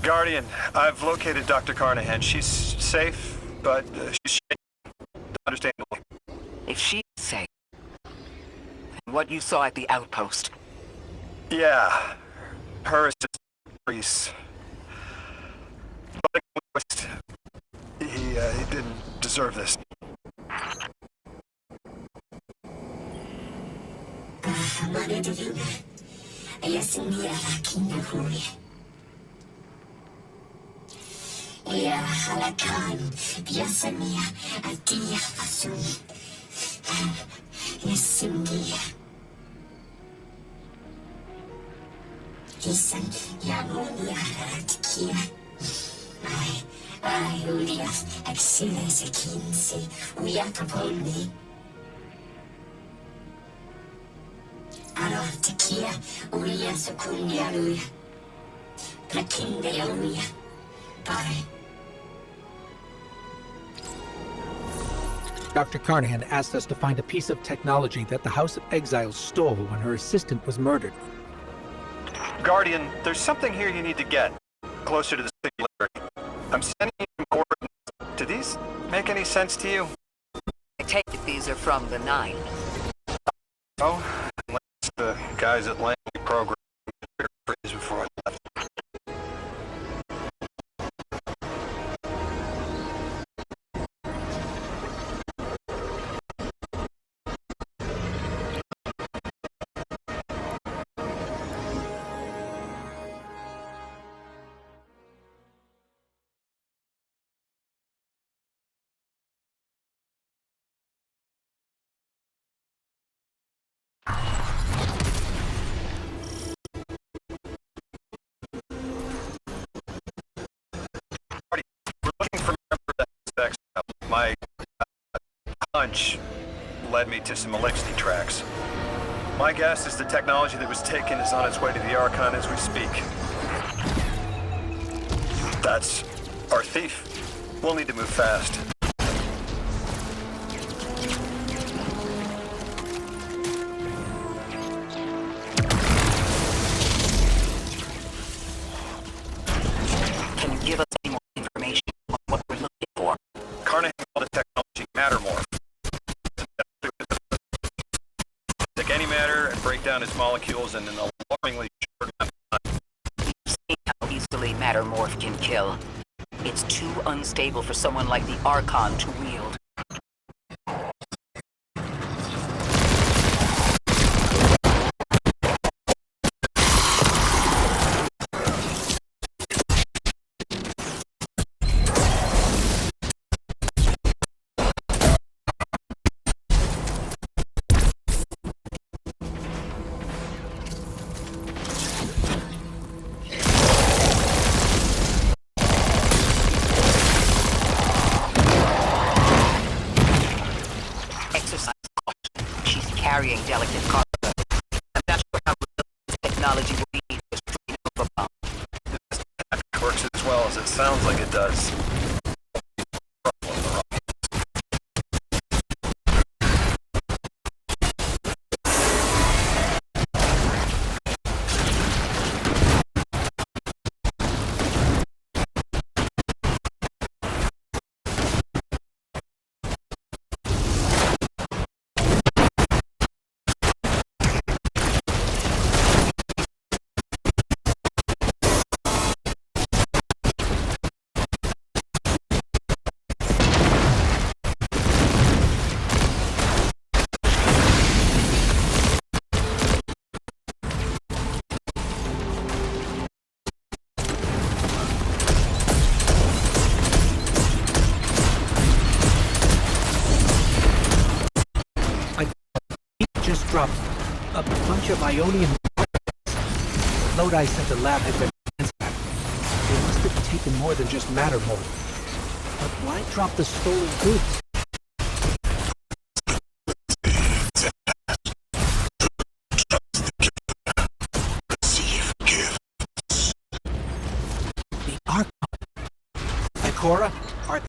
Guardian, I've located Dr. Carnahan. She's safe, but she's shaken, understandably. If she's safe, then what you saw at the outpost? Yeah, her assistant, Reese. But he didn't deserve this. يا حلقان بيسمي أدية أسومي يسمي يسن ياموني على تكيا أي أولياس أكسينا سكينسي وياتبوني أروح تكيا أولياس كون يالويا لكن يوميا باي. Dr. Carnahan asked us to find a piece of technology that the House of Exiles stole when her assistant was murdered. Guardian, there's something here you need to get. Closer to the singularity. I'm sending you some coordinates. Do these make any sense to you? I take it these are from the Nine. Oh, unless the guys at Langley programmed the phrase before I left. My hunch led me to some Elixir tracks. My guess is the technology that was taken is on its way to the Archon as we speak. That's our thief. We'll need to move fast. Can you give us any more information on what we're looking for? Carnahan called the technology matter morph. Take any matter and break down its molecules in an alarmingly short amount of time. You've seen how easily matter morph can kill. It's too unstable for someone like the Archon to wield. She's carrying delicate cargo. I'm not sure how this technology will be to destroy Nova bomb. It works as well as it sounds like it does. Just dropped a bunch of Ionian Lodi said the lab had been ransacked. They must have taken more than just matter mold. But why drop the stolen goods? The Archon. Ikora? Are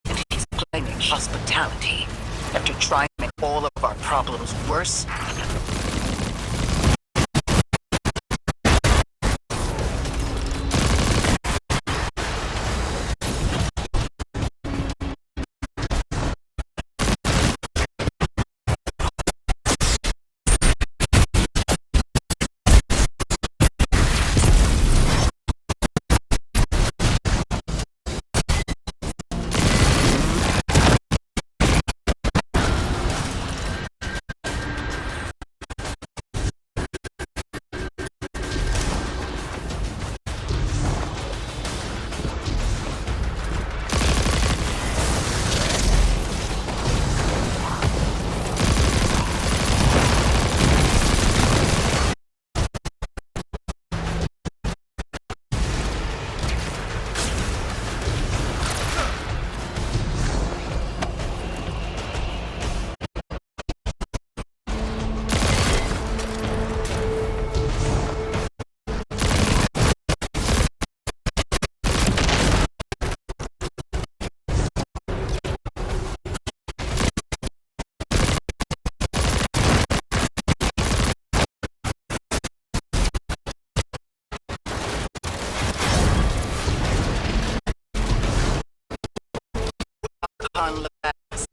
And he's claiming hospitality after trying to make all of our problems worse. Archon labs.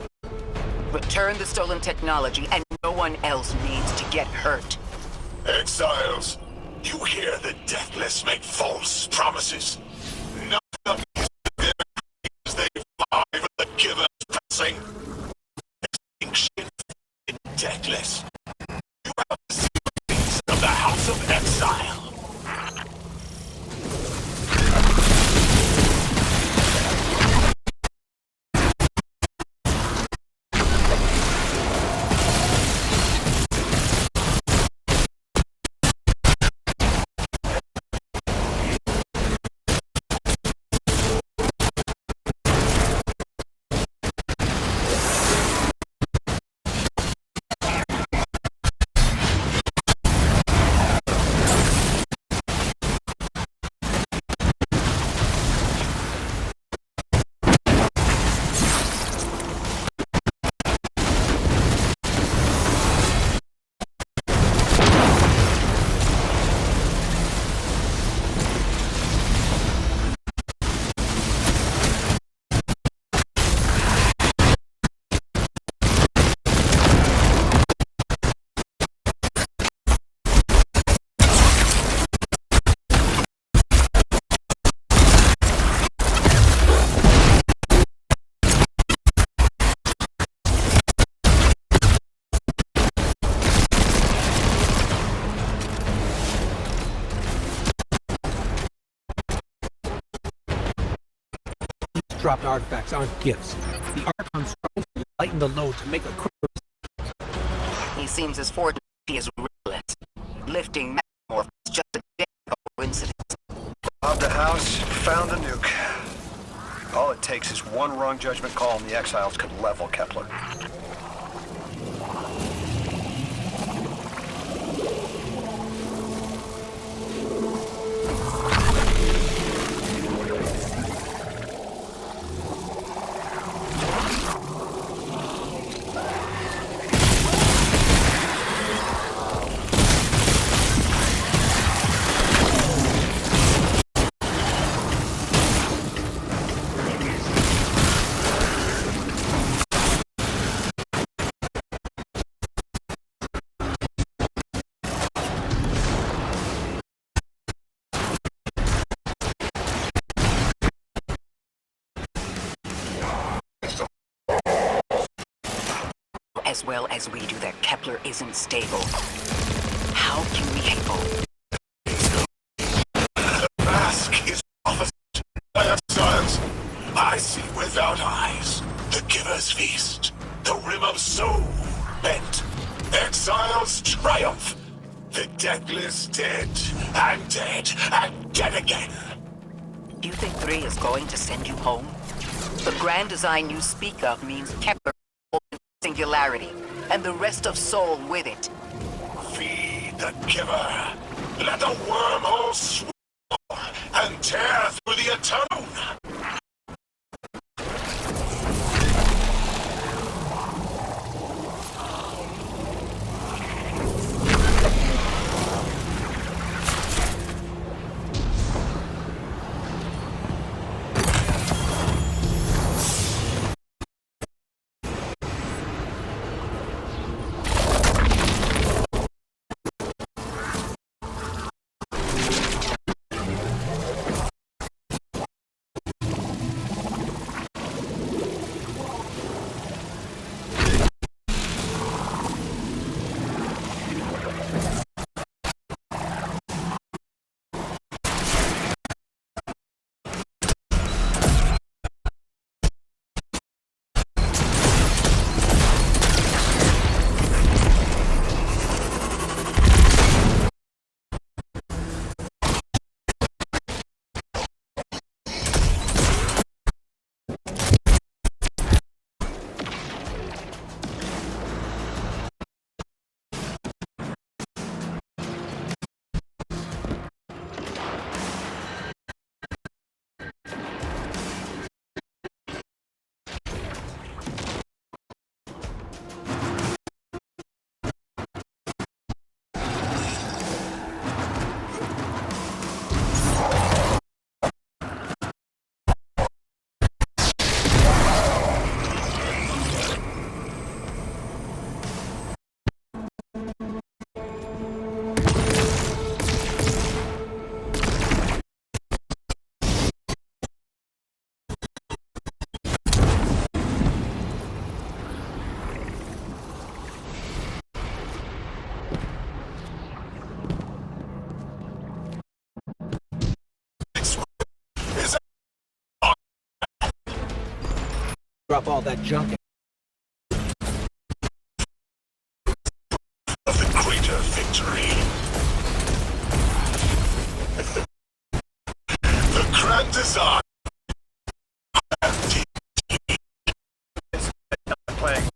Return the stolen technology, and no one else needs to get hurt. Exiles, you hear the deathless make false promises. None of these as they fly for the giver's blessing. Extinction in deathless. You have the secrets of the House of Exile. Dropped artifacts aren't gifts. The Archon's trying to lighten the load to make a critical. He seems as fortunate as he is ruthless. Lifting Matmorph is just a damn coincidence. Robbed the house, found the nuke. All it takes is one wrong judgment call and the Exiles could level Kepler. As well as we do that Kepler isn't stable. How can we hope? The mask is offered by Exiles. I see without eyes. The Giver's Feast. The Rim of Soul. Bent. Exiles triumph. The deathless dead. And dead. And dead again. Do you think 3 is going to send you home? The grand design you speak of means Kepler singularity, and the rest of Soul with it. Feed the Giver. Let the wormhole swirl and tear through the Atone. drop all that junk. Of the greater victory. The grand design. Playing.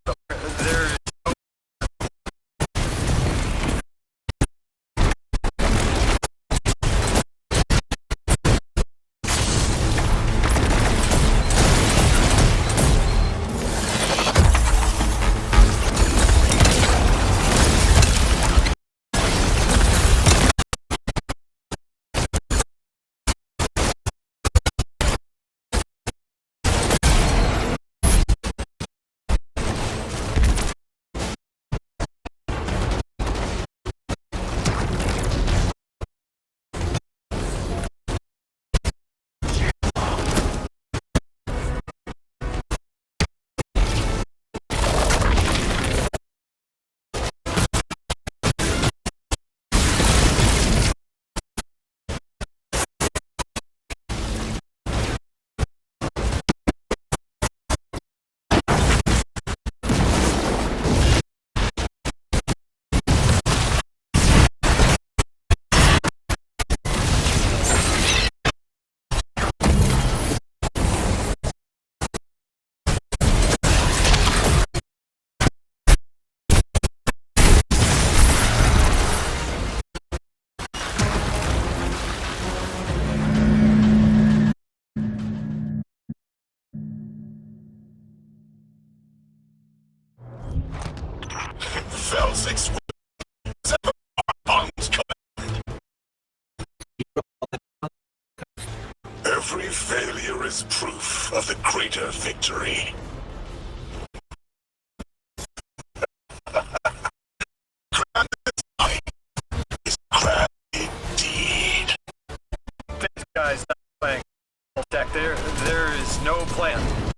There's Fell 6 bonds command. Every failure is proof of the greater victory. Grand design is grand indeed. this guy's not playing. Tech, there is no plan.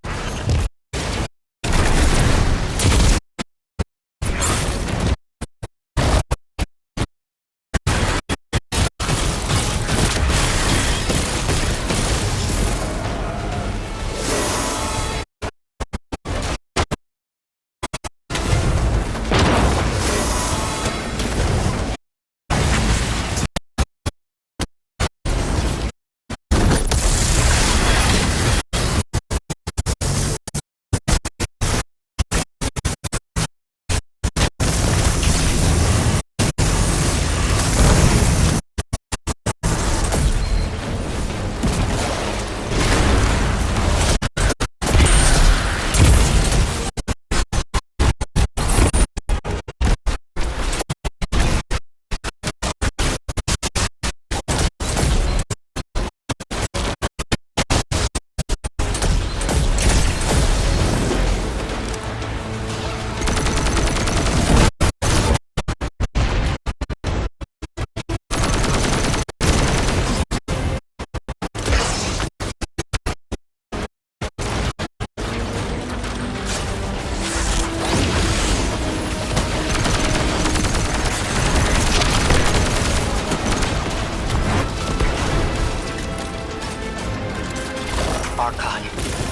Archon,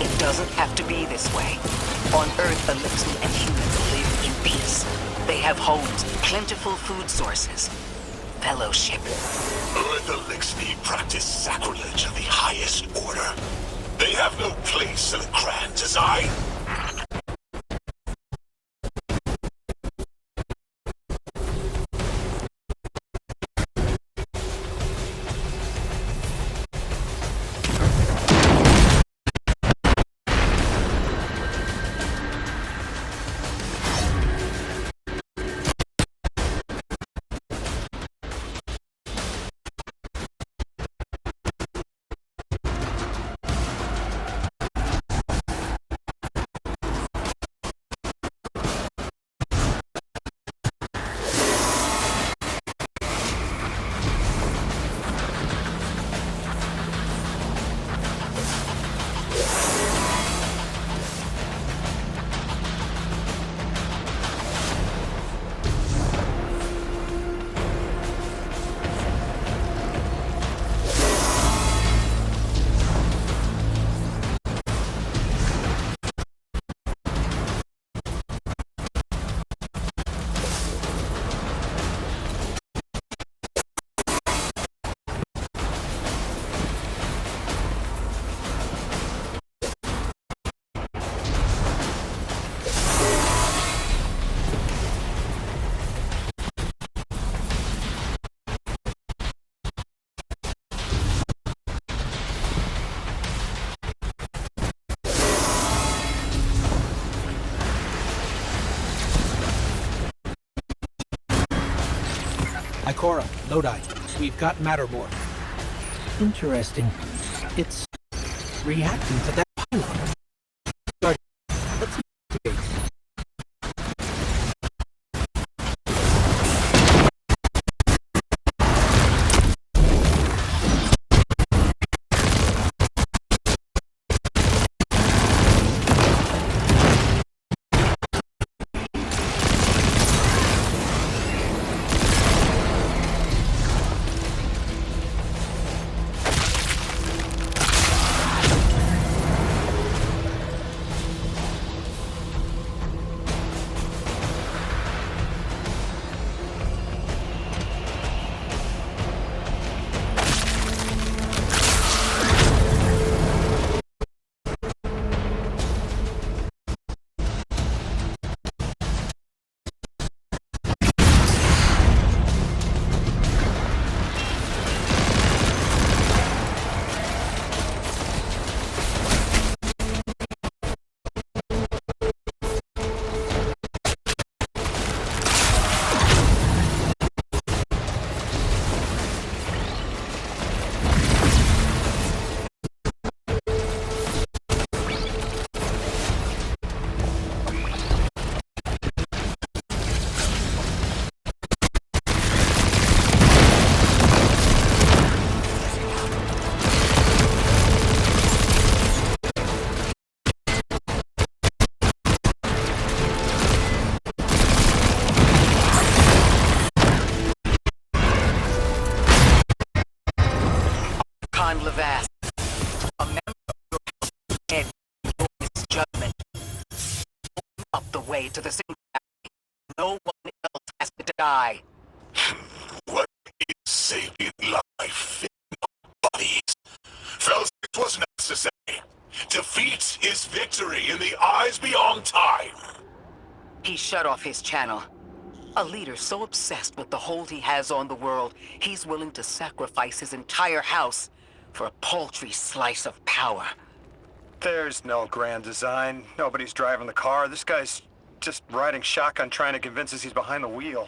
it doesn't have to be this way. On Earth, Elixir and humans live in peace. They have homes, plentiful food sources, fellowship. Earth Elixir practice sacrilege of the highest order. They have no place in the grand design. Ikora, Lodi, we've got Mattermore. Interesting. It's reacting to that pylon. Let's investigate. Khan Levast, a member of your head his judgment. Open up the way to the singularity. No one else has to die. What is saving life in our bodies? Felt it was necessary. Defeat is victory in the eyes beyond time. He shut off his channel. A leader so obsessed with the hold he has on the world, he's willing to sacrifice his entire house for a paltry slice of power. There's no grand design. Nobody's driving the car. This guy's just riding shotgun trying to convince us he's behind the wheel.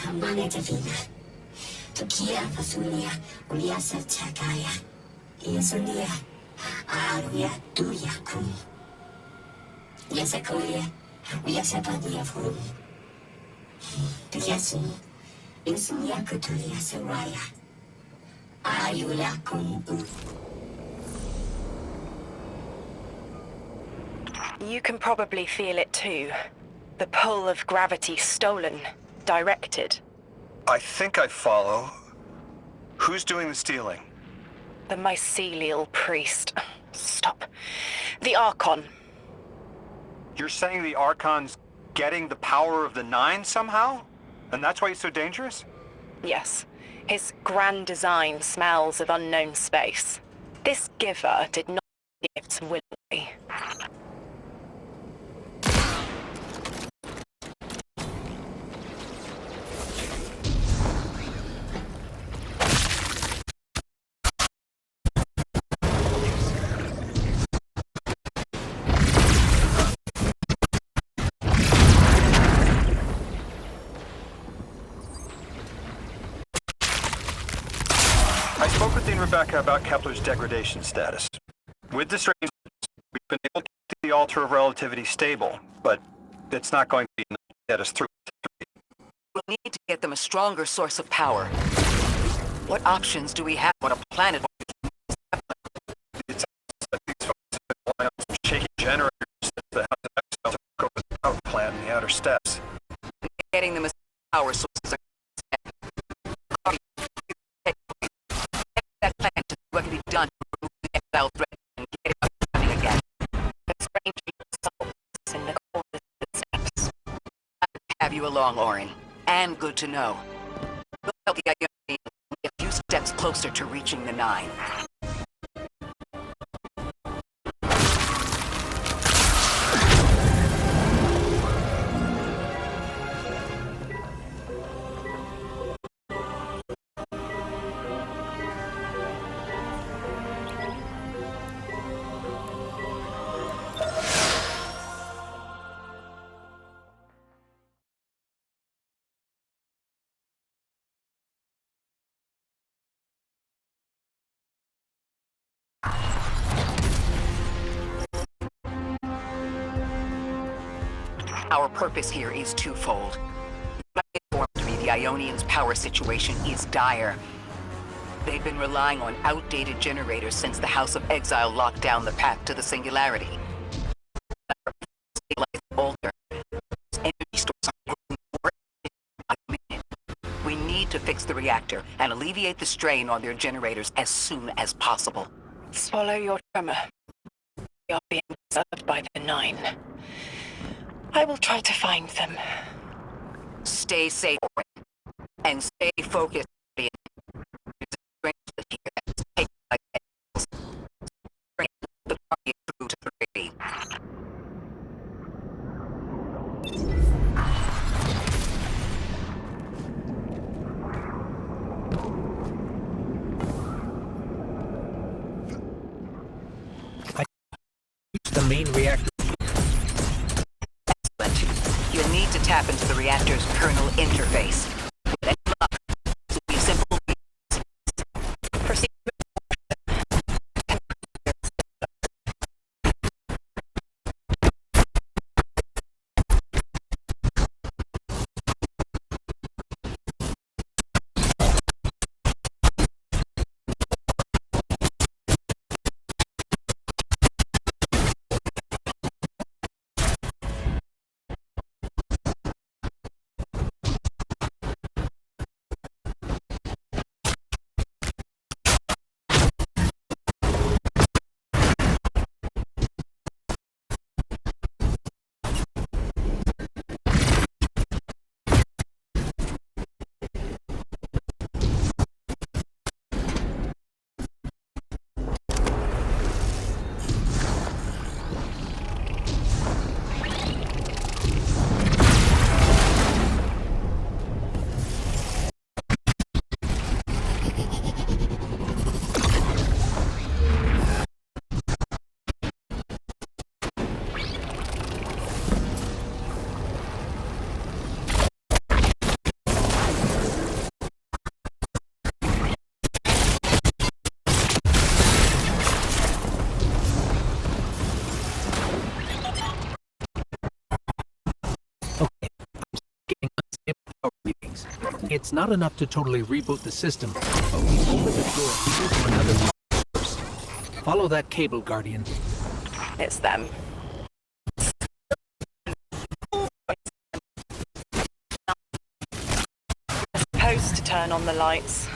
Manete fina. Tukia fasulia, ulia sa chakaya. Isulia, aruya tuya kum. Yasa kolia, uya sa padia fum. Tuyasu, isulia kutulia sa raya. Ayula kum. You can probably feel it too. The pull of gravity stolen, directed. I think I follow. Who's doing the stealing? The mycelial priest. Stop. The Archon. You're saying the Archon's getting the power of the Nine somehow? And that's why he's so dangerous? Yes. His grand design smells of unknown space. This giver did not give willingly. I spoke with Dean Rebecca about Kepler's degradation status. With the strange, we've been able to keep the altar of relativity stable, but it's not going to be enough to get us through. We need to get them a stronger source of power. What options do we have on a planet? It's like these folks have been relying on some shaky generators that the House of Exile took over the power plant in the outer steppes. Getting them a power source. That plan to do what can be done to remove the exile threat and get it up and running again. The strange results in the corners of the steps. Have you along, Orin. And good to know. We'll help the Ionians a few steps closer to reaching the 9. Our purpose here is twofold. Informed me the Ionians' power situation is dire. They've been relying on outdated generators since the House of Exile locked down the path to the Singularity. Older, energy stores are growing more by the minute. We need to fix the reactor and alleviate the strain on their generators as soon as possible. Swallow your tremor. We are being observed by the 9. I will try to find them. Stay safe and stay focused. There's a strange here that's taken by the bring the party through to 3. The main reactor. Excellent. You need to tap into the reactor's kernel interface. With any luck, this will be a simple. Proceed. It's not enough to totally reboot the system, but we open the door to another source. Follow that cable, Guardian. It's them. Supposed to turn on the lights.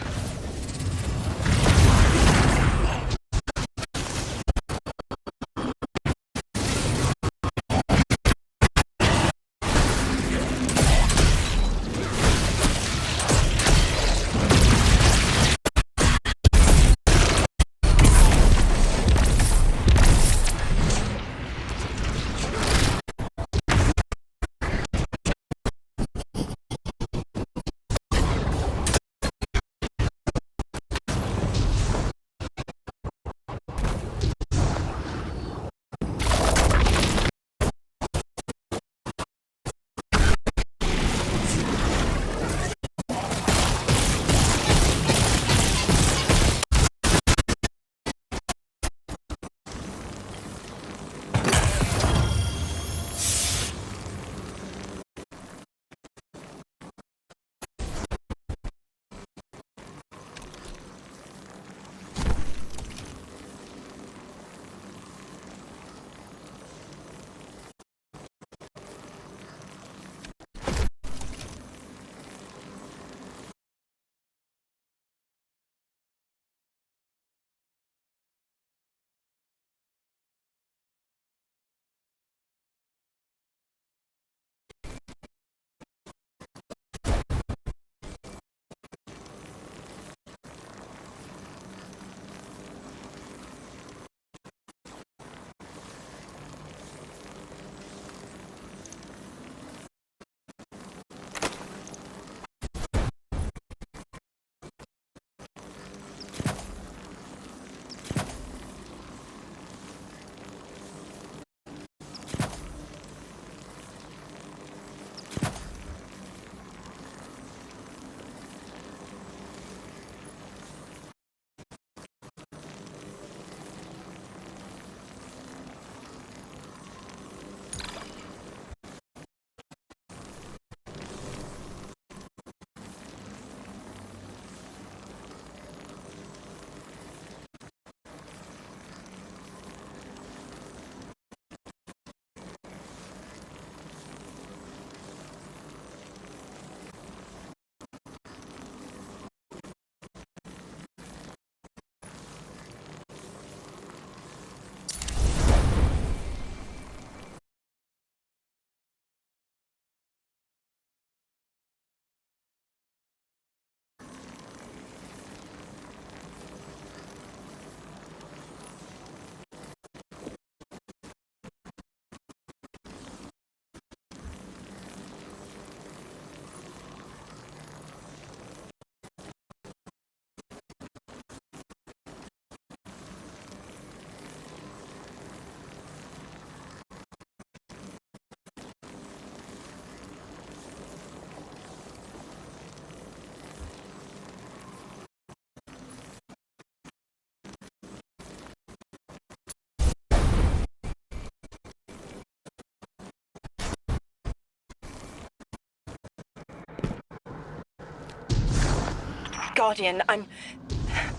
Guardian,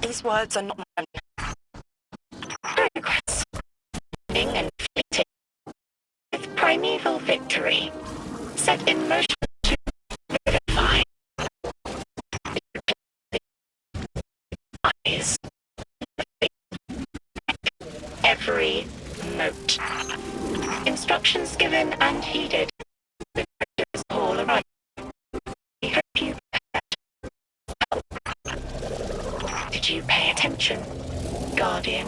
these words are not mine. Progress. And fleeting. With primeval victory. Set in motion to verify. Eyes. Every note. Instructions given and heeded. The directors all arrive. We hope you help. Did you pay attention, Guardian?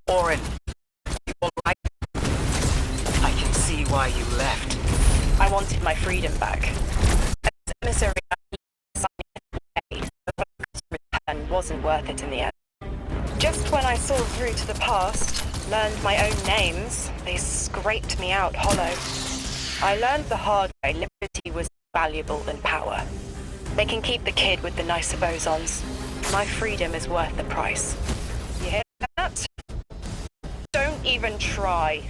Orin, you all right? I can see why you left. I wanted my freedom back. As emissary, the return wasn't worth it in the end. Just when I saw through to the past, learned my own names, they scraped me out hollow. I learned the hard way liberty was valuable than power. They can keep the kid with the nicer bosons. My freedom is worth the price. You hear that? Don't even try.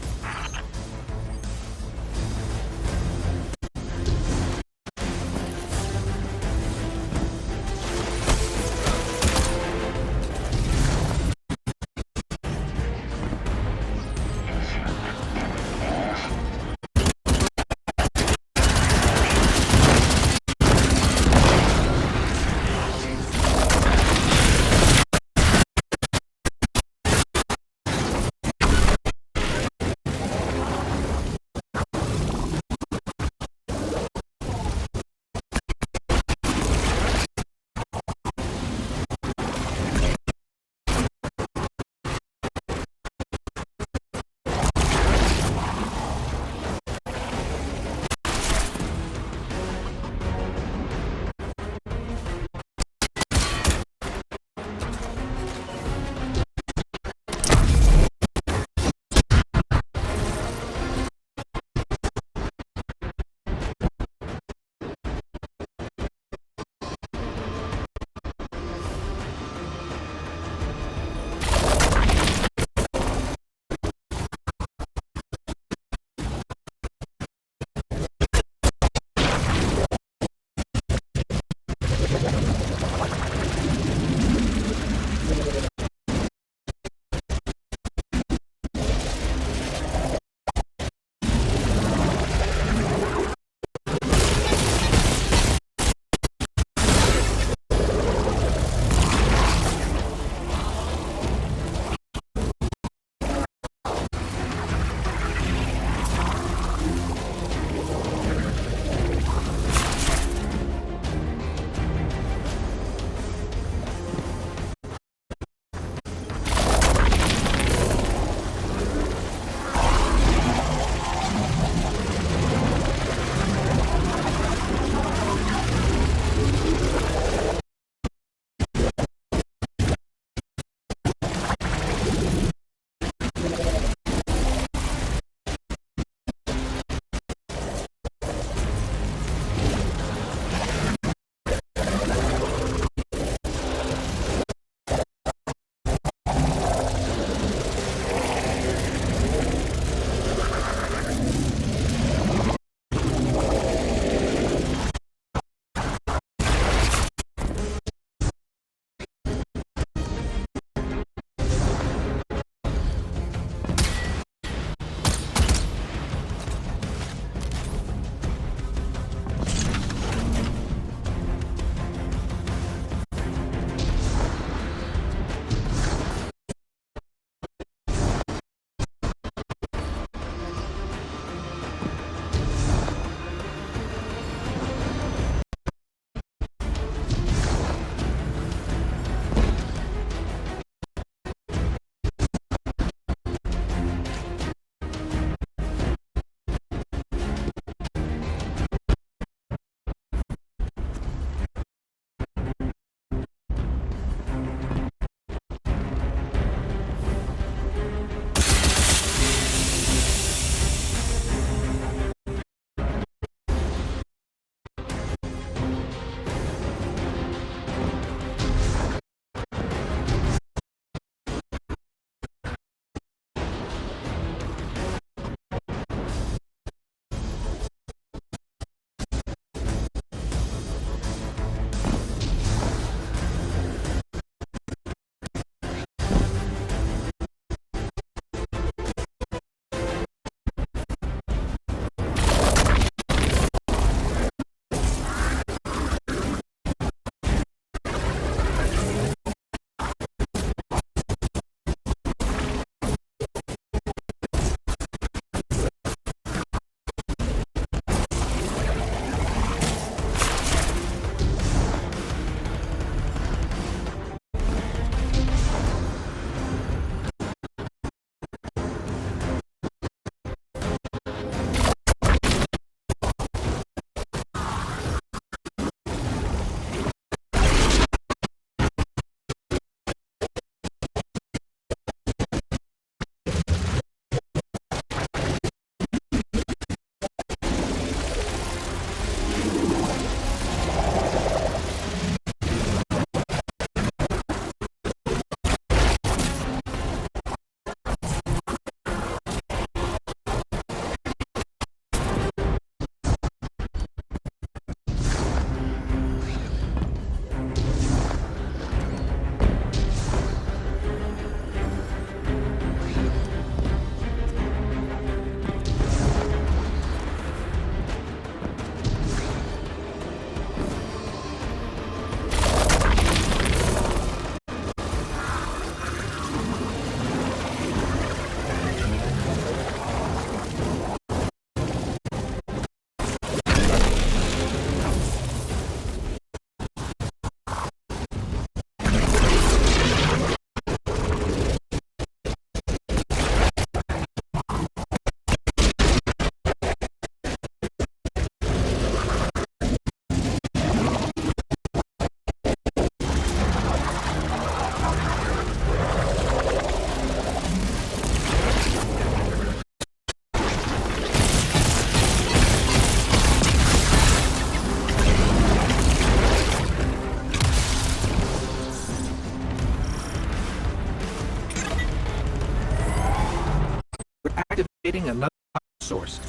creating another power source.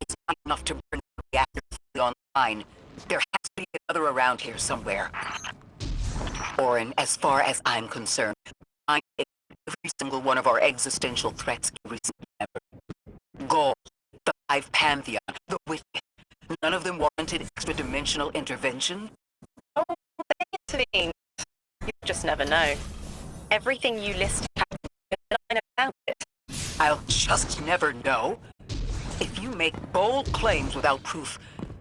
It's not enough to bring the reactor fully online. There has to be another around here somewhere. Orin, as far as I'm concerned, I every single one of our existential threats in recent memory. Gaul, the Hive Pantheon, the Wicked. None of them warranted extra-dimensional intervention? Oh, they intervened. You just never know. Everything you list happened in line about it. I'll just never know. If you make bold claims without proof,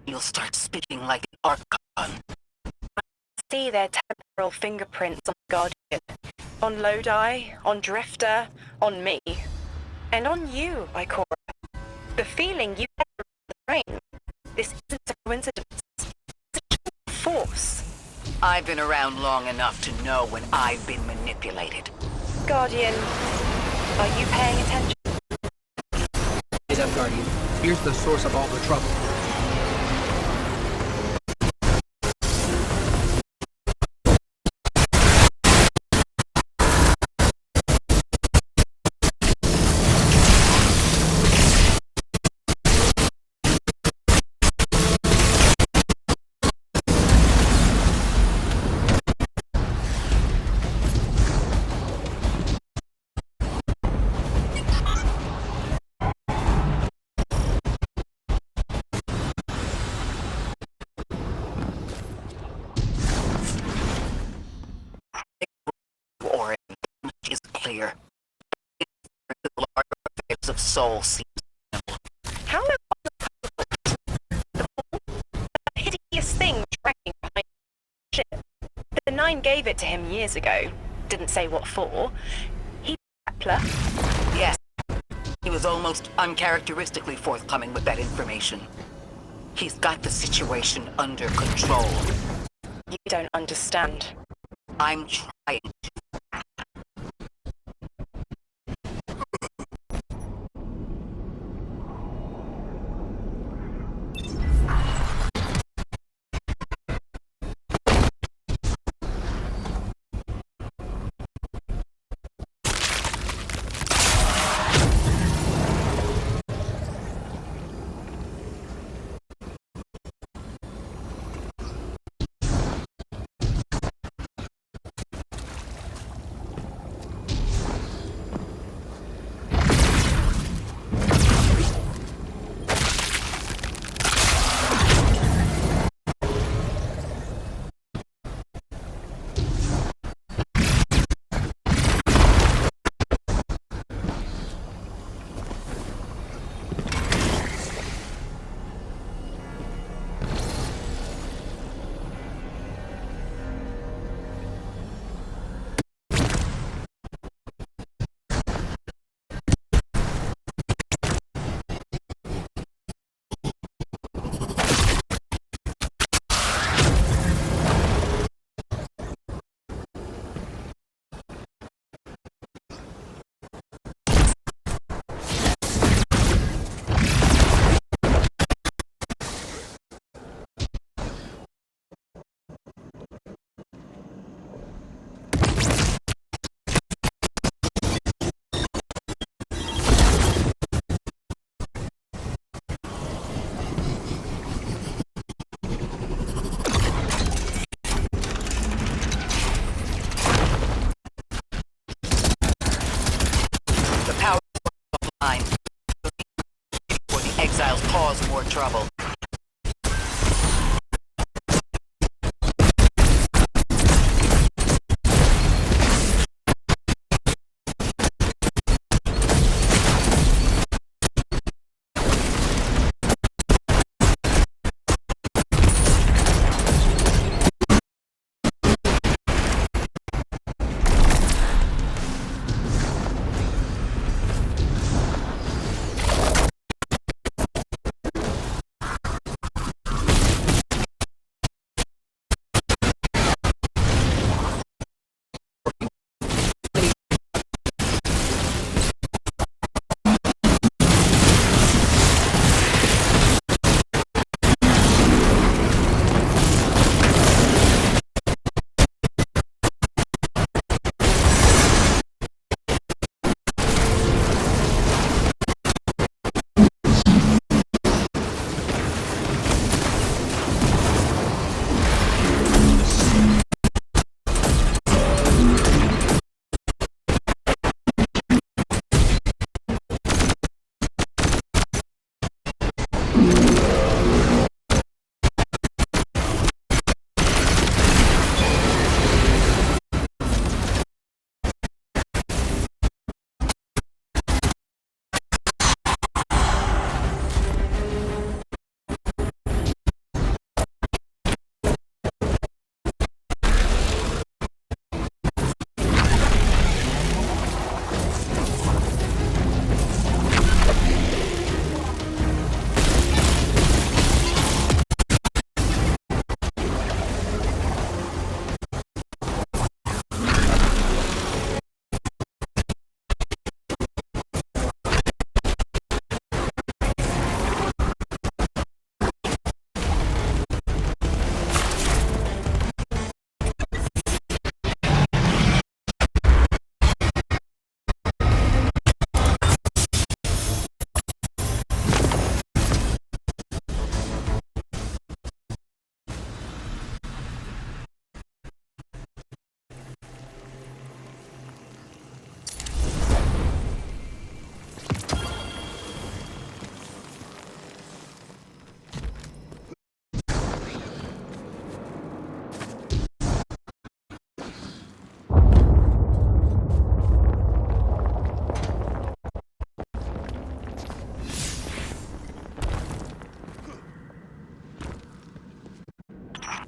you'll start speaking like an Archon. See their temporal fingerprints on Guardian, on Lodi, on Drifter, on me, and on you, Ikora. The feeling you get from the brain. This isn't a coincidence. It's a force. I've been around long enough to know when I've been manipulated. Guardian, are you paying attention? Hey up, Guardian. Here's the source of all the trouble. Orin, much is clear. The larger affairs of soul seems How am the hideous thing dragging behind the ship? The Nine gave it to him years ago. Didn't say what for. He Kepler. Yes. He was almost uncharacteristically forthcoming with that information. He's got the situation under control. You don't understand. I'm trying to. Before the exiles cause more trouble.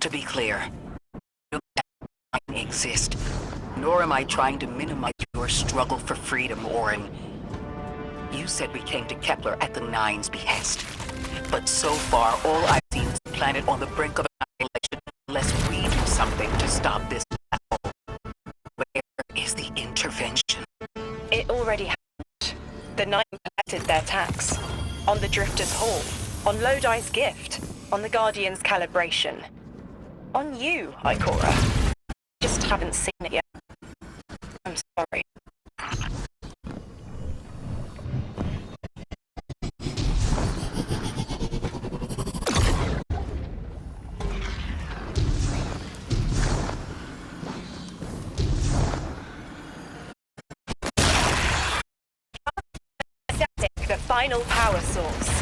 to be clear. You don't exist, nor am I trying to minimize your struggle for freedom, Orin. You said we came to Kepler at the Nine's behest. But so far, all I've seen is a planet on the brink of annihilation unless we do something to stop this battle. Where is the intervention? It already happened. The Nine collected their tax. On the Drifter's Hall. On Lodi's gift. On the Guardian's calibration. On you, Ikora. Just haven't seen it yet. I'm sorry. The final power source.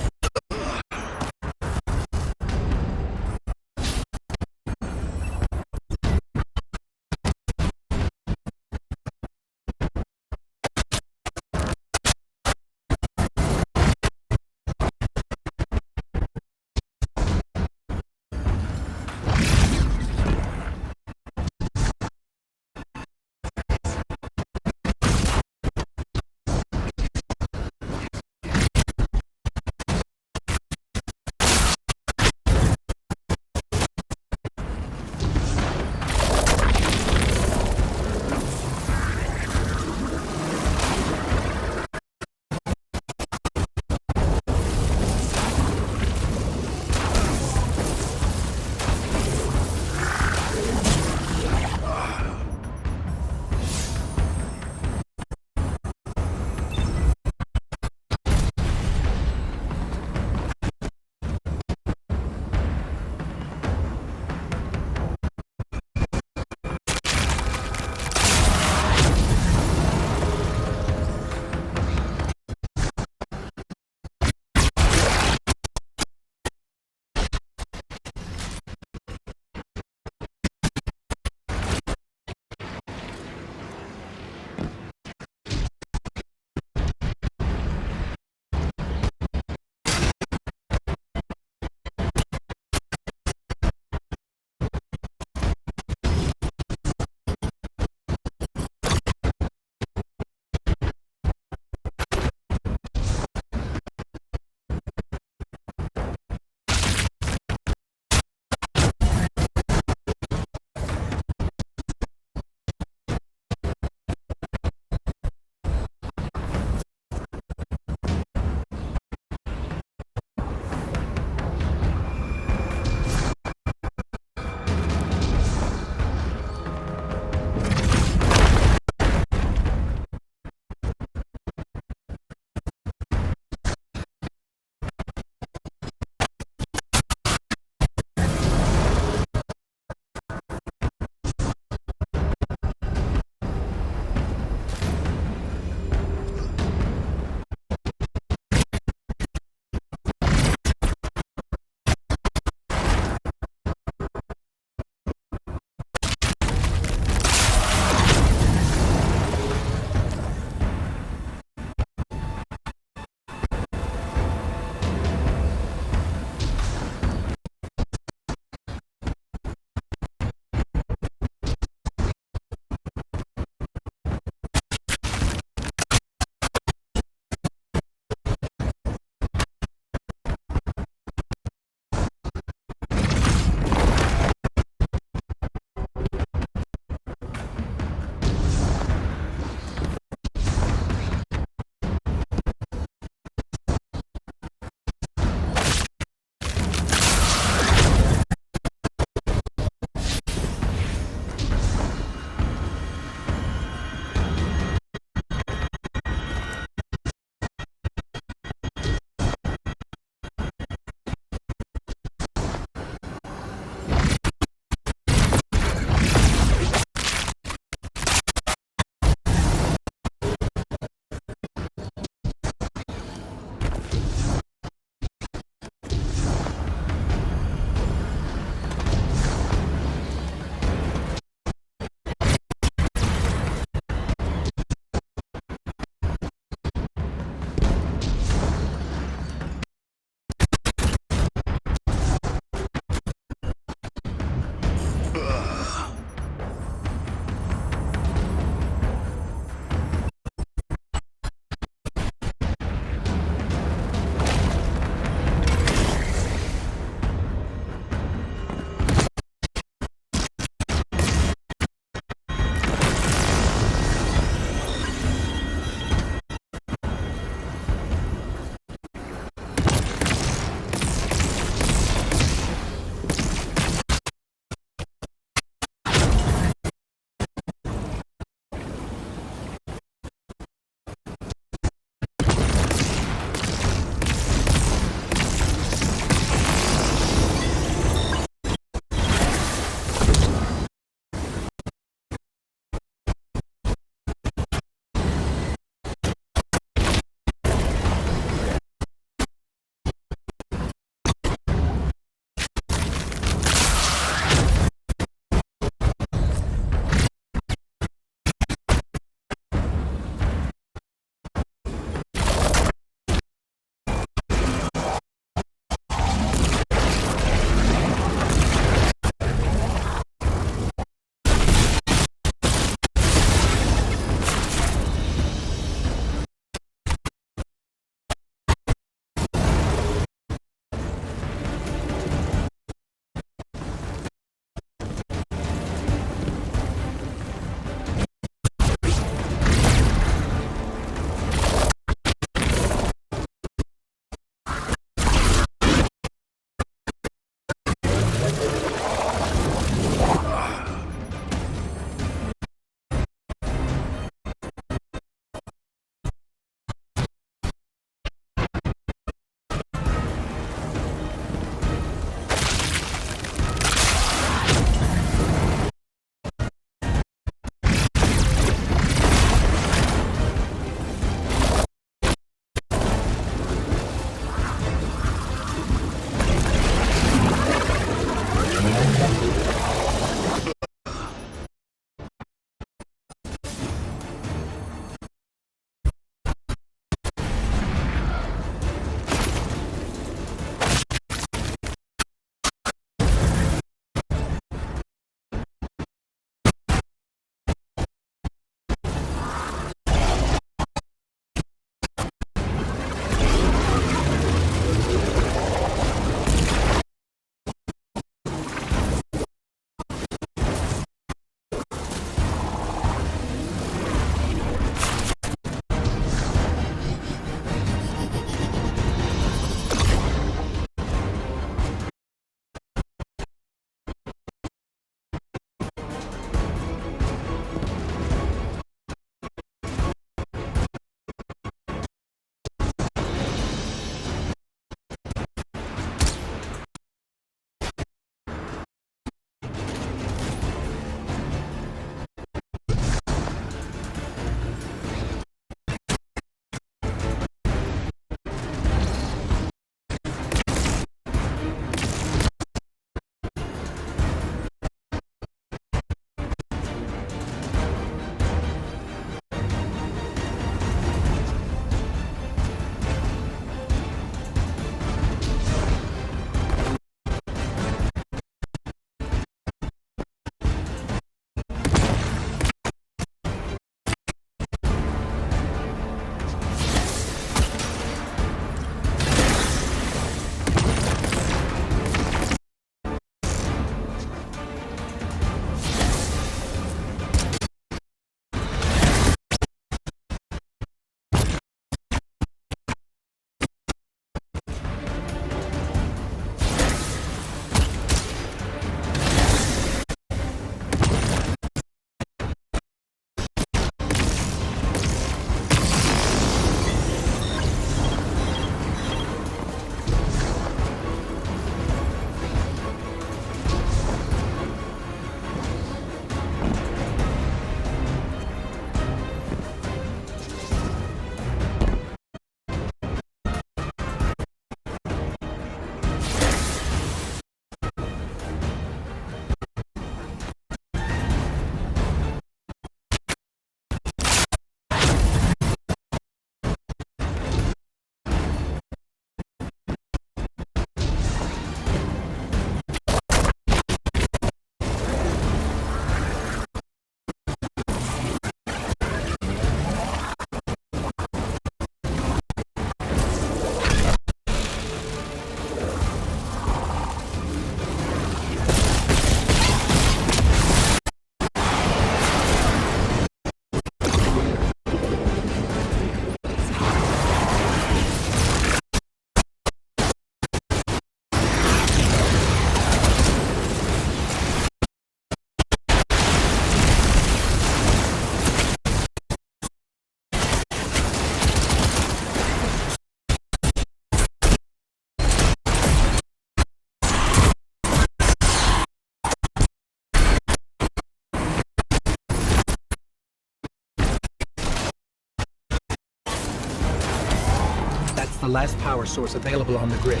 It's the last power source available on the grid.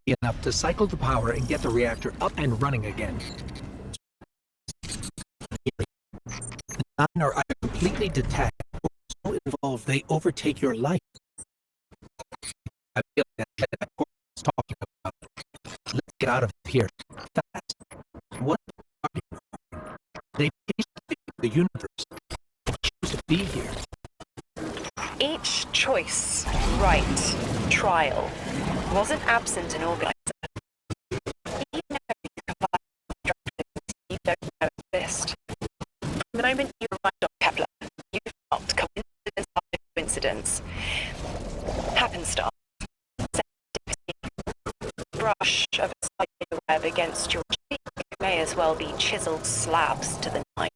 Enough to cycle the power and get the reactor up and running again. The 9 are either completely detached or so involved they overtake your life. I feel like that is talking about. Let's get out of here fast. What are you? They changed the universe. They choose to be here. Each choice, right, trial, wasn't absent in organizer. Even if you don't know exist. From the moment you arrived on Kepler, you felt coincidence after coincidence. Happenstance. Brush of a spider web against your cheek may as well be chiseled slabs to the knife.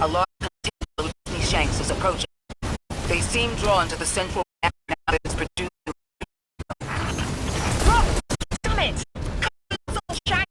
A large contingent of Disney Shanks is approaching. They seem drawn to the central reactor that is producing. Damn it! Shank!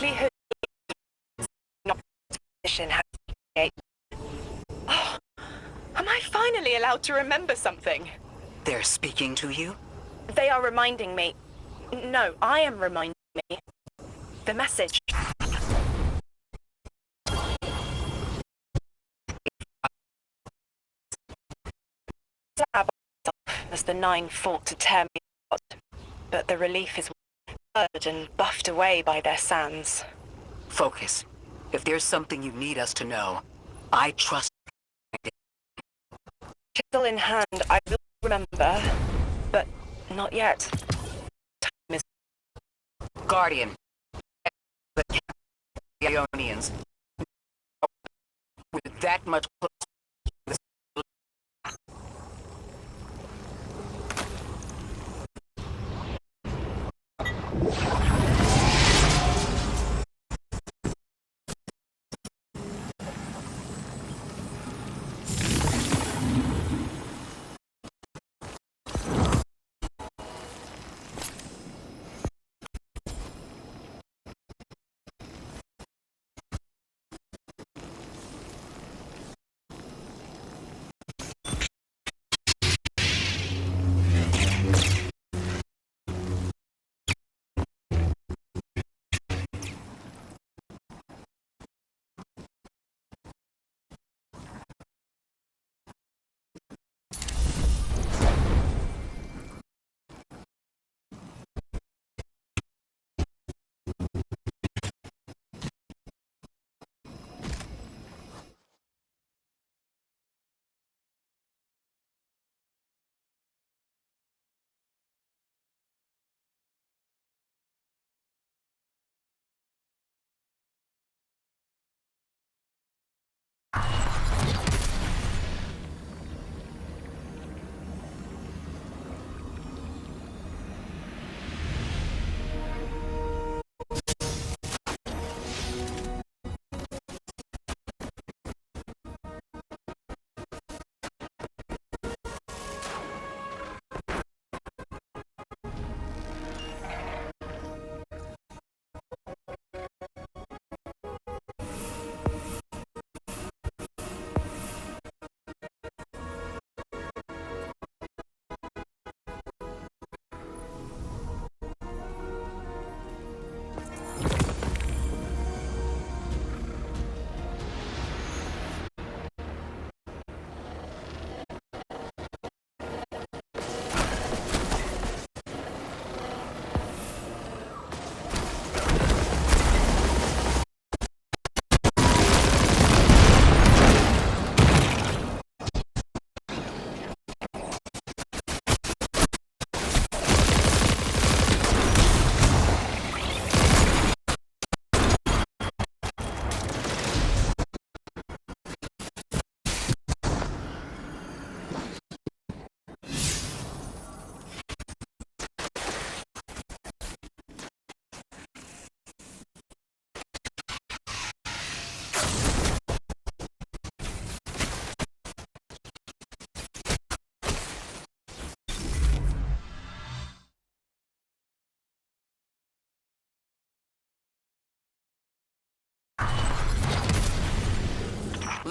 likelihood not position has Oh, am I finally allowed to remember something? They're speaking to you? They are reminding me. No, I am reminding me. The message. Stab myself as the Nine fought to tear me apart, but the relief is blurred and buffed away by their sands. Focus. If there's something you need us to know, I trust. Chisel in hand, I will remember, but not yet. Time is Guardian. The Ionians. With that much closer.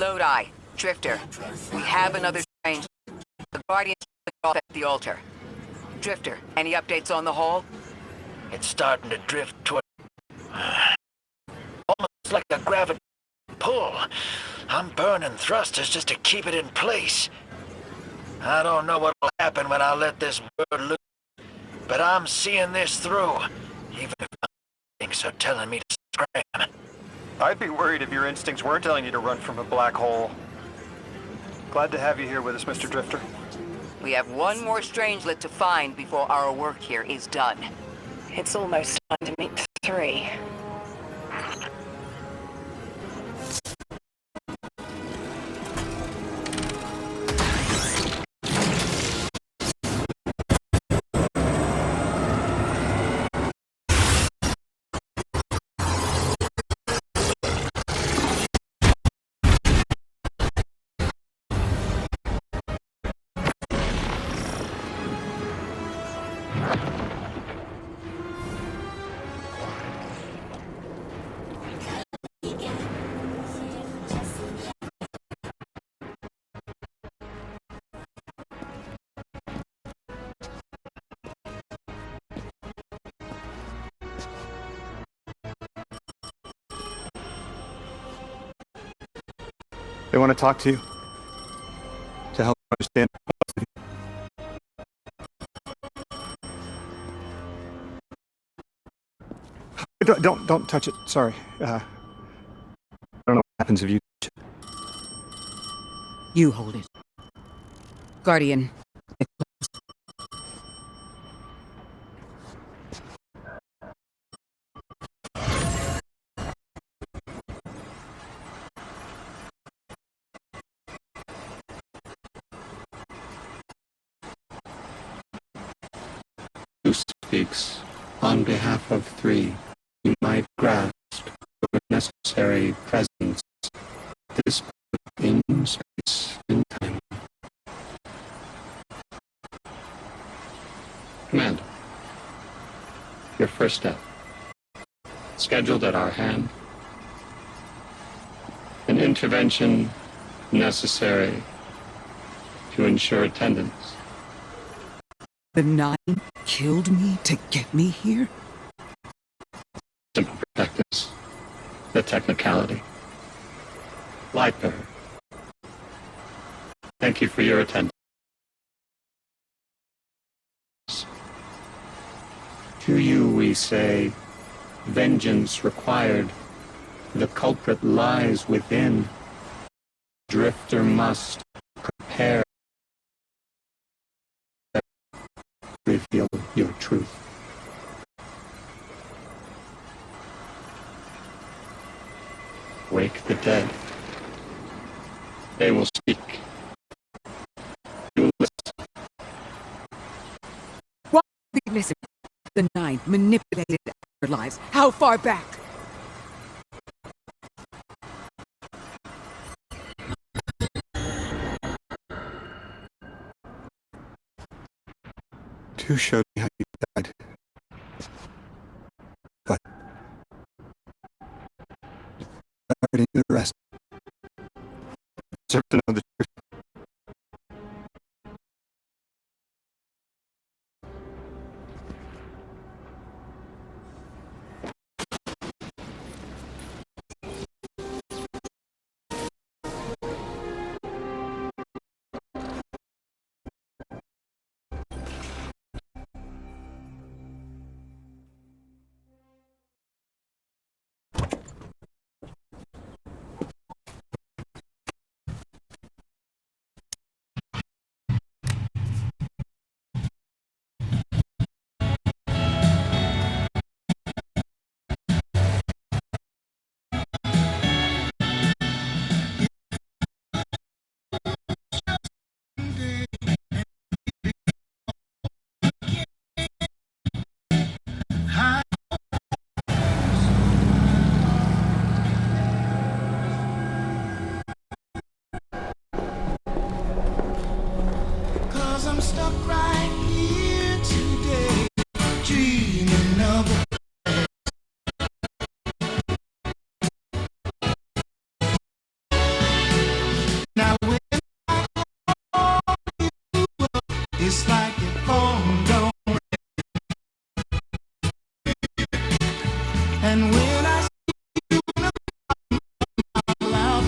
Lodi, Drifter. We have another strange. The Guardians off at the altar. Drifter, any updates on the hall? It's starting to drift toward... almost like a gravity pull. I'm burning thrusters just to keep it in place. I don't know what will happen when I let this bird loose, but I'm seeing this through, even if my instincts are telling me to scram. I'd be worried if your instincts weren't telling you to run from a black hole. Glad to have you here with us, Mr. Drifter. We have one more strangelet to find before our work here is done. It's almost time to meet 3. They want to talk to you. To help you understand. Don't touch it. Sorry. I don't know what happens if you touch it. You hold it. Guardian. Who speaks on behalf of three, you might grasp the necessary presence, this in space and time. Commander, your first step, scheduled at our hand, an intervention necessary to ensure attendance. The Nine killed me to get me here? Simple practice, the technicality. Lightbearer, thank you for your attendance. To you we say, vengeance required. The culprit lies within. Drifter must prepare. Reveal your truth. Wake the dead. They will speak. You will listen. What weakness? The Nine manipulated our lives. How far back? Two showed me how you died. But I already knew the rest. I deserve to know the truth. I'm stuck right here today, dreaming of a now when I call you up, it's like your phone don't ring. And when I see you out loud,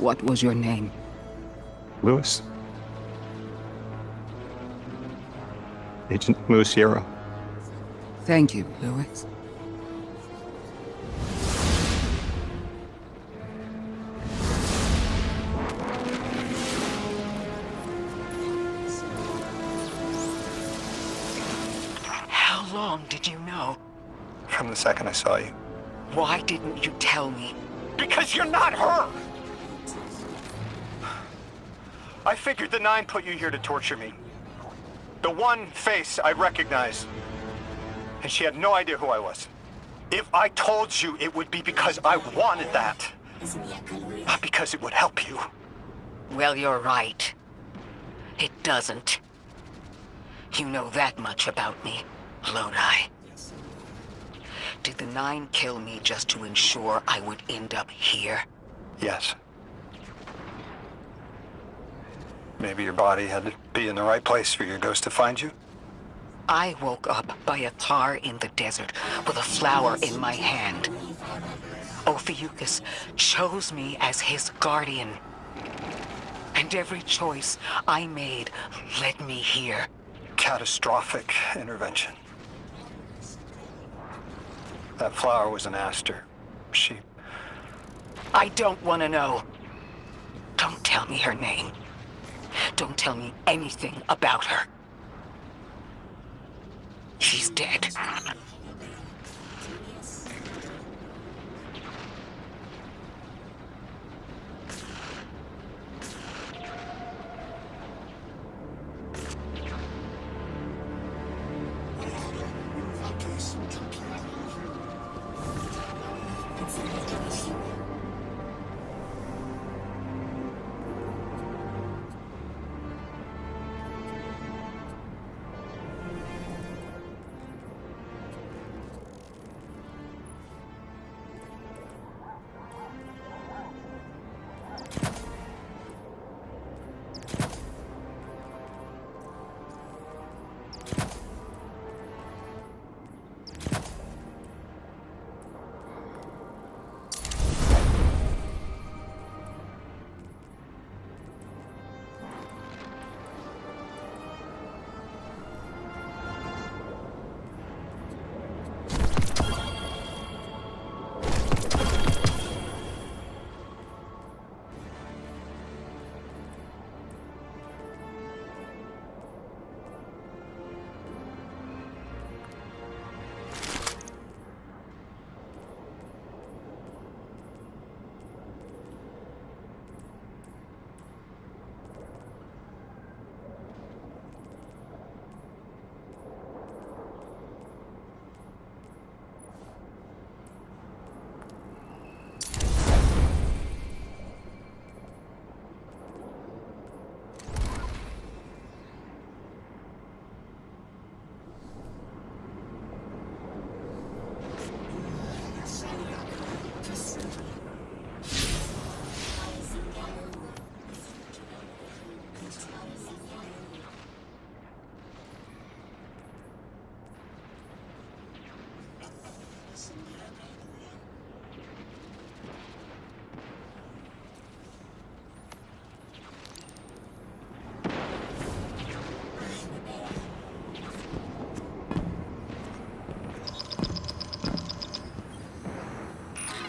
What was your name? Lewis. Agent Louis Sierra. Thank you, Louis. How long did you know? From the second I saw you. Why didn't you tell me? Because you're not her! I figured the Nine put you here to torture me. The one face I recognize. And she had no idea who I was. If I told you, it would be because I wanted that. Not because it would help you. Well, you're right. It doesn't. You know that much about me, Lodi. Did the Nine kill me just to ensure I would end up here? Yes. Maybe your body had to be in the right place for your ghost to find you? I woke up by a car in the desert with a flower in my hand. Ophiuchus chose me as his guardian. And every choice I made led me here. Catastrophic intervention. That flower was an aster. She... I don't want to know. Don't tell me her name. Don't tell me anything about her. She's dead.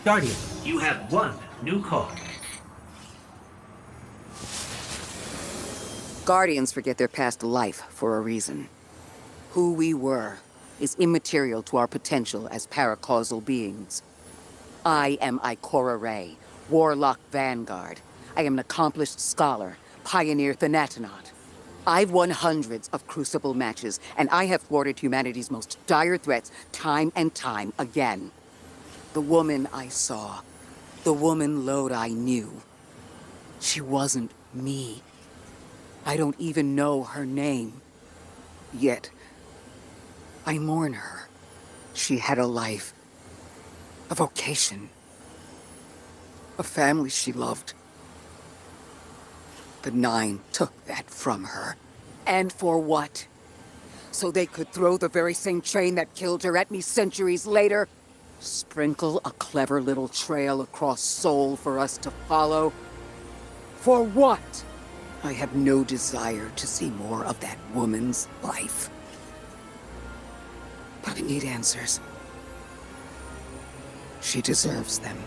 Guardian, you have one new call. Guardians forget their past life for a reason. Who we were is immaterial to our potential as paracausal beings. I am Ikora Ray, Warlock Vanguard. I am an accomplished scholar, pioneer Thanatonaut. I've won hundreds of Crucible matches, and I have thwarted humanity's most dire threats time and time again. The woman I saw, the woman Lodi knew, she wasn't me. I don't even know her name. Yet, I mourn her. She had a life, a vocation, a family she loved. The Nine took that from her. And for what? So they could throw the very same train that killed her at me centuries later? Sprinkle a clever little trail across Seoul for us to follow? For what? I have no desire to see more of that woman's life. But I need answers. She deserves them.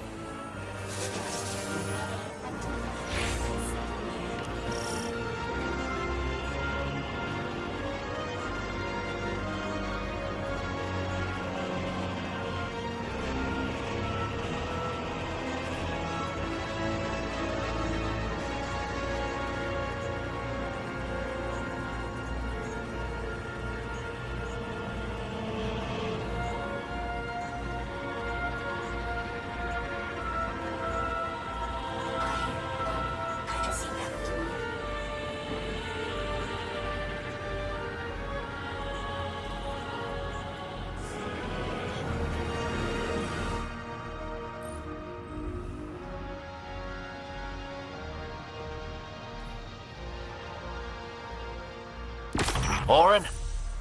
Orin?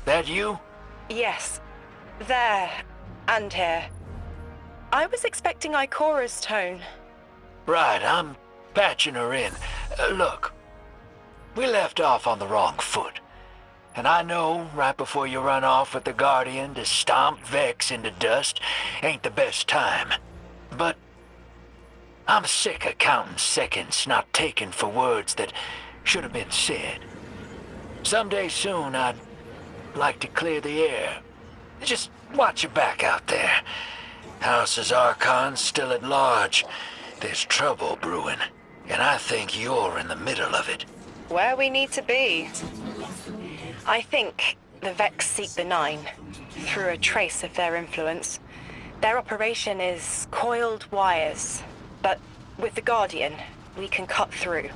That you? Yes. There. And here. I was expecting Ikora's tone. Right, I'm patching her in. Look, we left off on the wrong foot. And I know right before you run off with the Guardian to stomp Vex into dust ain't the best time. But I'm sick of counting seconds not taken for words that should have been said. Someday soon, I'd like to clear the air. Just watch your back out there. House's Archon's still at large. There's trouble brewing, and I think you're in the middle of it. Where we need to be. I think the Vex seek the Nine, through a trace of their influence. Their operation is coiled wires, but with the Guardian, we can cut through.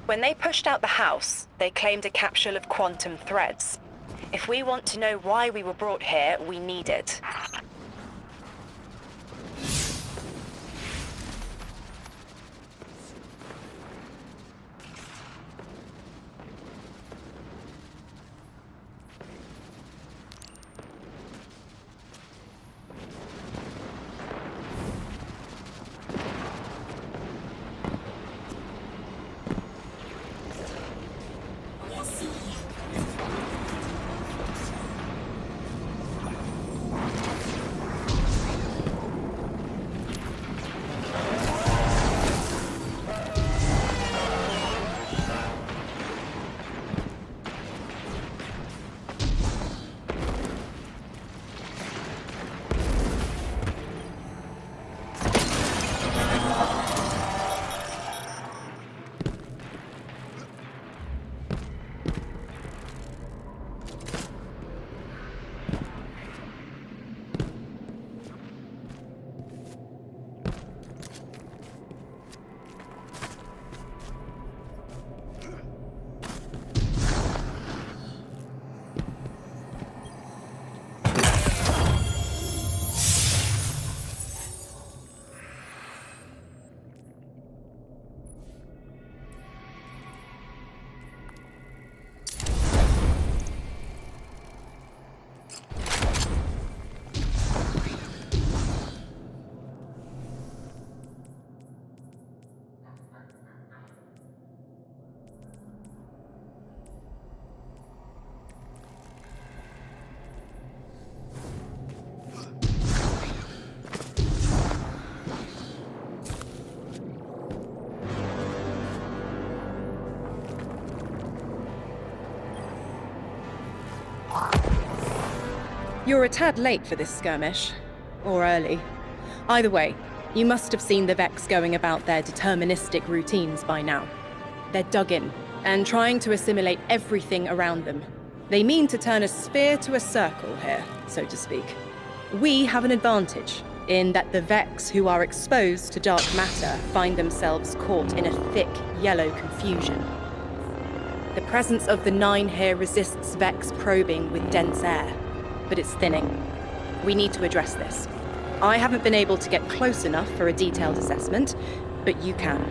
When they pushed out the house, they claimed a capsule of quantum threads. If we want to know why we were brought here, we need it. You're a tad late for this skirmish. Or early. Either way, you must have seen the Vex going about their deterministic routines by now. They're dug in, and trying to assimilate everything around them. They mean to turn a sphere to a circle here, so to speak. We have an advantage, in that the Vex who are exposed to dark matter find themselves caught in a thick, yellow confusion. The presence of the Nine here resists Vex probing with dense air, but it's thinning. We need to address this. I haven't been able to get close enough for a detailed assessment, but you can.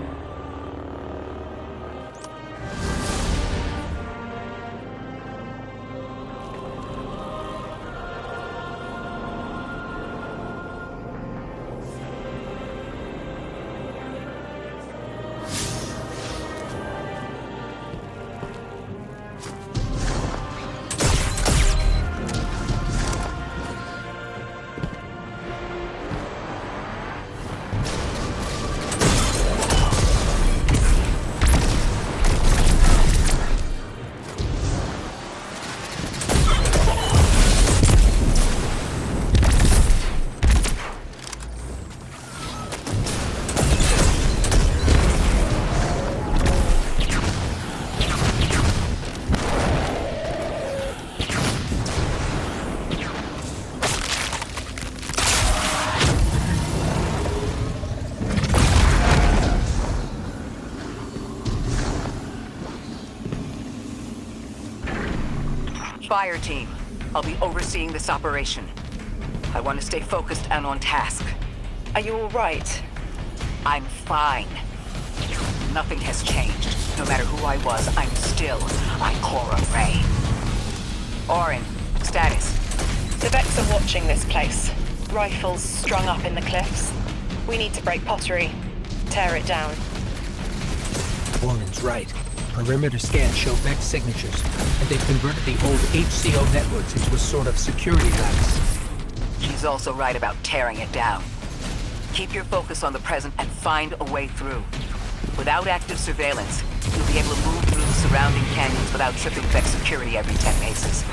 Fire team, I'll be overseeing this operation. I want to stay focused and on task. Are you all right? I'm fine. Nothing has changed. No matter who I was, I'm still Ikora Ray. Orin, status. The Vex are watching this place. Rifles strung up in the cliffs. We need to break pottery. Tear it down. Orin's right. Perimeter scans show Vex signatures, and they've converted the old HCO networks into a sort of security lattice. She's also right about tearing it down. Keep your focus on the present and find a way through. Without active surveillance, you'll be able to move through the surrounding canyons without tripping Vex security every 10 paces.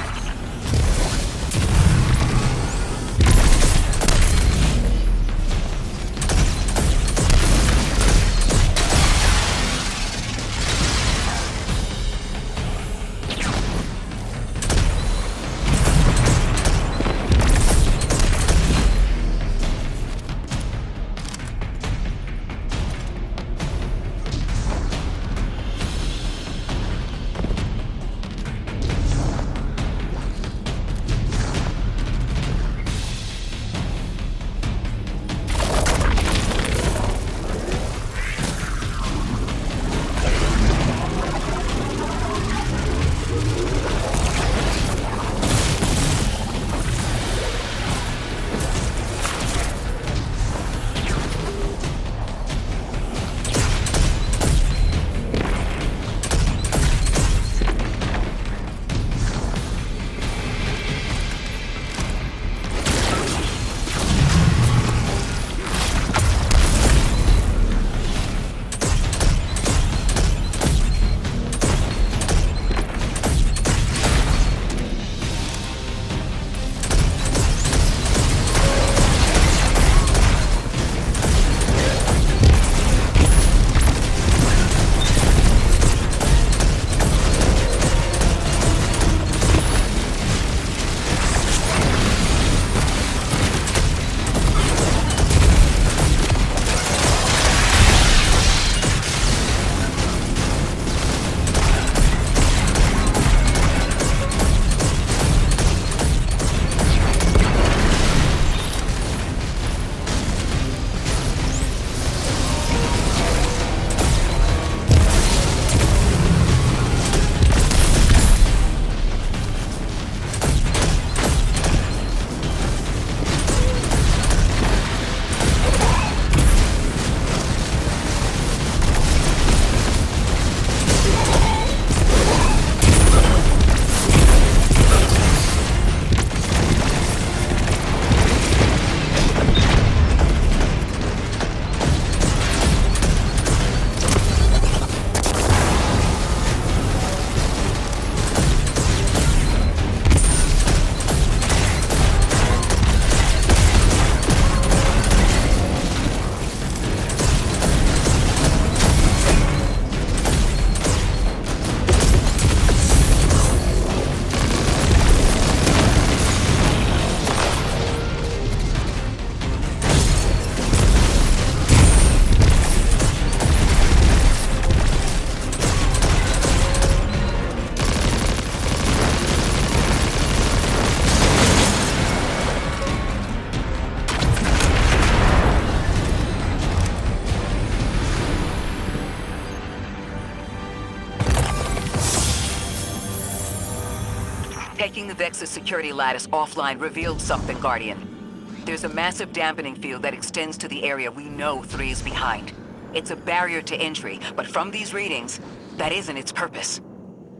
Taking the Vex's security lattice offline revealed something, Guardian. There's a massive dampening field that extends to the area we know 3 is behind. It's a barrier to entry, but from these readings, that isn't its purpose.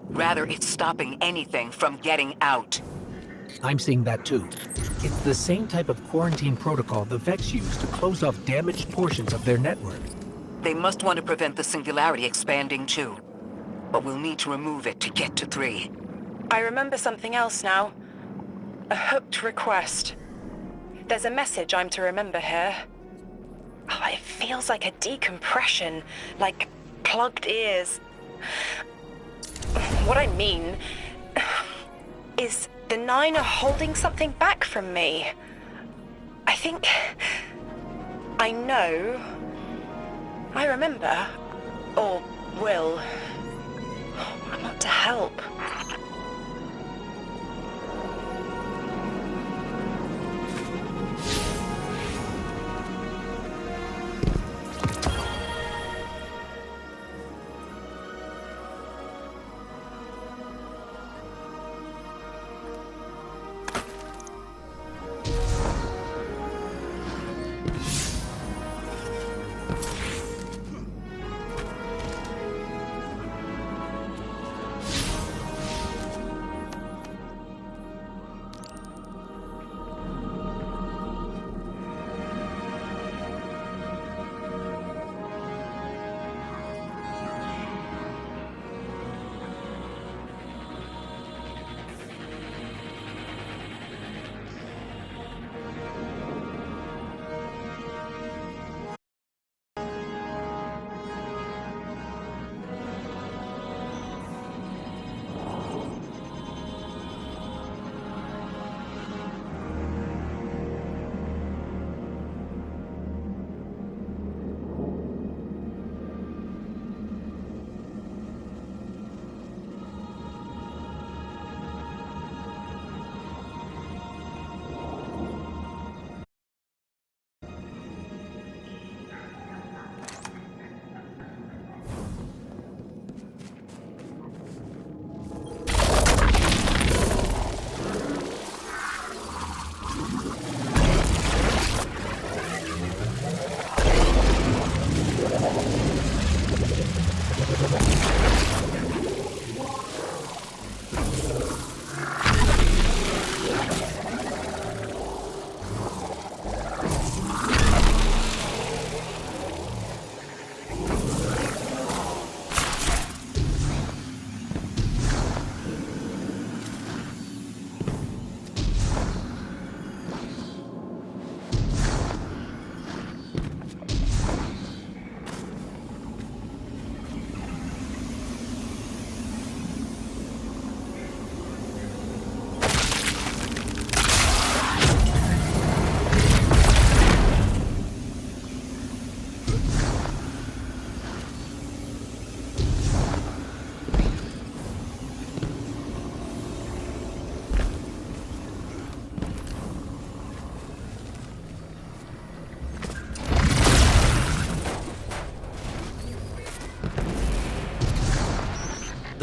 Rather, it's stopping anything from getting out. I'm seeing that too. It's the same type of quarantine protocol the Vex use to close off damaged portions of their network. They must want to prevent the singularity expanding too. But we'll need to remove it to get to 3. I remember something else now. A hooked request. There's a message I'm to remember here. Oh, it feels like a decompression, like plugged ears. What I mean is the 9 are holding something back from me. I think I know. I remember. Or will. I want to help.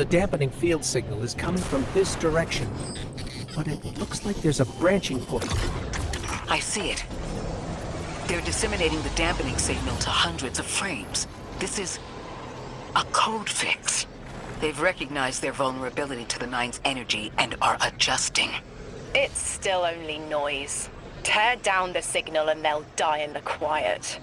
The dampening field signal is coming from this direction, but it looks like there's a branching point. I see it. They're disseminating the dampening signal to hundreds of frames. This is a code fix. They've recognized their vulnerability to the Nine's energy and are adjusting. It's still only noise. Tear down the signal and they'll die in the quiet.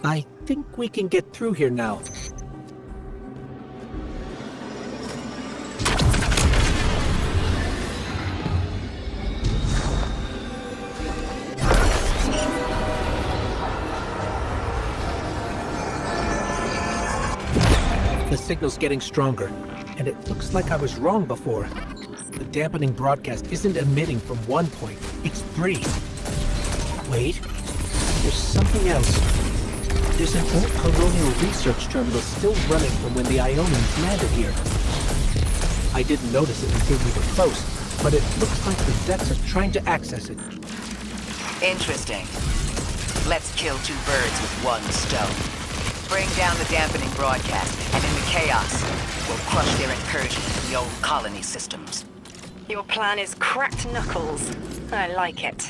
I think we can get through here now. The signal's getting stronger, and it looks like I was wrong before. The dampening broadcast isn't emitting from one point, it's 3. Wait, there's something else. There's an old colonial research terminal still running from when the Ionians landed here. I didn't notice it until we were close, but it looks like the Zets are trying to access it. Interesting. Let's kill 2 birds with one stone. Bring down the dampening broadcast, and in the chaos, we'll crush their incursion into the old colony systems. Your plan is cracked knuckles. I like it.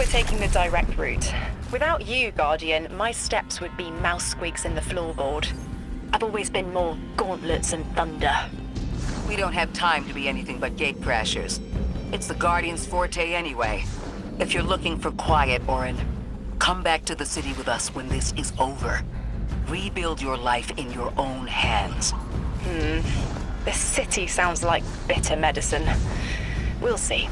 Taking the direct route. Without you, Guardian, my steps would be mouse squeaks in the floorboard. I've always been more gauntlets and thunder. We don't have time to be anything but gate crashers. It's the Guardian's forte anyway. If you're looking for quiet, Orin, come back to the city with us when this is over. Rebuild your life in your own hands. The city sounds like bitter medicine. We'll see.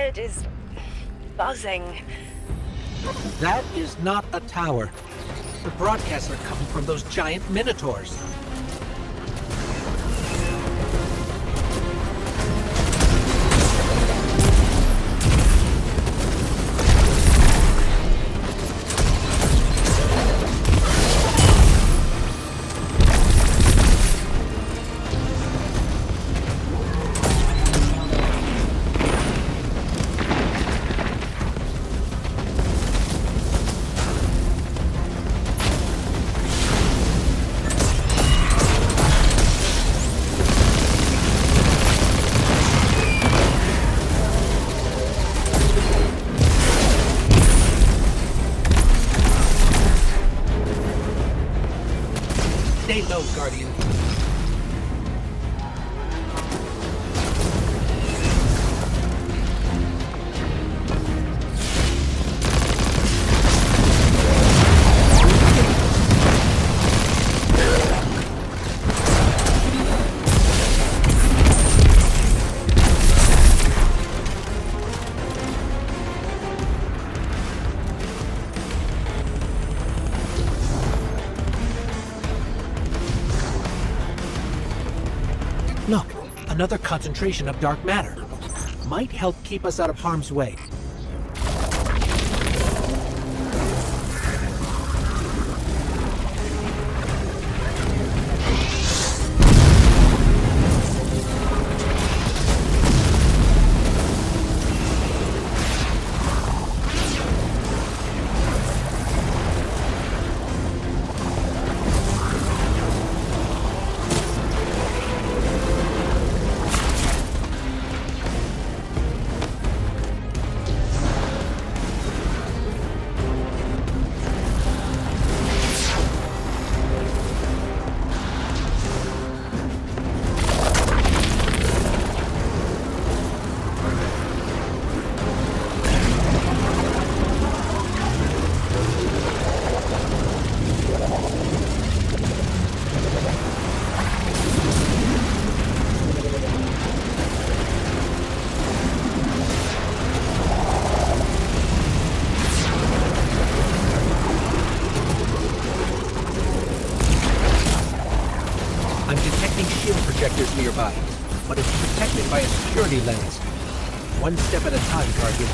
head is buzzing. That is not a tower. The broadcasts are coming from those giant minotaurs. Stay low, Guardian. Look, another concentration of dark matter. Might help keep us out of harm's way. I'm detecting shield projectors nearby, but it's protected by a security lens. One step at a time, Guardian.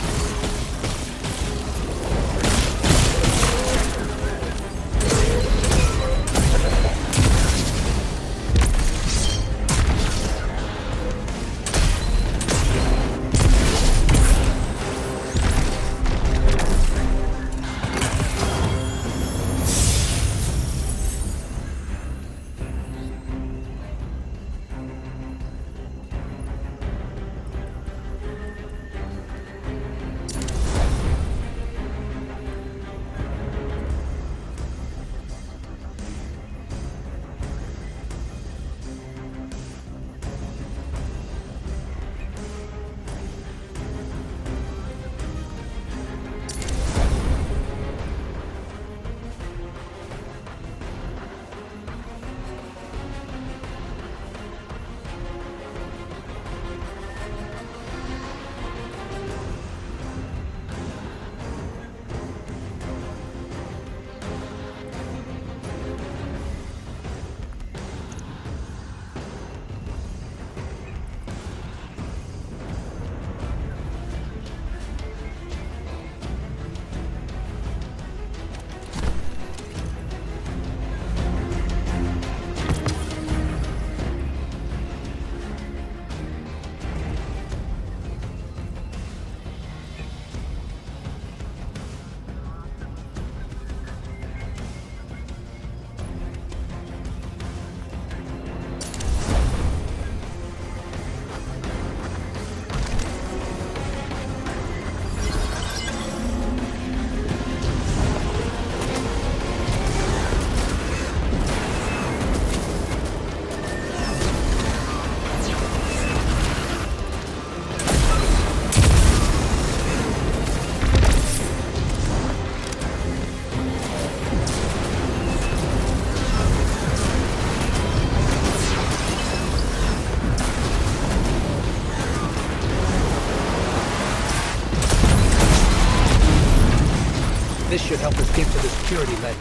This should help us get to the security lens.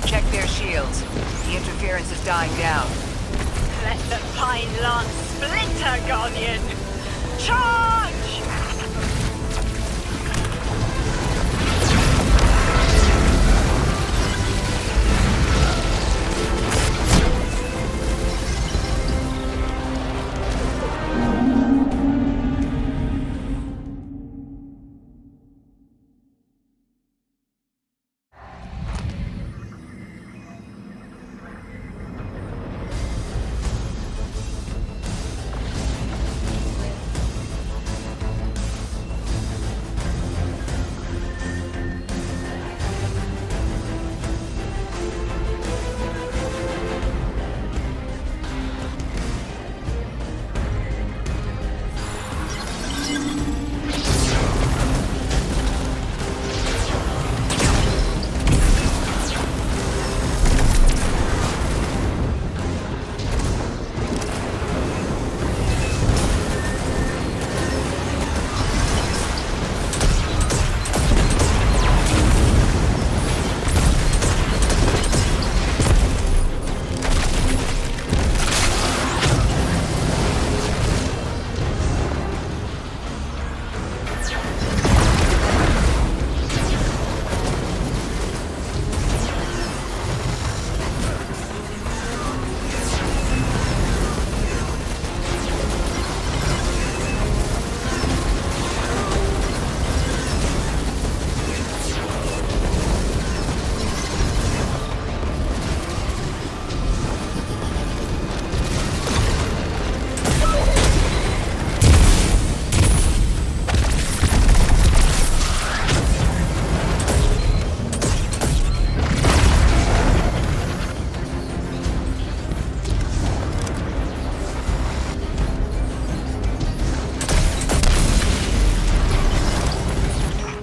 Check their shields. The interference is dying down. Let the Pine Lance splinter, Guardian! Charge!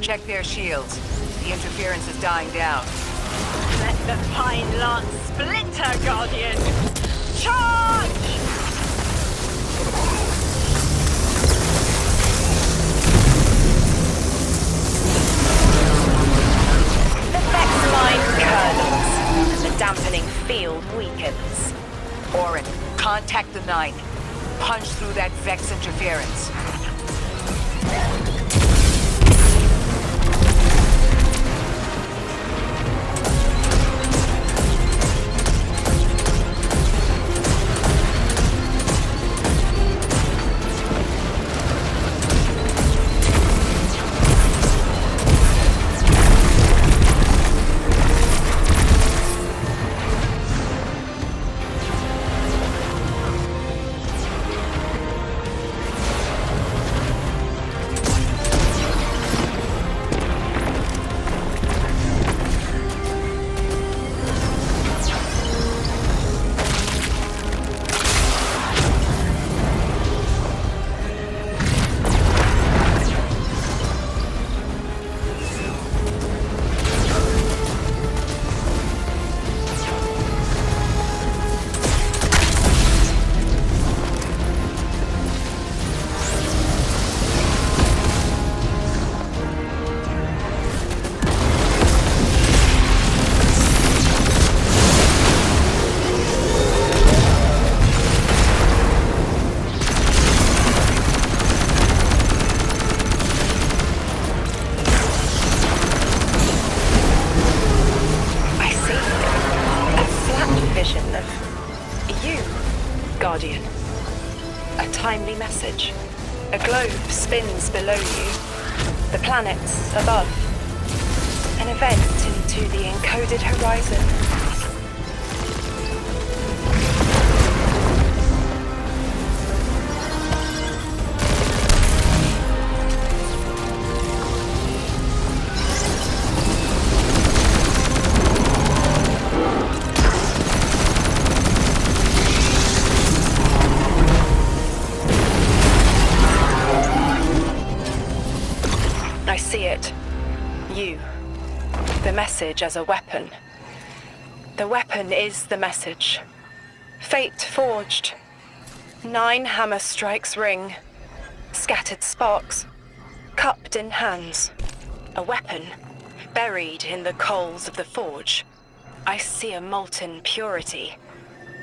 Check their shields. The interference is dying down. Let the Pine Lance splinter, Guardian! Charge! The Vex line curdles, and the dampening field weakens. Orin, contact the 9. Punch through that Vex interference. Guardian. A timely message. A globe spins below you. The planets above. An event into the encoded horizon. message as a weapon. The weapon is the message. Fate forged. 9 hammer strikes ring. Scattered sparks. Cupped in hands. A weapon. Buried in the coals of the forge. I see a molten purity.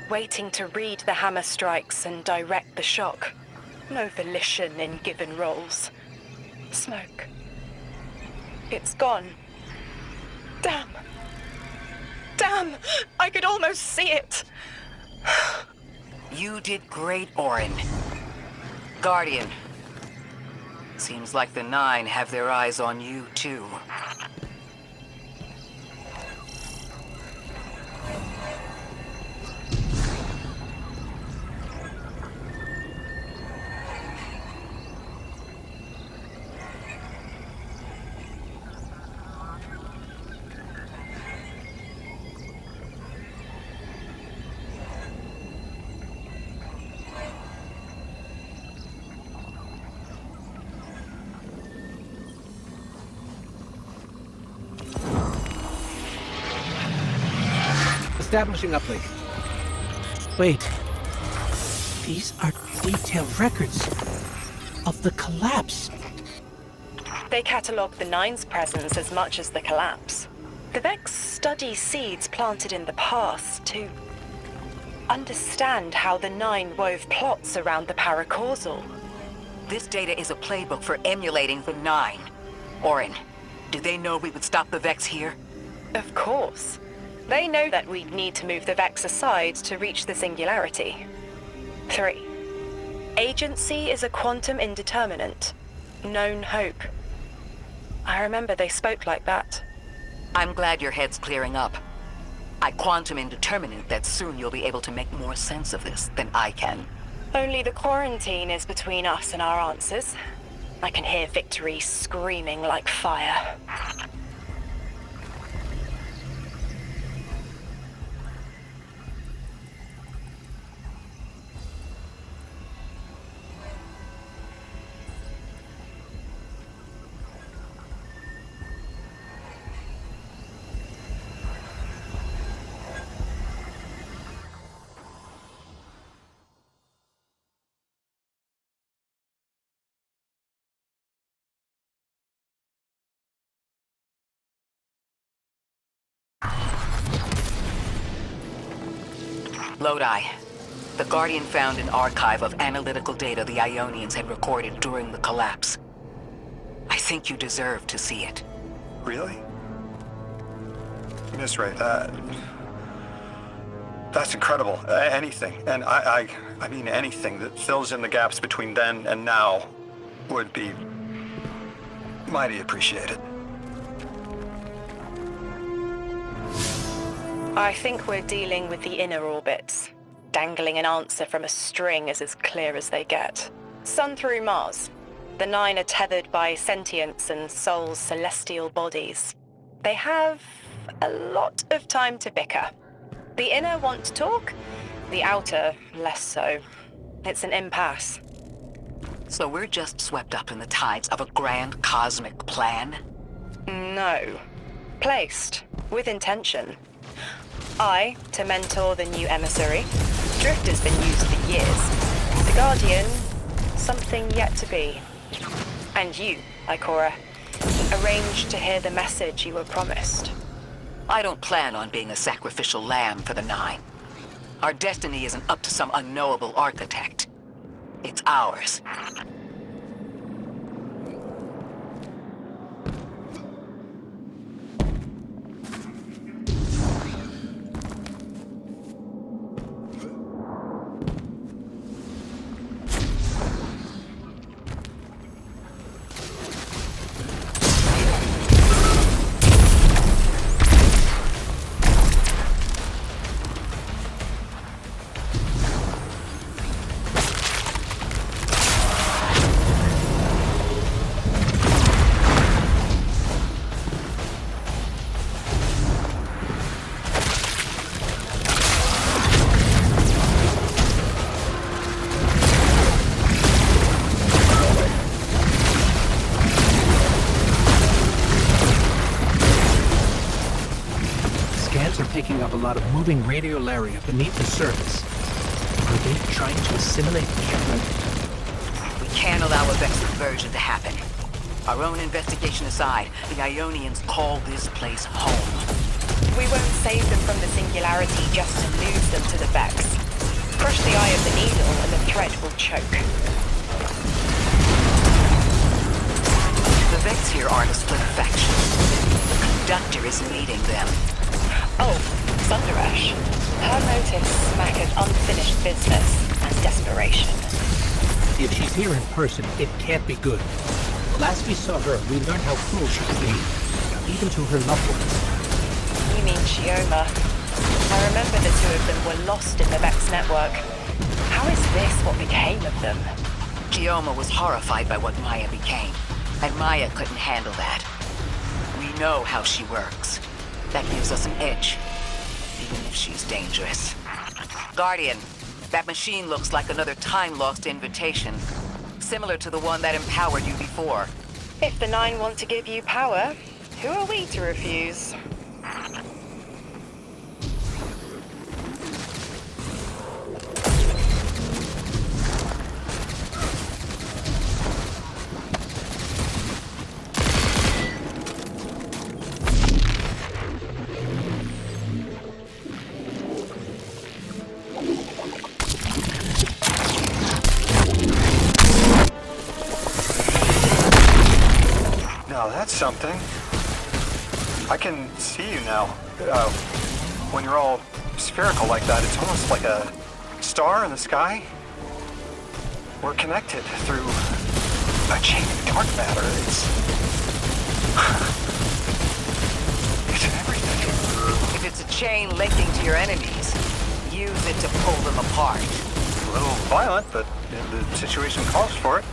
Waiting to read the hammer strikes and direct the shock. No volition in given roles. Smoke. It's gone. Damn. Damn! I could almost see it! You did great, Orin. Guardian. Seems like the 9 have their eyes on you, too. Establishing uplink. Wait. These are detailed records of the collapse. They catalogue the 9's presence as much as the collapse. The Vex study seeds planted in the past to understand how the 9 wove plots around the paracausal. This data is a playbook for emulating the 9. Orin, do they know we would stop the Vex here? Of course. They know that we need to move the Vex aside to reach the singularity. 3. Agency is a quantum indeterminate. Known hope. I remember they spoke like that. I'm glad your head's clearing up. I quantum indeterminate that soon you'll be able to make more sense of this than I can. Only the quarantine is between us and our answers. I can hear victory screaming like fire. Lodi. The Guardian found an archive of analytical data the Ionians had recorded during the collapse. I think you deserve to see it. Really? Miss Ray, that's incredible. Anything, and I mean anything that fills in the gaps between then and now would be mighty appreciated. I think we're dealing with the inner orbits. Dangling an answer from a string is as clear as they get. Sun through Mars. The 9 are tethered by sentience and Sol's celestial bodies. They have a lot of time to bicker. The inner want to talk, the outer less so. It's an impasse. So we're just swept up in the tides of a grand cosmic plan? No. Placed. With intention. I, to mentor the new emissary. Drift has been used for years. The Guardian, something yet to be. And you, Ikora, arranged to hear the message you were promised. I don't plan on being a sacrificial lamb for the 9. Our destiny isn't up to some unknowable architect. It's ours. up a lot of moving radiolaria beneath the surface. Are they trying to assimilate Cameron? We can't allow a Vex conversion to happen. Our own investigation aside, the Ionians call this place home. We won't save them from the singularity just to lose them to the Vex. Crush the eye of the needle and the thread will choke. The Vex here aren't a split faction. The conductor is leading them. Oh, Sundaresh. Her motives smack of unfinished business and desperation. If she's here in person, it can't be good. Last we saw her, we learned how cruel she could be, even to her loved ones. You mean Shioma? I remember the two of them were lost in the Vex network. How is this what became of them? Shioma was horrified by what Maya became, and Maya couldn't handle that. We know how she works. That gives us an edge, even if she's dangerous. Guardian, that machine looks like another time-lost invitation, similar to the one that empowered you before. If the Nine want to give you power, who are we to refuse? Now that's something. I can see you now. When you're all spherical like that, it's almost like a star in the sky. We're connected through a chain of dark matter. It's in everything. If it's a chain linking to your enemies, use it to pull them apart. A little violent, but the situation calls for it.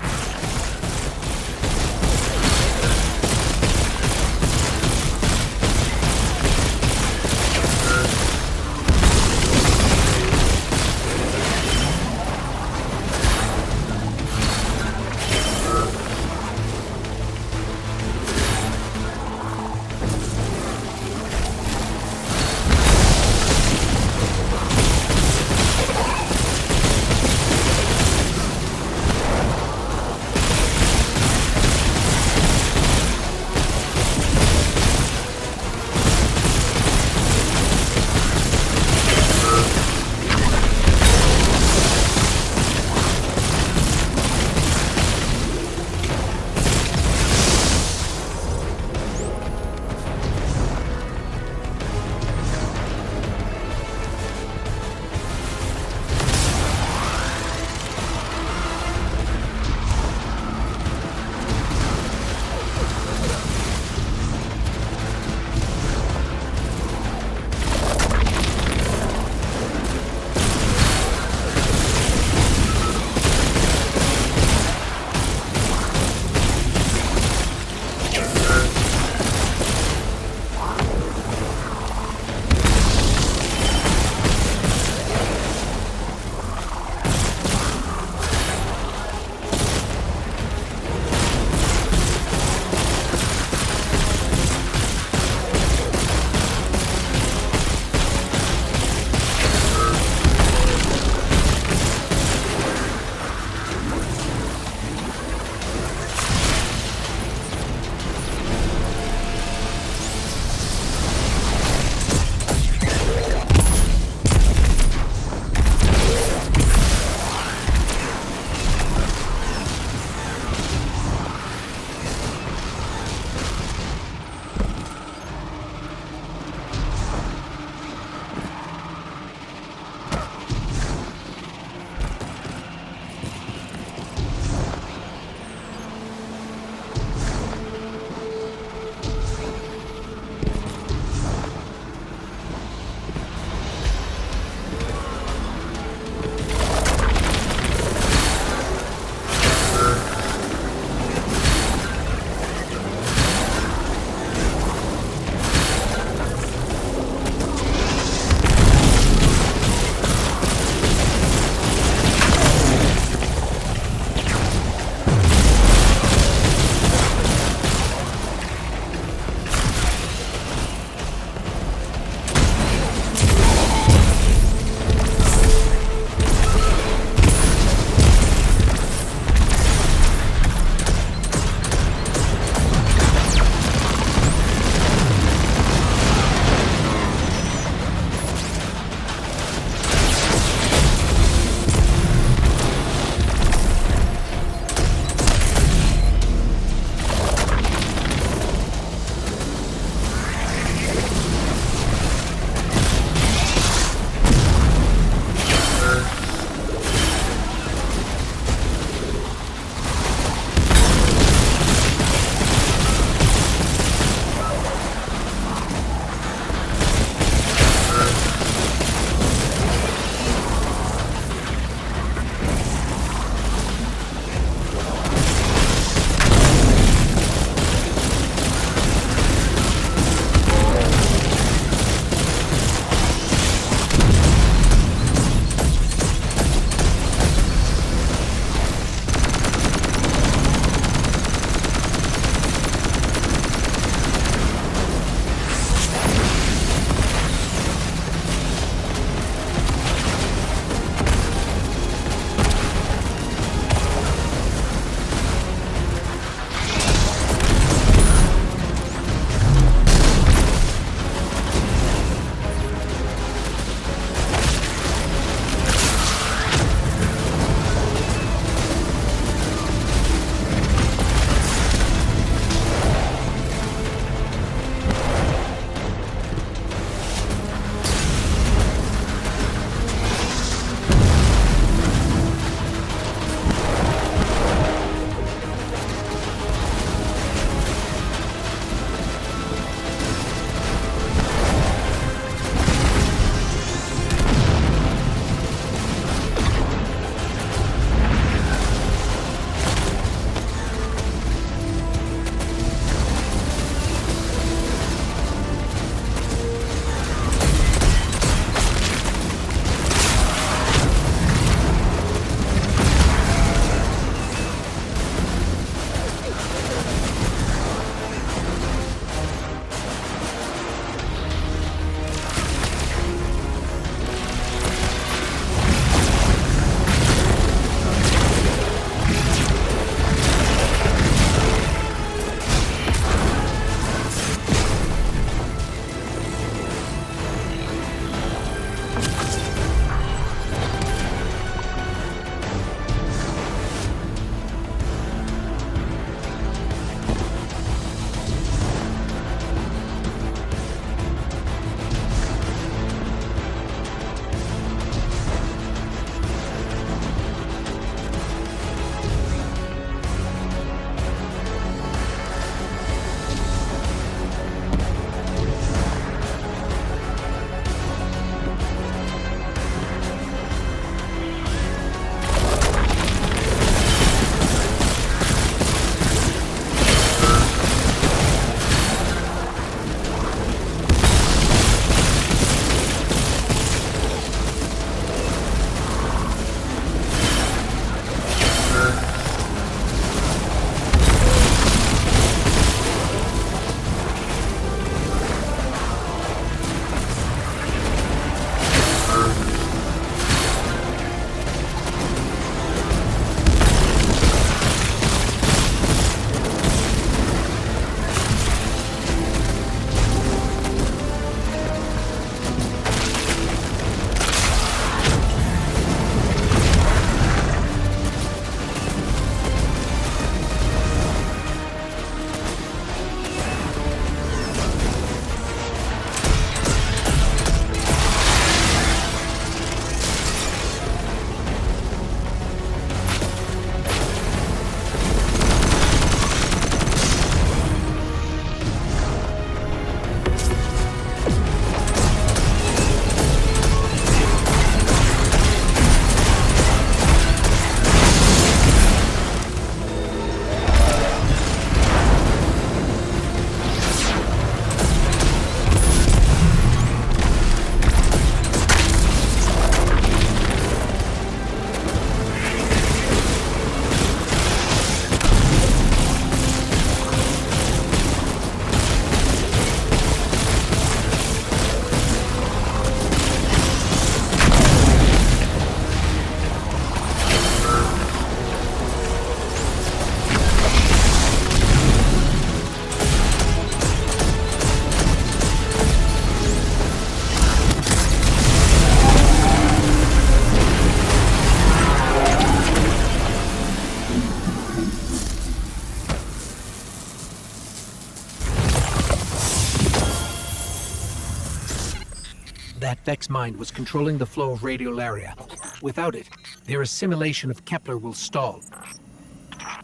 Vex mind was controlling the flow of radiolaria. Without it, their assimilation of Kepler will stall.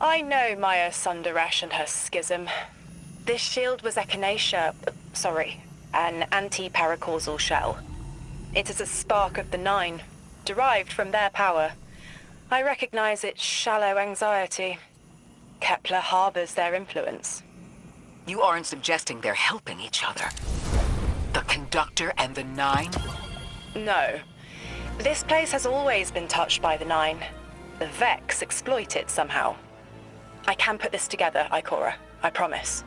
I know Maya Sundaresh and her schism. This shield was an anti-paracausal shell. It is a spark of the Nine, derived from their power. I recognize its shallow anxiety. Kepler harbors their influence. You aren't suggesting they're helping each other? The Conductor and the Nine? No. This place has always been touched by the Nine. The Vex exploit it somehow. I can put this together, Ikora. I promise.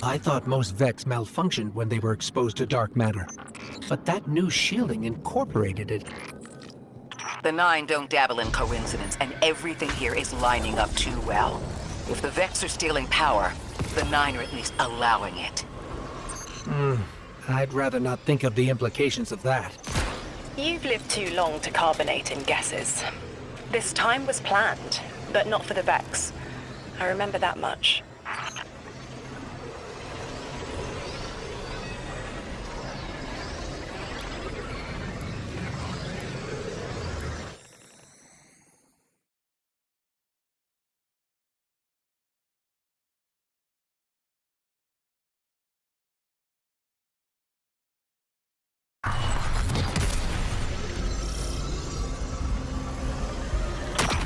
I thought most Vex malfunctioned when they were exposed to dark matter. But that new shielding incorporated it. The Nine don't dabble in coincidence, and everything here is lining up too well. If the Vex are stealing power, the Nine are at least allowing it. I'd rather not think of the implications of that. You've lived too long to carbonate in guesses. This time was planned, but not for the Vex. I remember that much.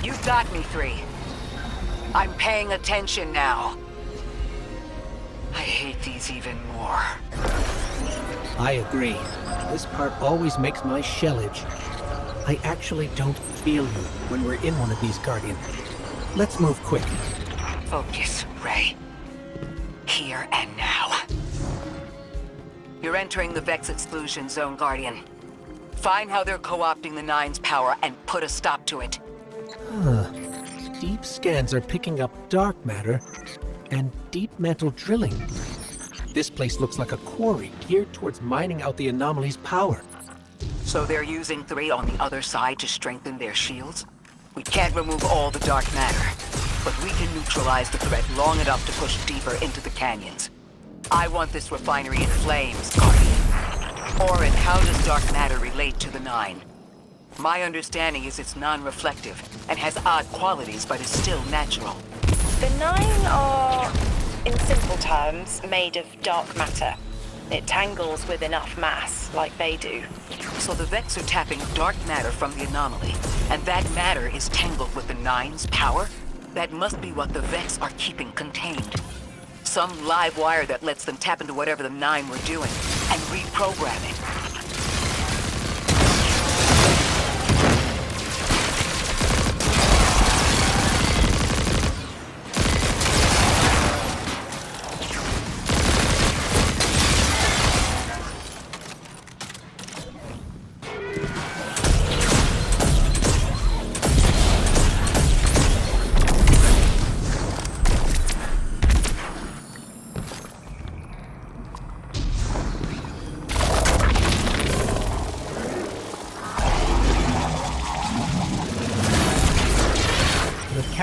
You've got me, 3. I'm paying attention now. I hate these even more. I agree. This part always makes my shell itch. I actually don't feel you when we're in one of these, Guardian. Let's move quick. Focus, Ray. Here and now. You're entering the Vex exclusion zone, Guardian. Find how they're co-opting the Nine's power and put a stop to it. Deep scans are picking up dark matter and deep metal drilling. This place looks like a quarry geared towards mining out the anomaly's power. So they're using 3 on the other side to strengthen their shields? We can't remove all the dark matter, but we can neutralize the threat long enough to push deeper into the canyons. I want this refinery in flames, Guardian. Orin, how does dark matter relate to the Nine? My understanding is it's non-reflective and has odd qualities, but is still natural. The Nine are, in simple terms, made of dark matter. It tangles with enough mass, like they do. So the Vex are tapping dark matter from the anomaly, and that matter is tangled with the Nine's power? That must be what the Vex are keeping contained. Some live wire that lets them tap into whatever the Nine were doing, and reprogram it.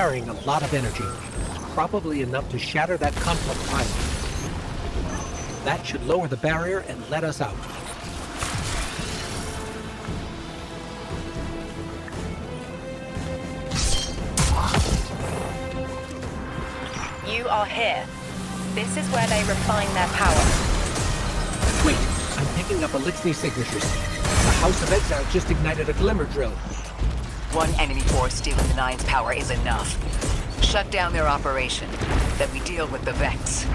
carrying a lot of energy. Probably enough to shatter that conflict pylon. That should lower the barrier and let us out. You are here. This is where they refine their power. Wait, I'm picking up Elixir signatures. The House of Exile just ignited a glimmer drill. One enemy force stealing the Nine's power is enough. Shut down their operation, then we deal with the Vex.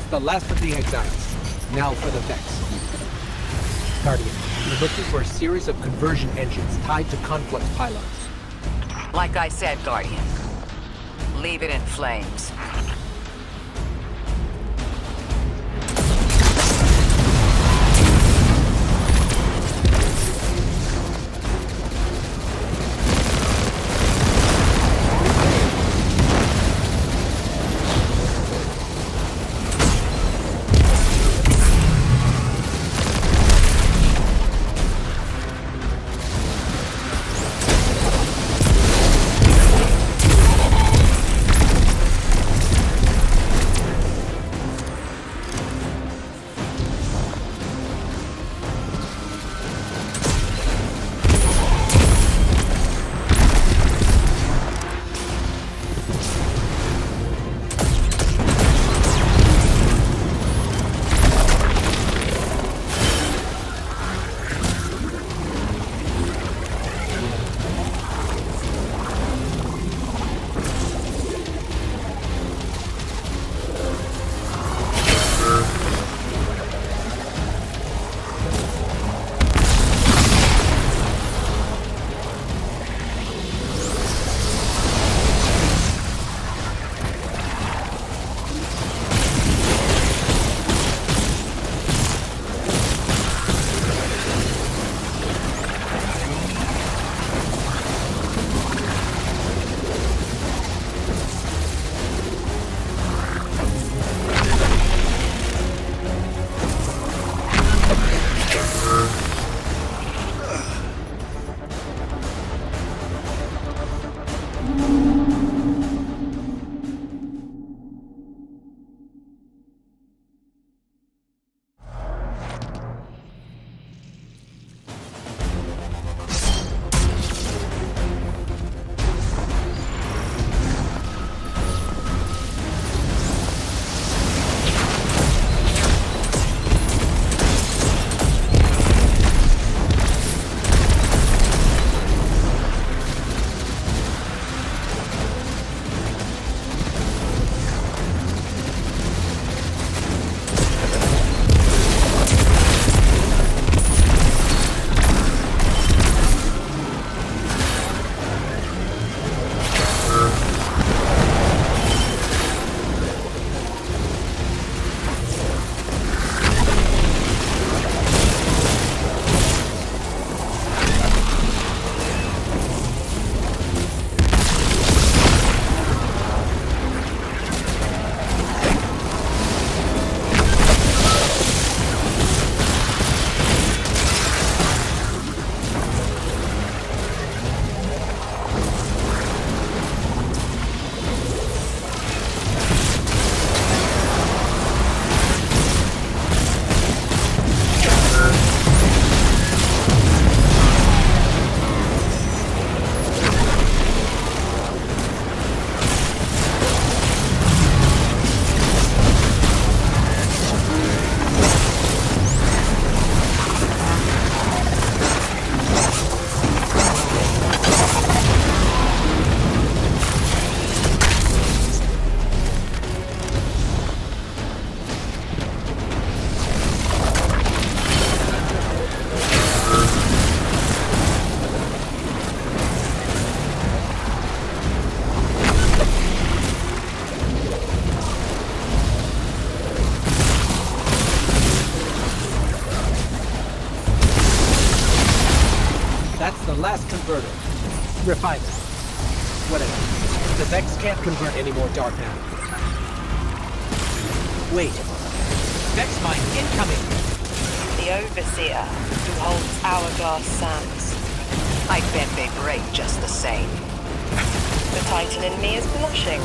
The last of the exiles. Now for the Vex. Guardian, you're looking for a series of conversion engines tied to conflict pylons. Like I said, Guardian, leave it in flames. That's the last converter. Refiner. Whatever. The Vex can't convert any more dark matter. Wait. Vex mine incoming! The Overseer, who holds Hourglass Sands. I bet they break just the same. The Titan in me is blushing.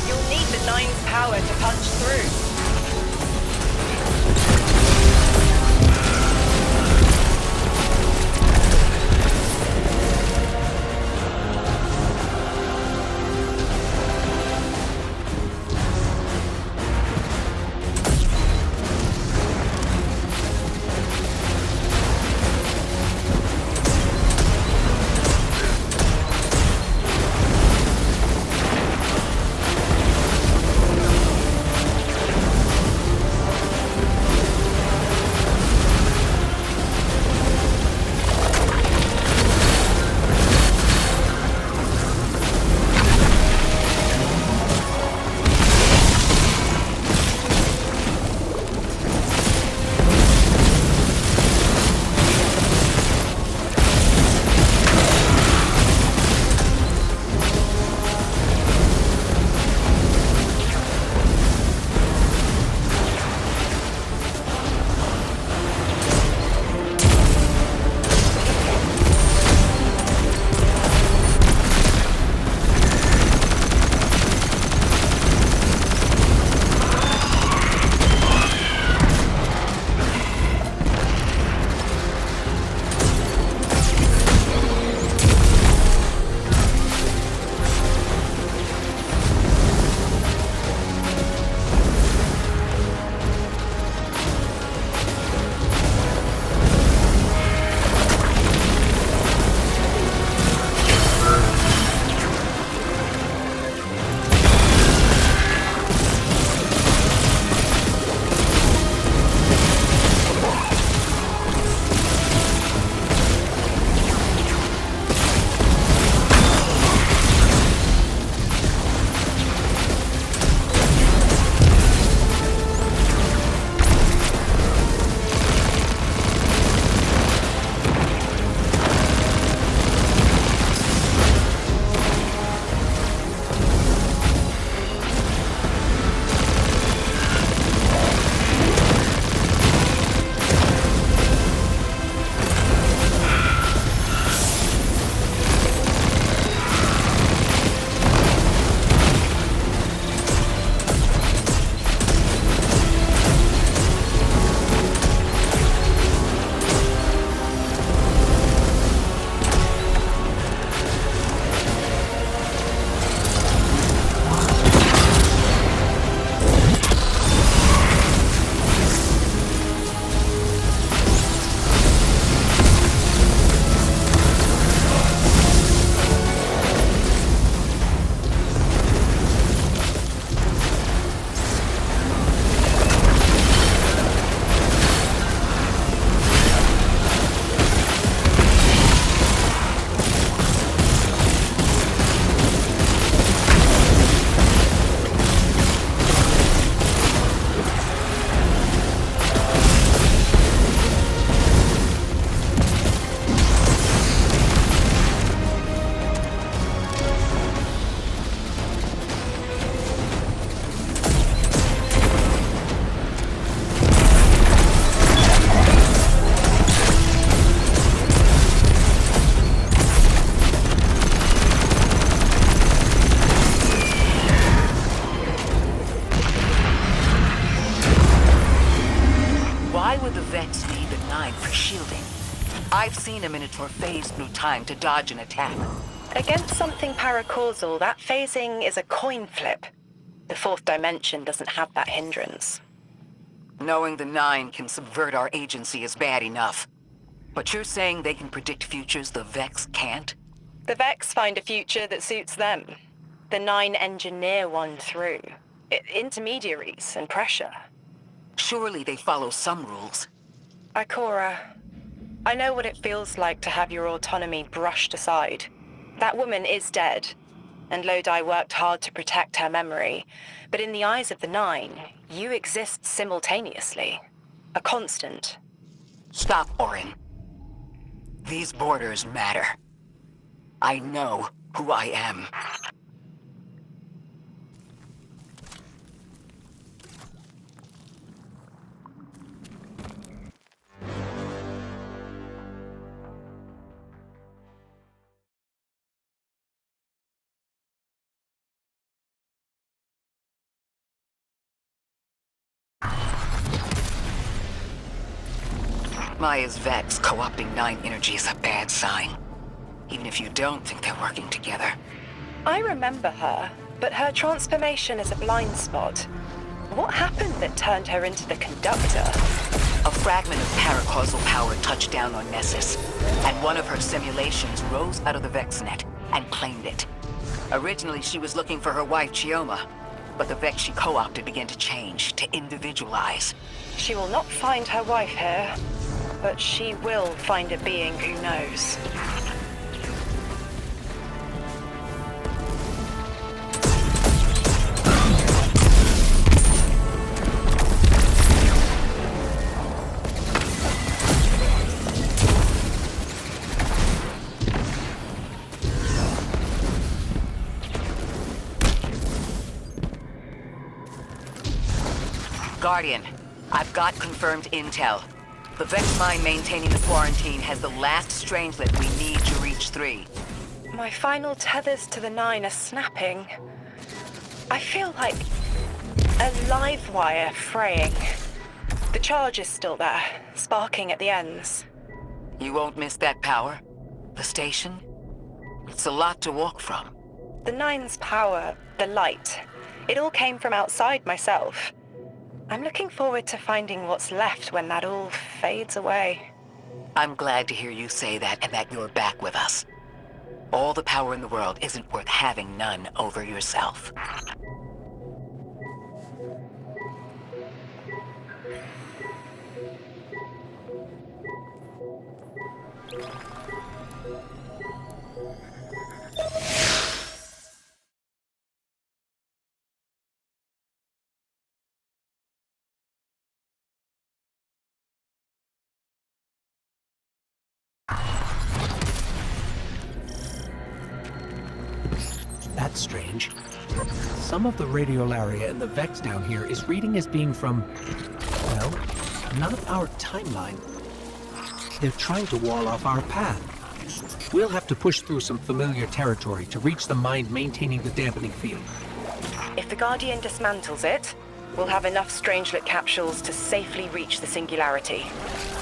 You'll need the Nine's power to punch through. Vex need the Nine for shielding. I've seen a Minotaur phase through time to dodge an attack. Against something paracausal, that phasing is a coin flip. The fourth dimension doesn't have that hindrance. Knowing the Nine can subvert our agency is bad enough. But you're saying they can predict futures the Vex can't? The Vex find a future that suits them. The Nine engineer one through. Intermediaries and pressure. Surely they follow some rules. Ikora, I know what it feels like to have your autonomy brushed aside. That woman is dead, and Lodi worked hard to protect her memory. But in the eyes of the Nine, you exist simultaneously. A constant. Stop, Orin. These borders matter. I know who I am. Maya's Vex co-opting Nine energy is a bad sign. Even if you don't think they're working together. I remember her, but her transformation is a blind spot. What happened that turned her into the conductor? A fragment of paracausal power touched down on Nessus, and one of her simulations rose out of the VexNet and claimed it. Originally, she was looking for her wife, Chioma, but the Vex she co-opted began to change, to individualize. She will not find her wife here, but she will find a being who knows. Guardian, I've got confirmed intel. The Vex mine maintaining the quarantine has the last strangelet we need to reach 3. My final tethers to the Nine are snapping. I feel like a live wire fraying. The charge is still there, sparking at the ends. You won't miss that power? The station? It's a lot to walk from. The Nine's power, the light, it all came from outside myself. I'm looking forward to finding what's left when that all fades away. I'm glad to hear you say that and that you're back with us. All the power in the world isn't worth having none over yourself. That's strange. Some of the radiolaria in the Vex down here is reading as being from, well, not our timeline. They're trying to wall off our path. We'll have to push through some familiar territory to reach the mine maintaining the dampening field. If the Guardian dismantles it, we'll have enough Strangelet capsules to safely reach the Singularity.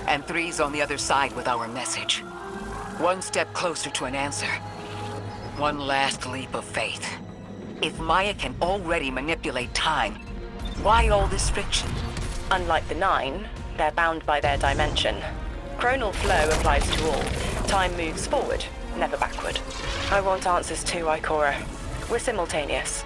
And 3's on the other side with our message. One step closer to an answer. One last leap of faith. If Maya can already manipulate time, why all this friction? Unlike the Nine, they're bound by their dimension. Chronal flow applies to all. Time moves forward, never backward. I want answers too, Ikora. We're simultaneous.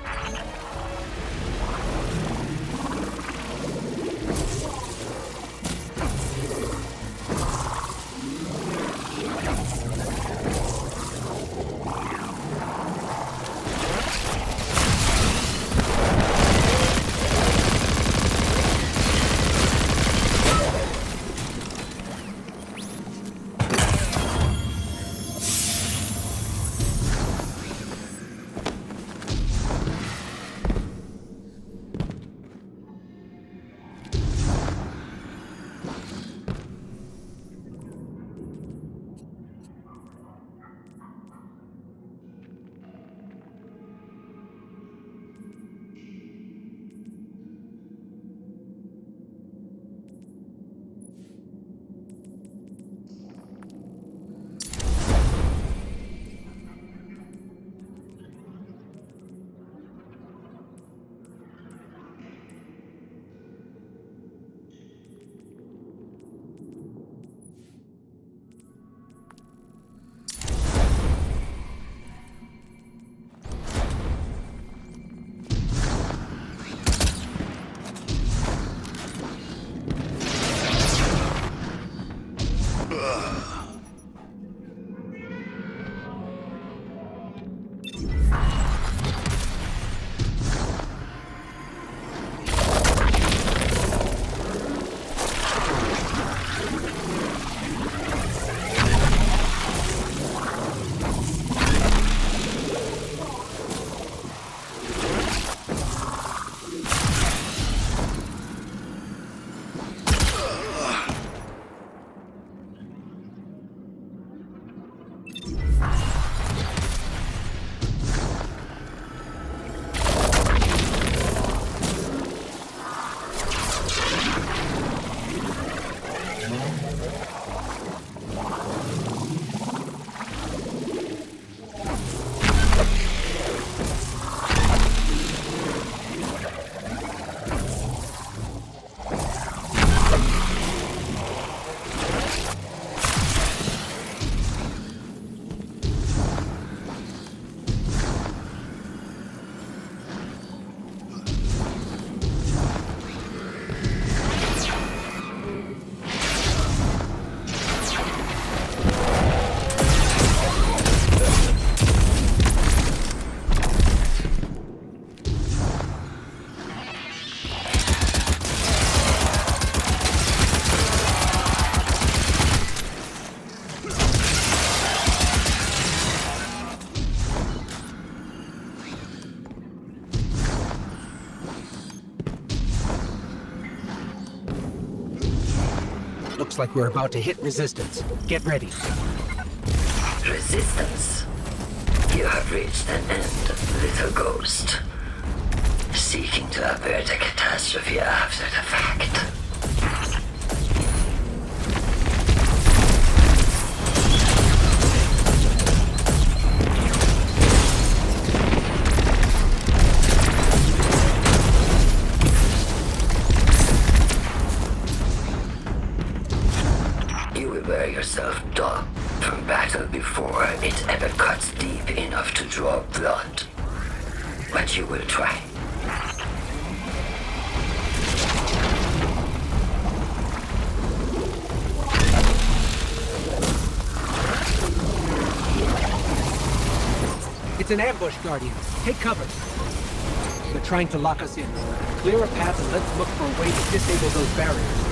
Looks like we're about to hit resistance. Get ready. Resistance. You have reached an end, little ghost. Seeking to avert a catastrophe after the fact. You will wear yourself dumb from battle before it ever cuts deep enough to draw blood. But you will try. It's an ambush, Guardian. Take cover. They're trying to lock us in. Clear a path and let's look for a way to disable those barriers.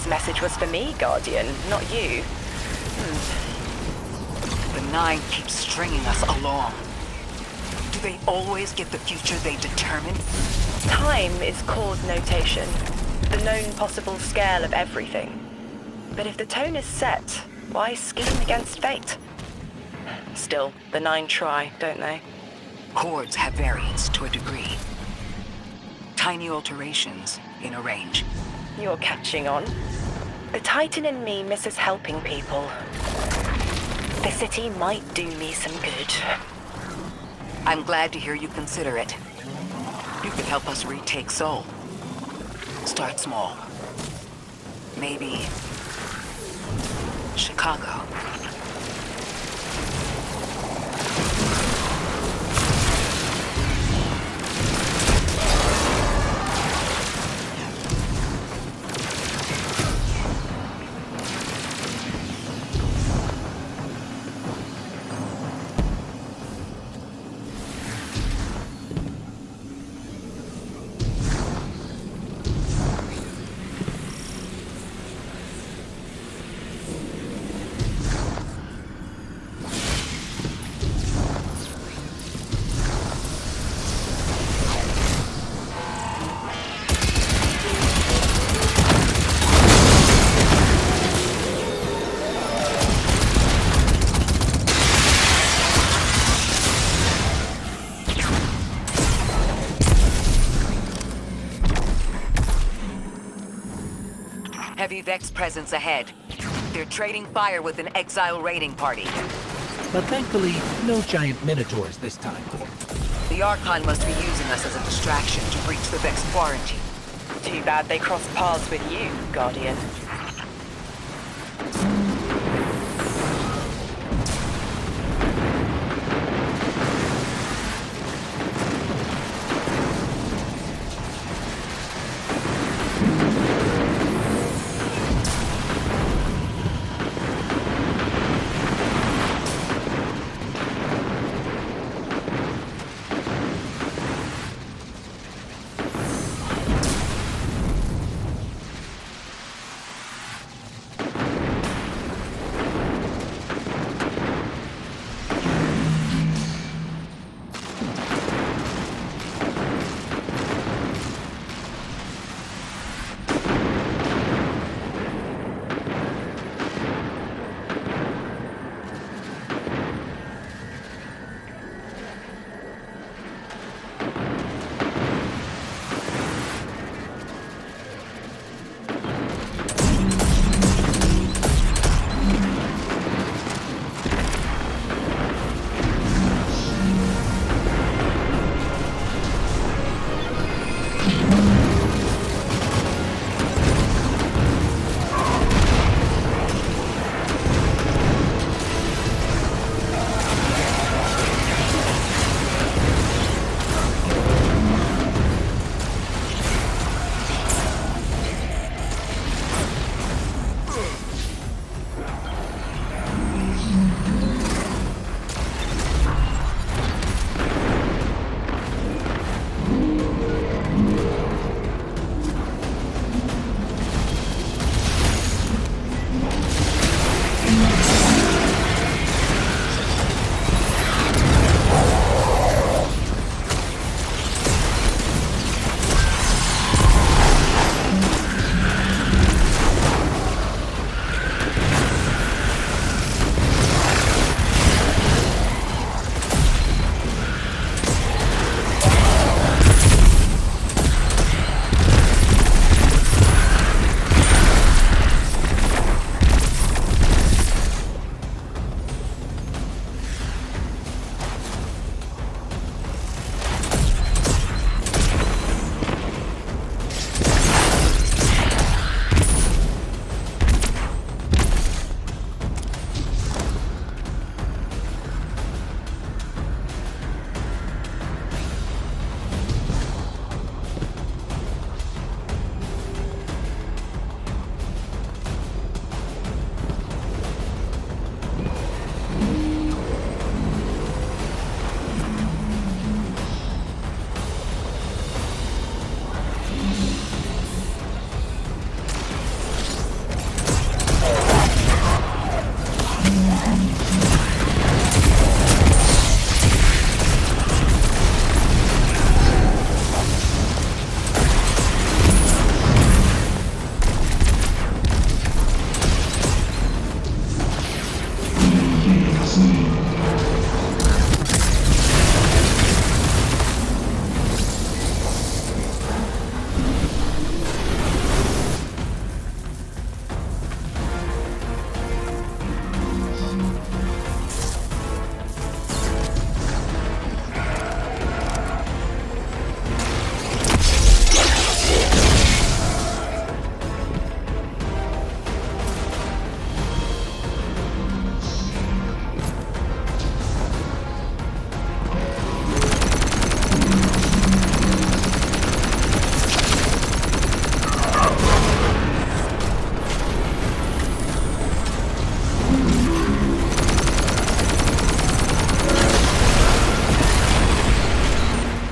Message was for me, Guardian, not you. The Nine keeps stringing us along. Do they always get the future they determine? Time is chord notation, the known possible scale of everything. But if the tone is set, why scheme against fate? Still, the Nine try, don't they? Chords have variance to a degree. Tiny alterations in a range. You're catching on. The Titan in me misses helping people. The city might do me some good. I'm glad to hear you consider it. You could help us retake Seoul. Start small. Maybe Chicago. Heavy Vex presence ahead. They're trading fire with an exile raiding party. But thankfully, no giant minotaurs this time. The Archon must be using us as a distraction to breach the Vex quarantine. Too bad they crossed paths with you, Guardian.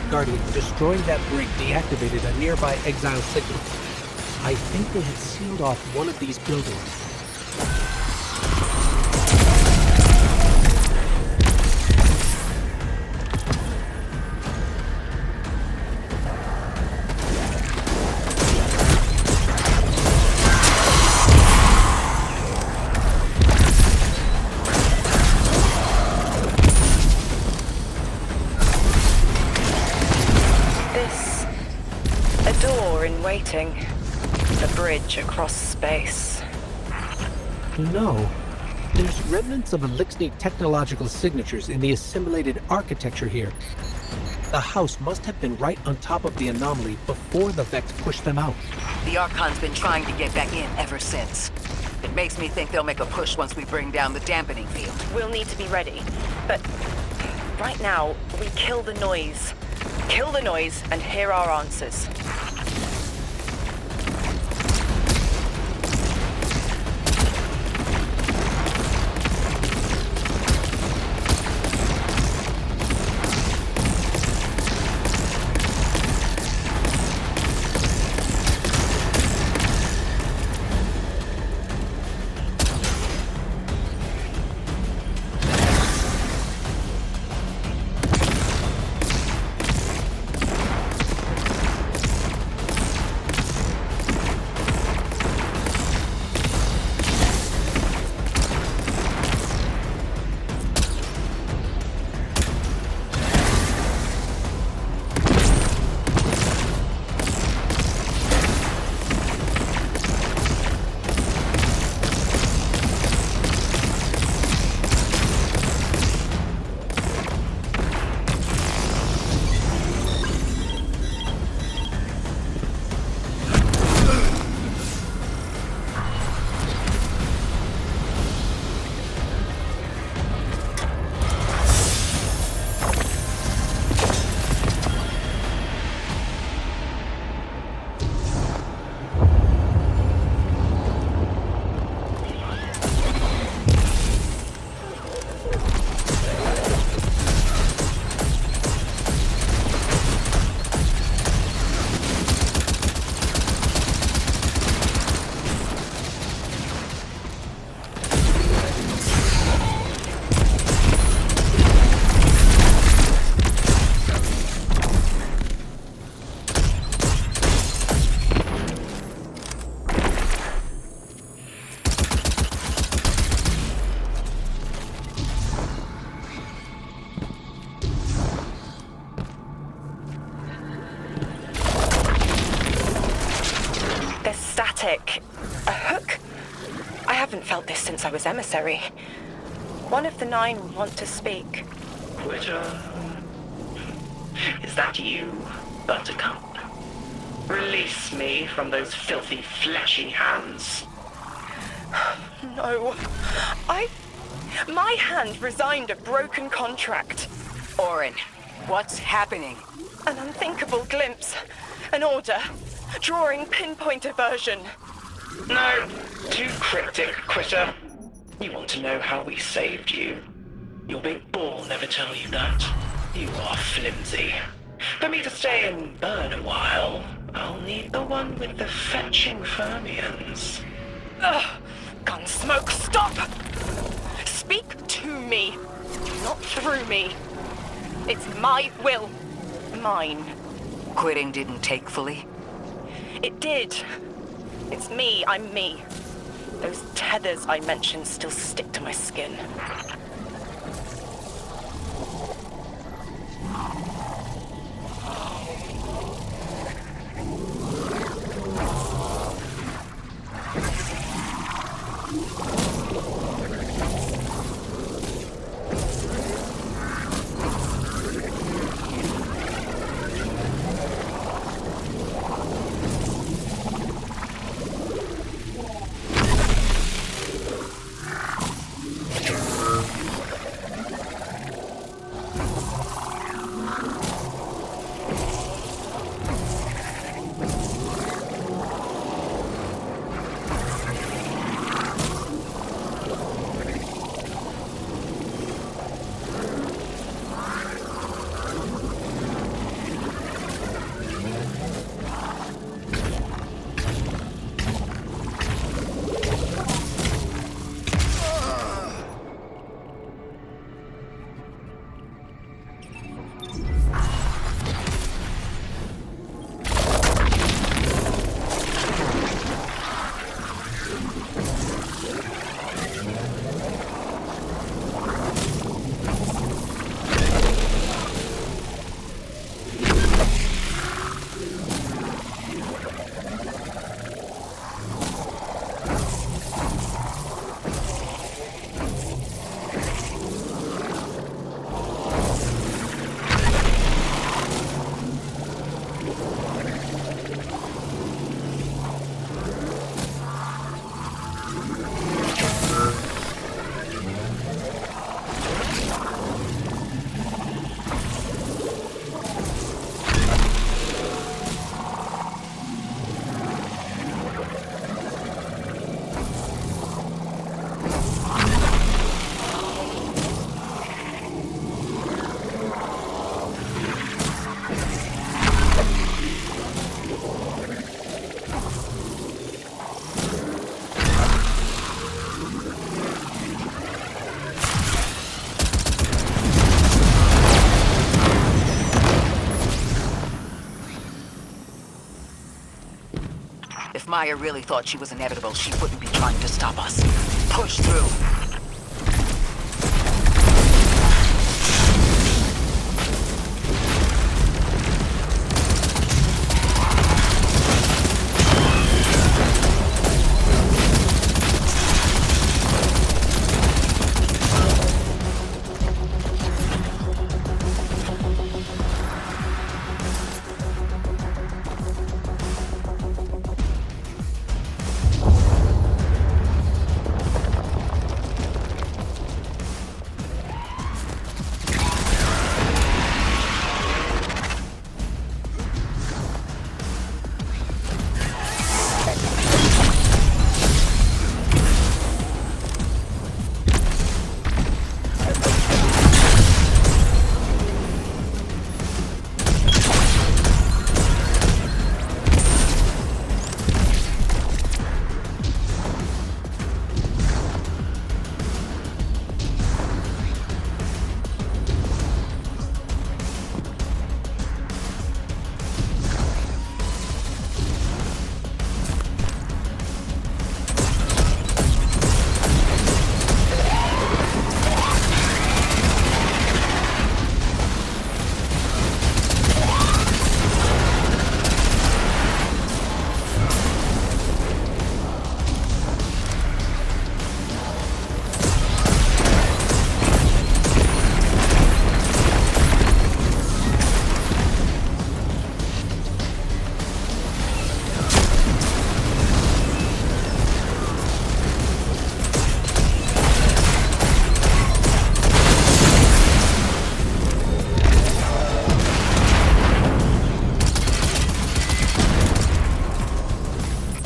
Guardian destroying that break deactivated a nearby exile signal. I think they had sealed off one of these buildings. Waiting. A bridge across space. No. There's remnants of Elixir technological signatures in the assimilated architecture here. The house must have been right on top of the anomaly before the Vex pushed them out. The Archon's been trying to get back in ever since. It makes me think they'll make a push once we bring down the dampening field. We'll need to be ready. But right now, we kill the noise. Kill the noise and hear our answers. A hook? I haven't felt this since I was emissary. One of the 9 want to speak. Quitter. Is that you, Buttercup? Release me from those filthy, fleshy hands. No. My hand resigned a broken contract. Orin, what's happening? An unthinkable glimpse. An order. Drawing pinpoint aversion. No, too cryptic, Quitter. You want to know how we saved you? Your big ball never tell you that. You are flimsy. For me to stay and burn a while, I'll need the one with the fetching fermions. Ugh! Gunsmoke, stop! Speak to me, not through me. It's my will. Mine. Quitting didn't take fully? It did. It's me, I'm me. Those tethers I mentioned still stick to my skin. Maya really thought she was inevitable, she wouldn't be trying to stop us. Push through.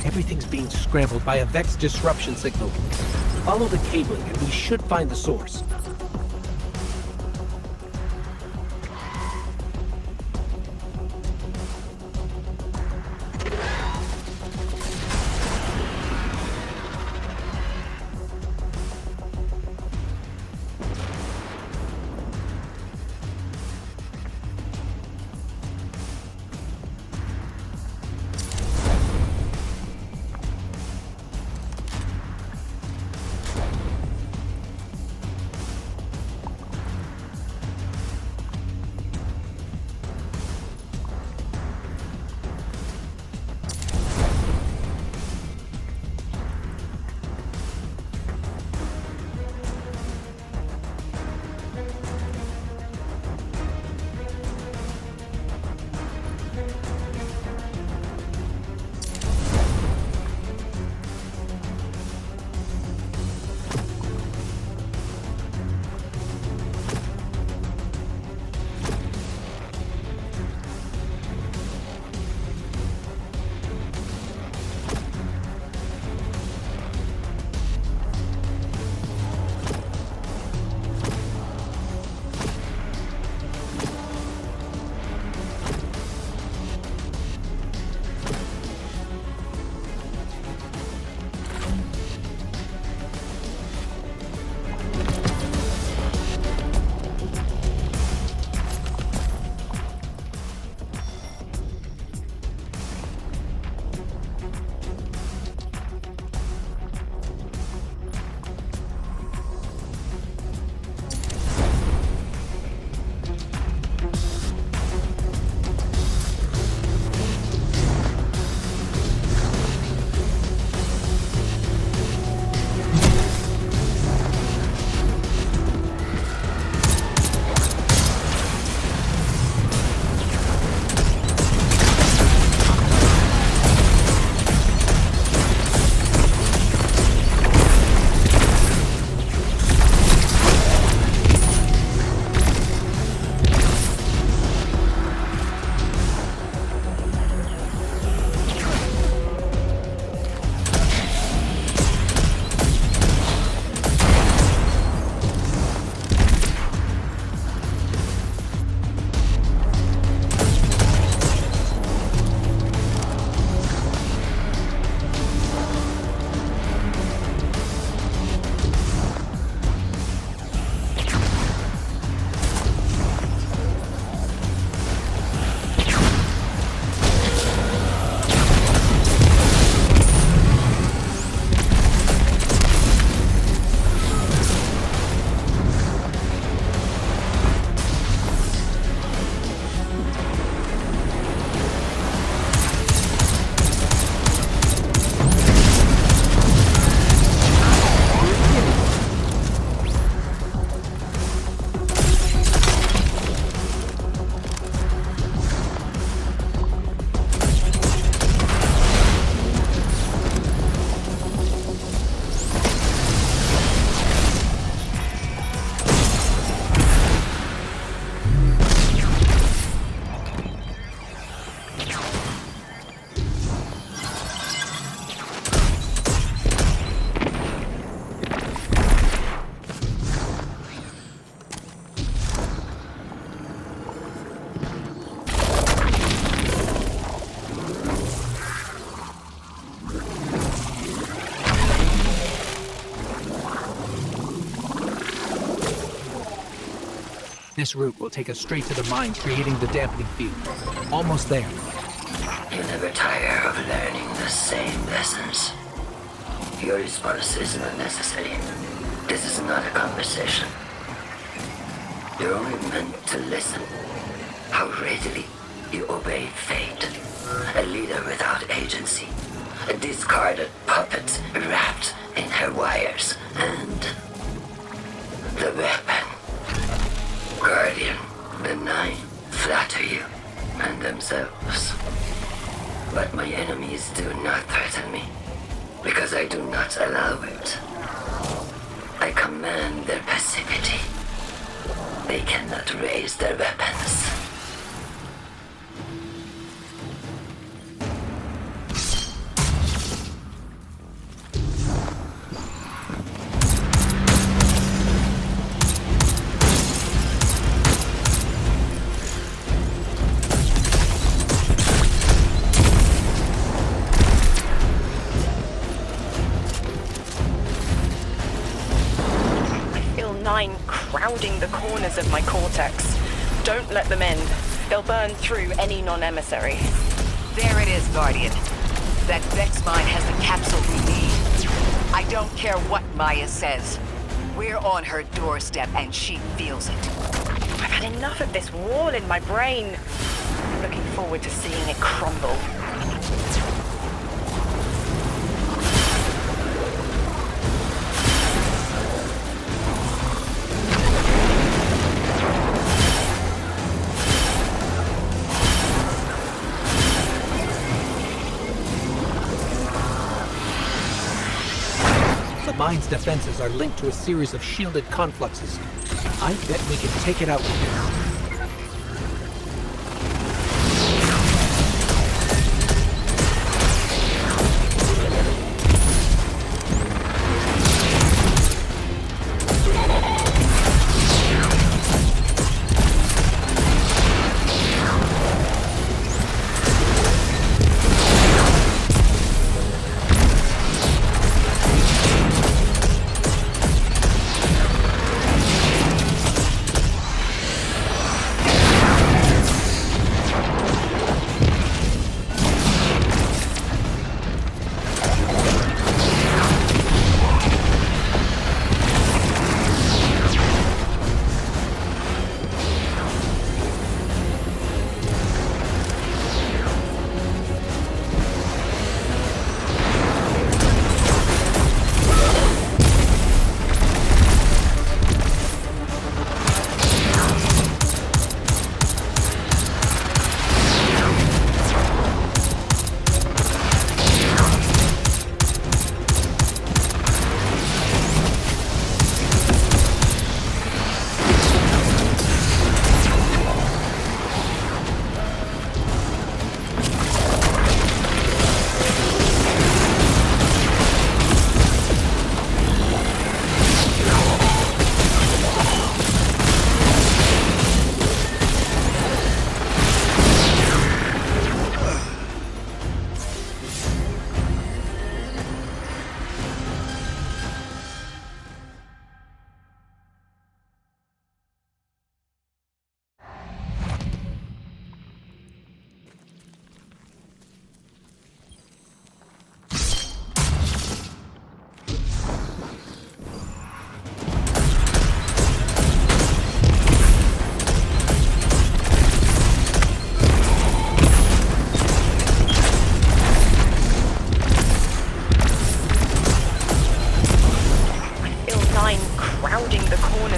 Everything's being scrambled by a Vex disruption signal. Follow the cabling and we should find the source. This route will take us straight to the mine, creating the dampening field. Almost there. You never tire of learning the same lessons. Your response is not necessary. This is not a conversation. You're only meant to listen. How readily you obey fate. A leader without agency. A discarded puppet wrapped in her wires. And the weapon. Guardian, the Nine flatter you and themselves. But my enemies do not threaten me, because I do not allow it. I command their passivity. They cannot raise their weapons. Crowding the corners of my cortex. Don't let them in. They'll burn through any non-emissary. There it is, Guardian. That Vex mine has the capsule we need. I don't care what Maya says. We're on her doorstep and she feels it. I've had enough of this wall in my brain. I'm looking forward to seeing it crumble. The mine's defenses are linked to a series of shielded confluxes. I bet we can take it out with this.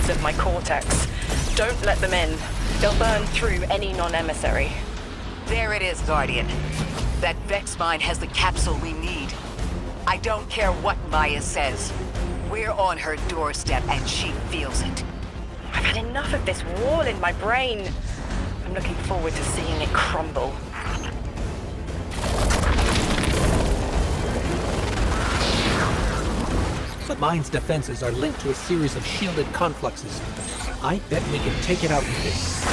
Of my cortex. Don't let them in. They'll burn through any non-emissary. There it is, Guardian. That Vex mine has the capsule we need. I don't care what Maya says. We're on her doorstep and she feels it. I've had enough of this wall in my brain. I'm looking forward to seeing it crumble. The mine's defenses are linked to a series of shielded confluxes. I bet we can take it out with this.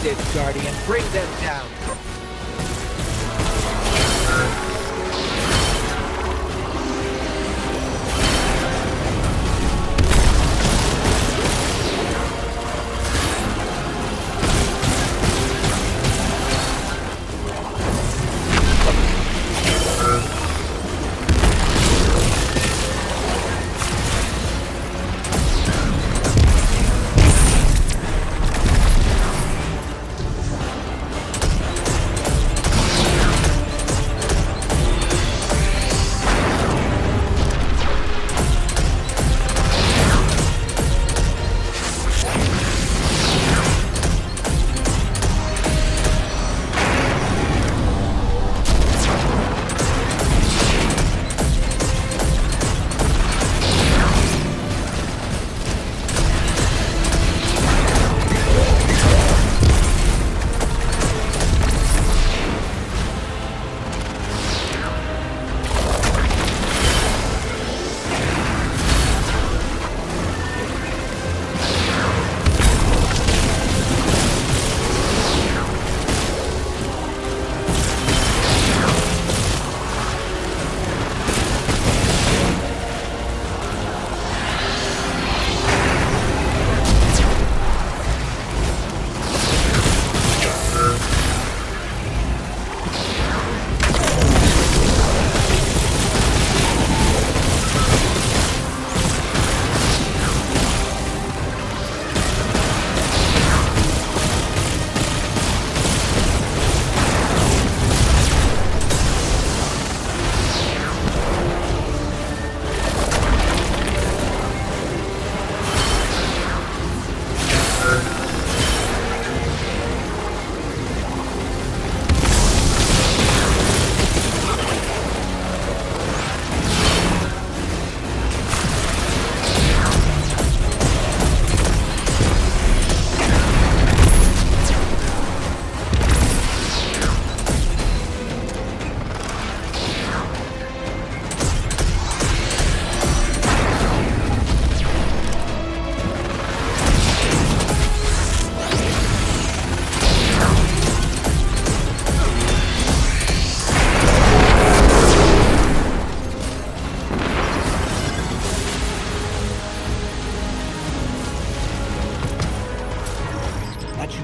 this, Guardian. Bring them down.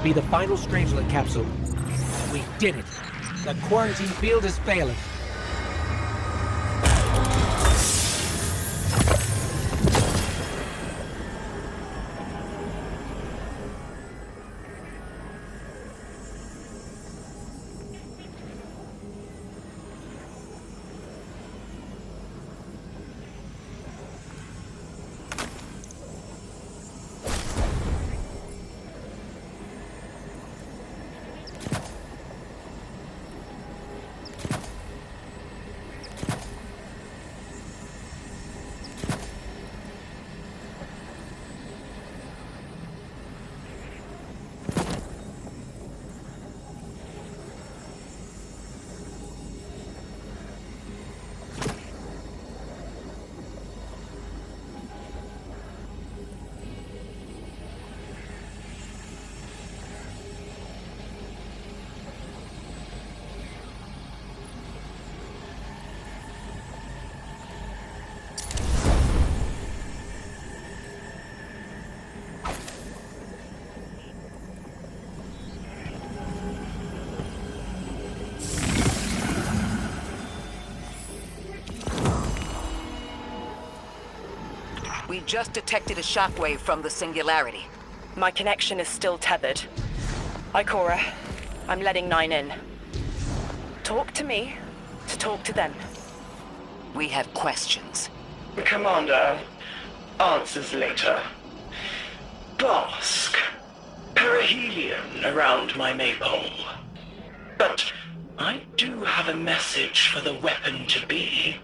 Be the final Strangelet capsule. We did it. The quarantine field is failing. We just detected a shockwave from the singularity. My connection is still tethered. Ikora, I'm letting 9 in. Talk to me to talk to them. We have questions. Commander, answers later. Bask. Perihelion around my maypole. But I do have a message for the weapon-to-be.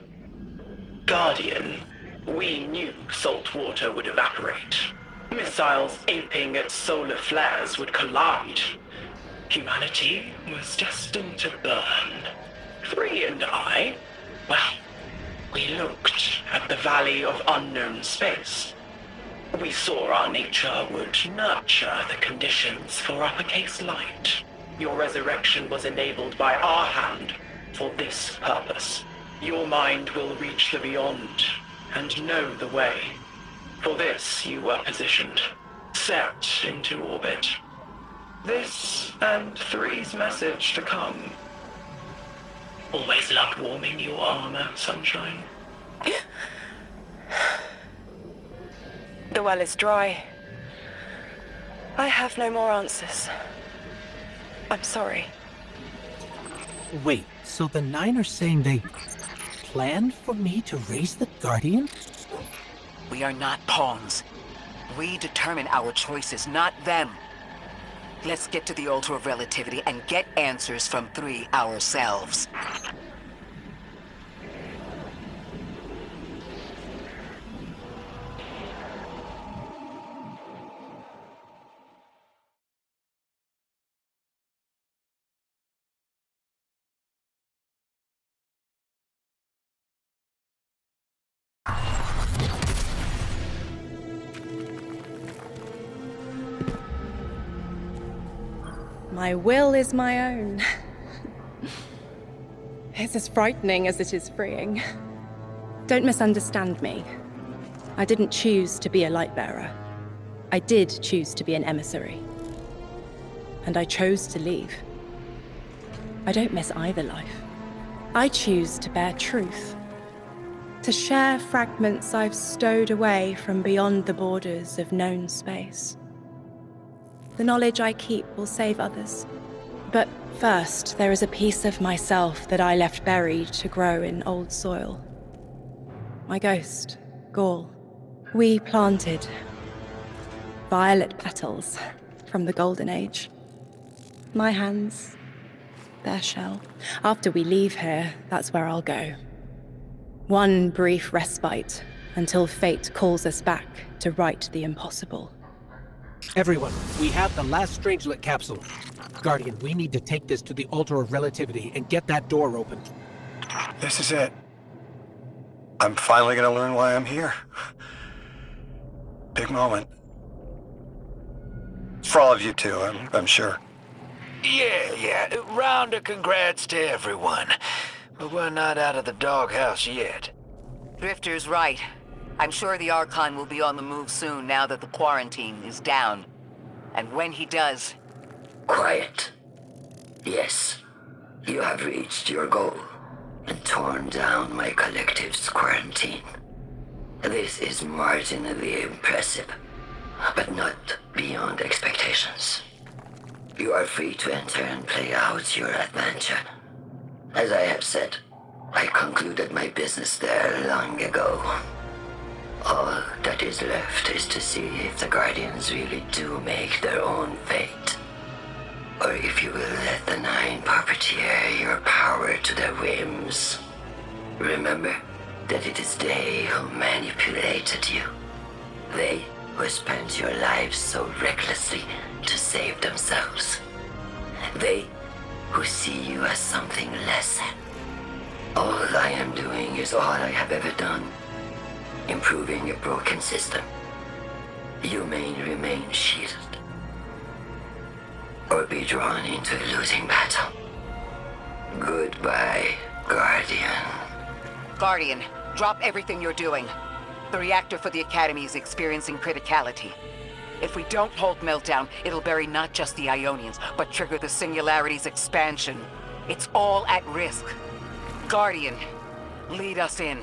Guardian, we knew salt water would evaporate. Missiles aping at solar flares would collide. Humanity was destined to burn. 3 and I, well, we looked at the Valley of Unknown Space. We saw our nature would nurture the conditions for uppercase light. Your resurrection was enabled by our hand for this purpose. Your mind will reach the beyond and know the way. For this you were positioned, set into orbit. This and 3's message to come. Always loved warming your armor, Sunshine. The well is dry. I have no more answers. I'm sorry. Wait, so the Nine are saying they planned for me to raise the Guardian? We are not pawns. We determine our choices, not them. Let's get to the Altar of Relativity and get answers from 3 ourselves. My will is my own. It's as frightening as it is freeing. Don't misunderstand me. I didn't choose to be a light bearer. I did choose to be an emissary. And I chose to leave. I don't miss either life. I choose to bear truth. To share fragments I've stowed away from beyond the borders of known space. The knowledge I keep will save others. But first, there is a piece of myself that I left buried to grow in old soil. My ghost, Gaul. We planted violet petals from the Golden Age. My hands, their shell. After we leave here, that's where I'll go. One brief respite until fate calls us back to right the impossible. Everyone, we have the last Strangelet capsule. Guardian, we need to take this to the Altar of Relativity and get that door open. This is it. I'm finally gonna learn why I'm here. Big moment. For all of you too, I'm sure. Yeah. Round of congrats to everyone. But we're not out of the doghouse yet. Drifter's right. I'm sure the Archon will be on the move soon now that the quarantine is down. And when he does... Quiet. Yes, you have reached your goal and torn down my collective's quarantine. This is marginally impressive, but not beyond expectations. You are free to enter and play out your adventure. As I have said, I concluded my business there long ago. All that is left is to see if the Guardians really do make their own fate. Or if you will let the Nine puppeteer your power to their whims. Remember that it is they who manipulated you. They who spent your lives so recklessly to save themselves. They who see you as something less. All I am doing is all I have ever done. Improving a broken system. You may remain shielded. Or be drawn into a losing battle. Goodbye, Guardian. Guardian, drop everything you're doing. The reactor for the Academy is experiencing criticality. If we don't hold Meltdown, it'll bury not just the Ionians, but trigger the Singularity's expansion. It's all at risk. Guardian, lead us in.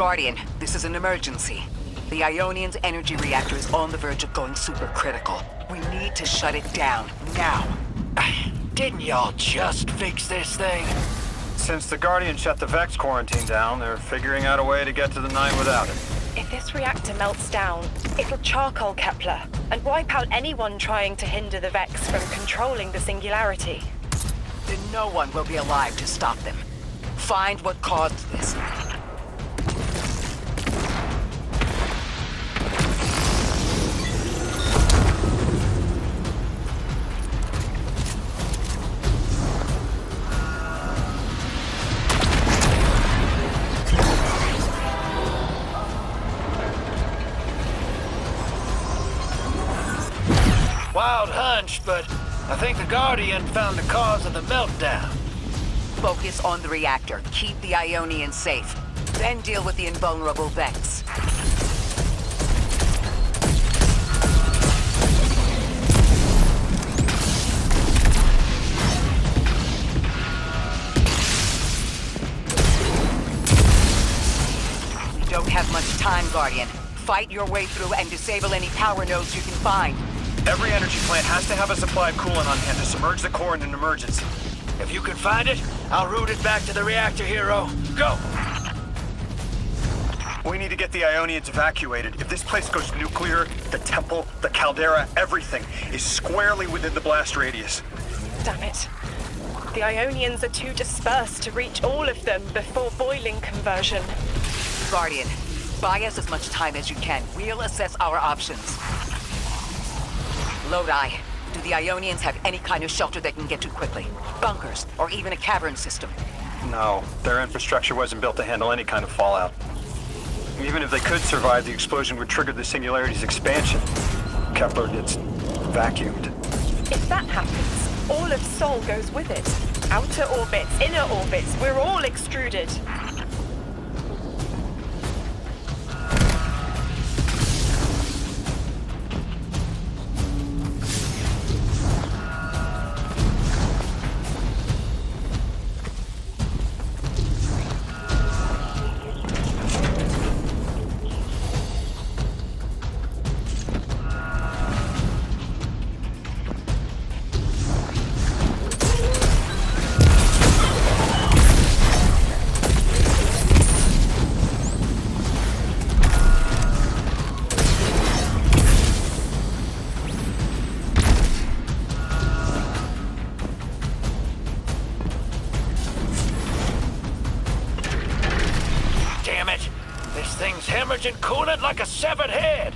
Guardian, this is an emergency. The Ionian's energy reactor is on the verge of going supercritical. We need to shut it down, now. Didn't y'all just fix this thing? Since the Guardian shut the Vex quarantine down, they're figuring out a way to get to the 9 without it. If this reactor melts down, it'll charcoal Kepler and wipe out anyone trying to hinder the Vex from controlling the singularity. Then no one will be alive to stop them. Find what caused this. Wild hunch, but I think the Guardian found the cause of the meltdown. Focus on the reactor. Keep the Ionian safe. Then deal with the invulnerable Vex. We don't have much time, Guardian. Fight your way through and disable any power nodes you can find. Every energy plant has to have a supply of coolant on hand to submerge the core in an emergency. If you can find it, I'll route it back to the reactor, Hero. Go! We need to get the Ionians evacuated. If this place goes nuclear, the temple, the caldera, everything is squarely within the blast radius. Damn it. The Ionians are too dispersed to reach all of them before boiling conversion. Guardian, buy us as much time as you can. We'll assess our options. Lodi, do the Ionians have any kind of shelter they can get to quickly? Bunkers, or even a cavern system? No, their infrastructure wasn't built to handle any kind of fallout. Even if they could survive, the explosion would trigger the singularity's expansion. Kepler gets vacuumed. If that happens, all of Sol goes with it. Outer orbits, inner orbits, we're all extruded. Hemorrhaging coolant like a severed head.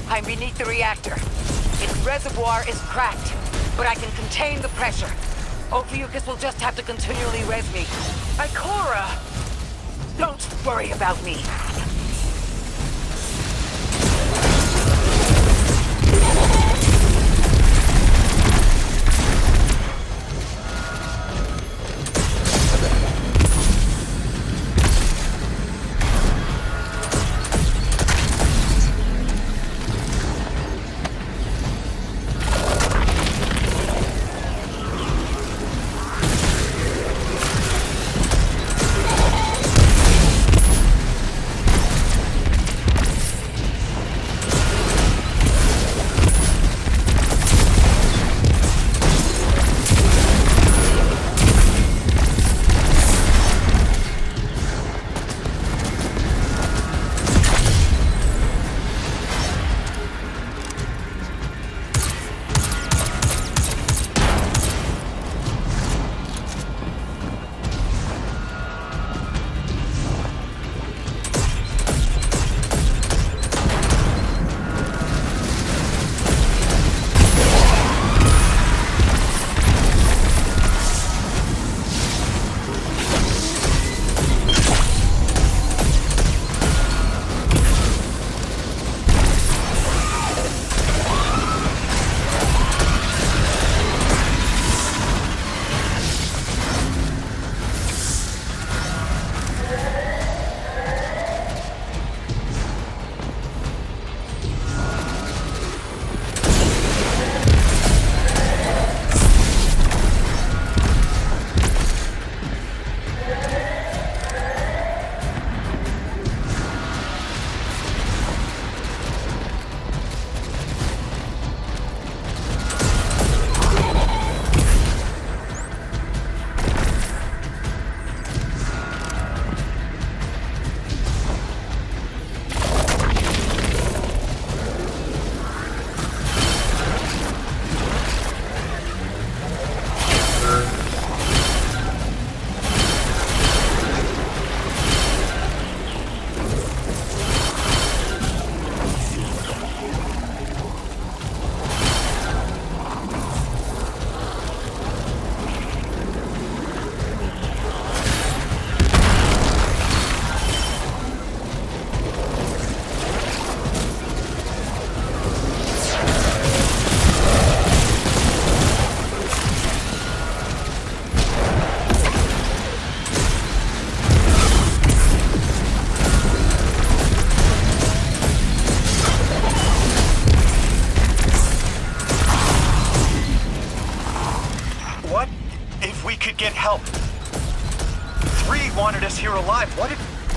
I'm beneath the reactor. Its reservoir is cracked, but I can contain the pressure. Ophiuchus will just have to continually res me. Ikora! Don't worry about me.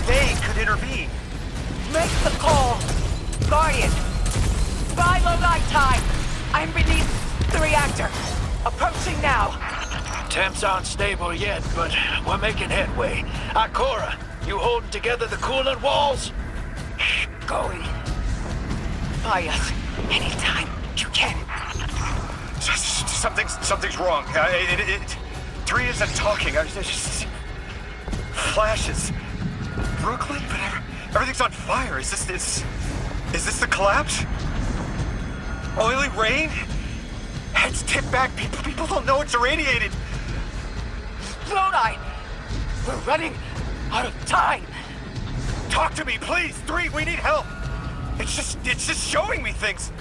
they could intervene. Make the call! Guardian! Buy low light time! I'm beneath the reactor. Approaching now. Temps aren't stable yet, but we're making headway. Ikora, you holding together the coolant walls? Going. Buy us anytime you can. Something's wrong. Three isn't talking. There's just flashes. Brooklyn, but everything's on fire. Is this the collapse? Oily rain? Heads tipped back. People don't know it's irradiated. Lodi! We're running out of time. Talk to me, please. Three, we need help. It's just showing me things.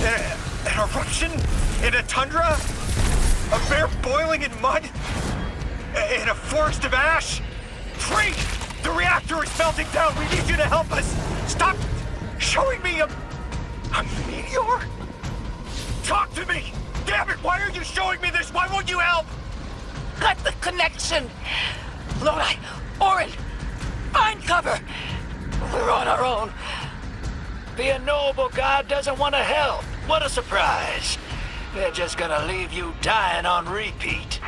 An eruption in a tundra, a bear boiling in mud, in a forest of ash. Three, the reactor is melting down. We need you to help us. Stop showing me a meteor. Talk to me. Damn it! Why are you showing me this? Why won't you help? Cut the connection. Lodi, Orin, find cover. We're on our own. The noble god doesn't want to help. What a surprise. They're just gonna leave you dying on repeat.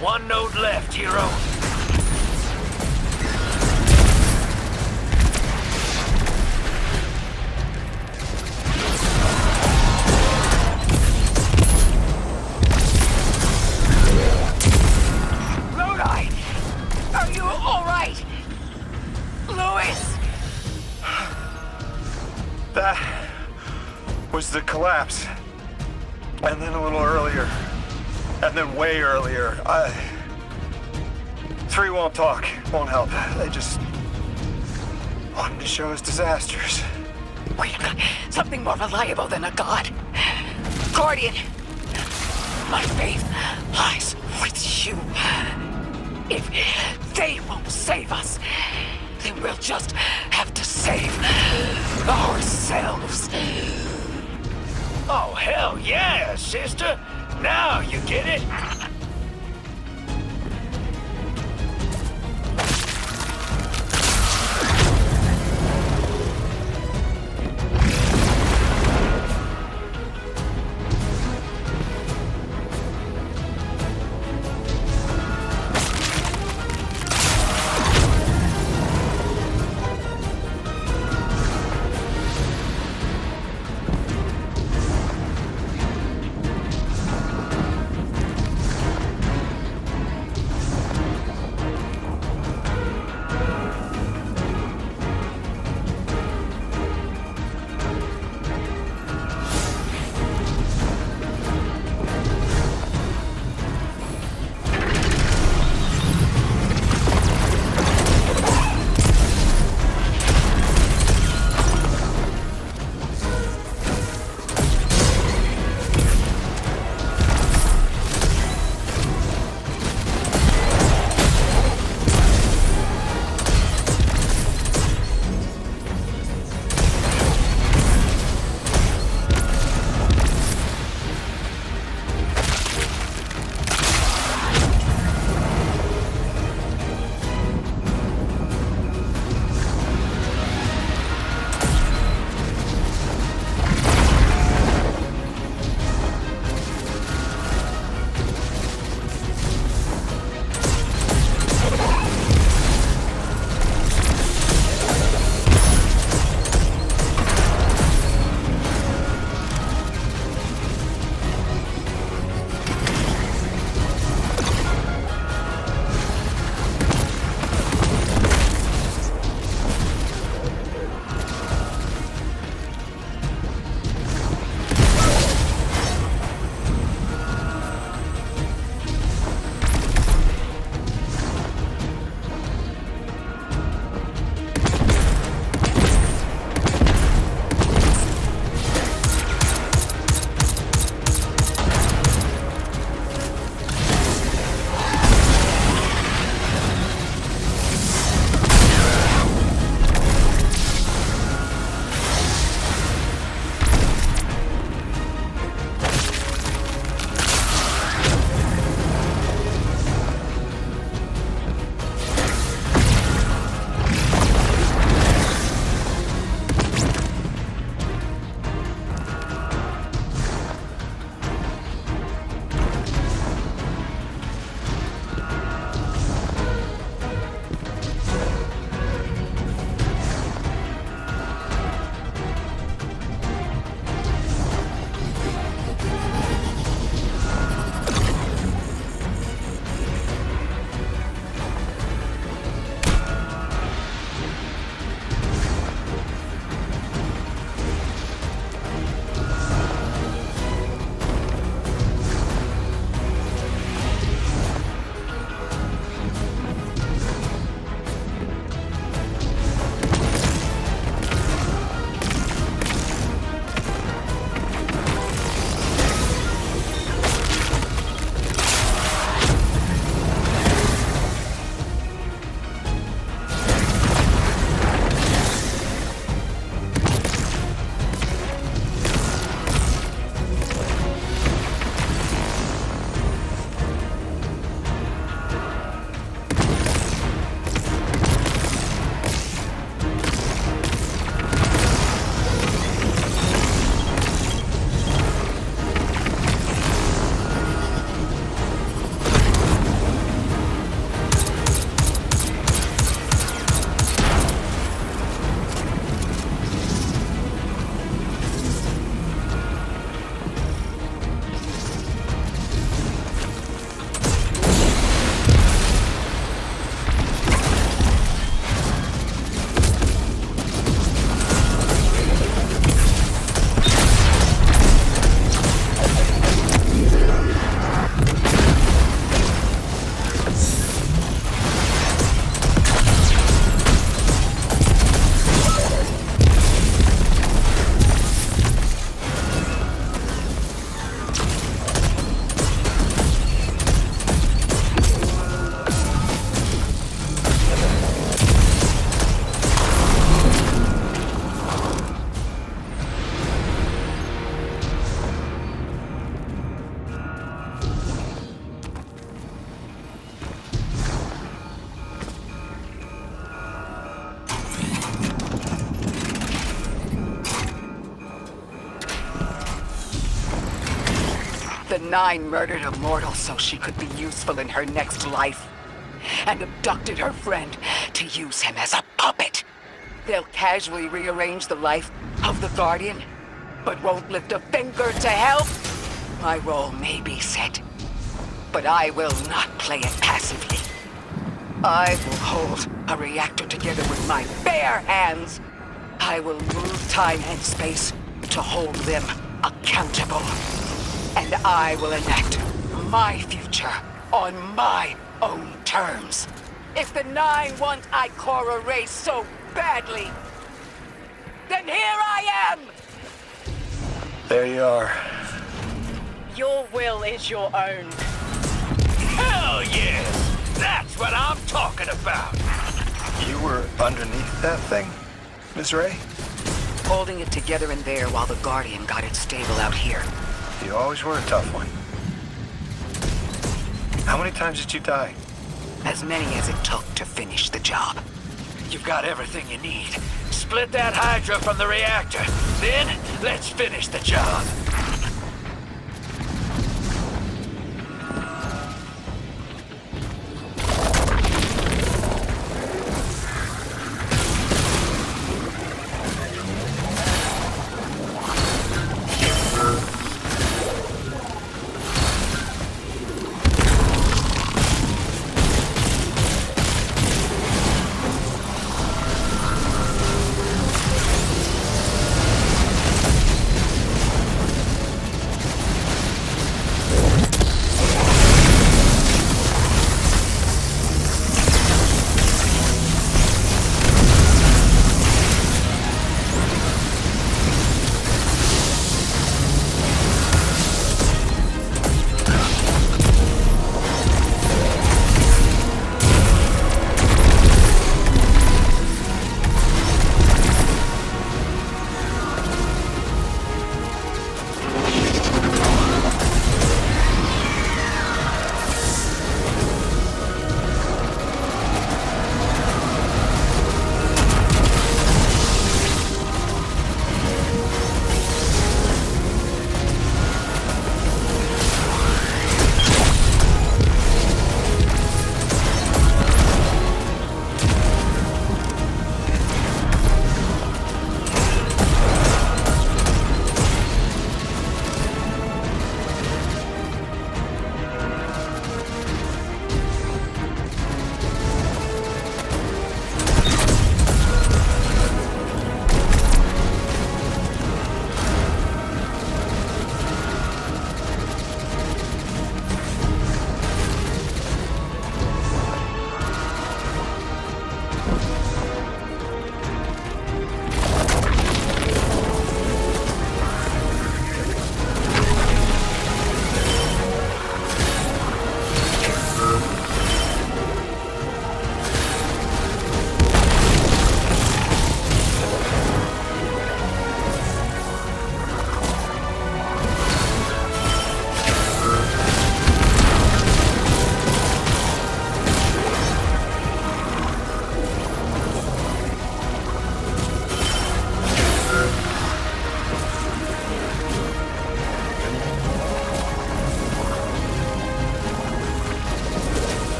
One node left, hero. was the collapse. And then a little earlier. And then way earlier. 3 won't talk, won't help. They just wanted to show us disasters. We've got something more reliable than a god. Guardian, my faith lies with you. If they won't save us, then we'll just have to save ourselves. Oh, hell yeah, sister. Now you get it. Nine murdered a mortal so she could be useful in her next life, and abducted her friend to use him as a puppet. They'll casually rearrange the life of the Guardian, but won't lift a finger to help. My role may be set, but I will not play it passively. I will hold a reactor together with my bare hands. I will move time and space to hold them accountable. And I will enact my future on my own terms. If the Nine want Ikora race so badly, then here I am! There you are. Your will is your own. Hell yes! That's what I'm talking about! You were underneath that thing, Ms. Ray? Holding it together in there while the Guardian got it stable out here. You always were a tough one. How many times did you die? As many as it took to finish the job. You've got everything you need. Split that Hydra from the reactor. Then, let's finish the job.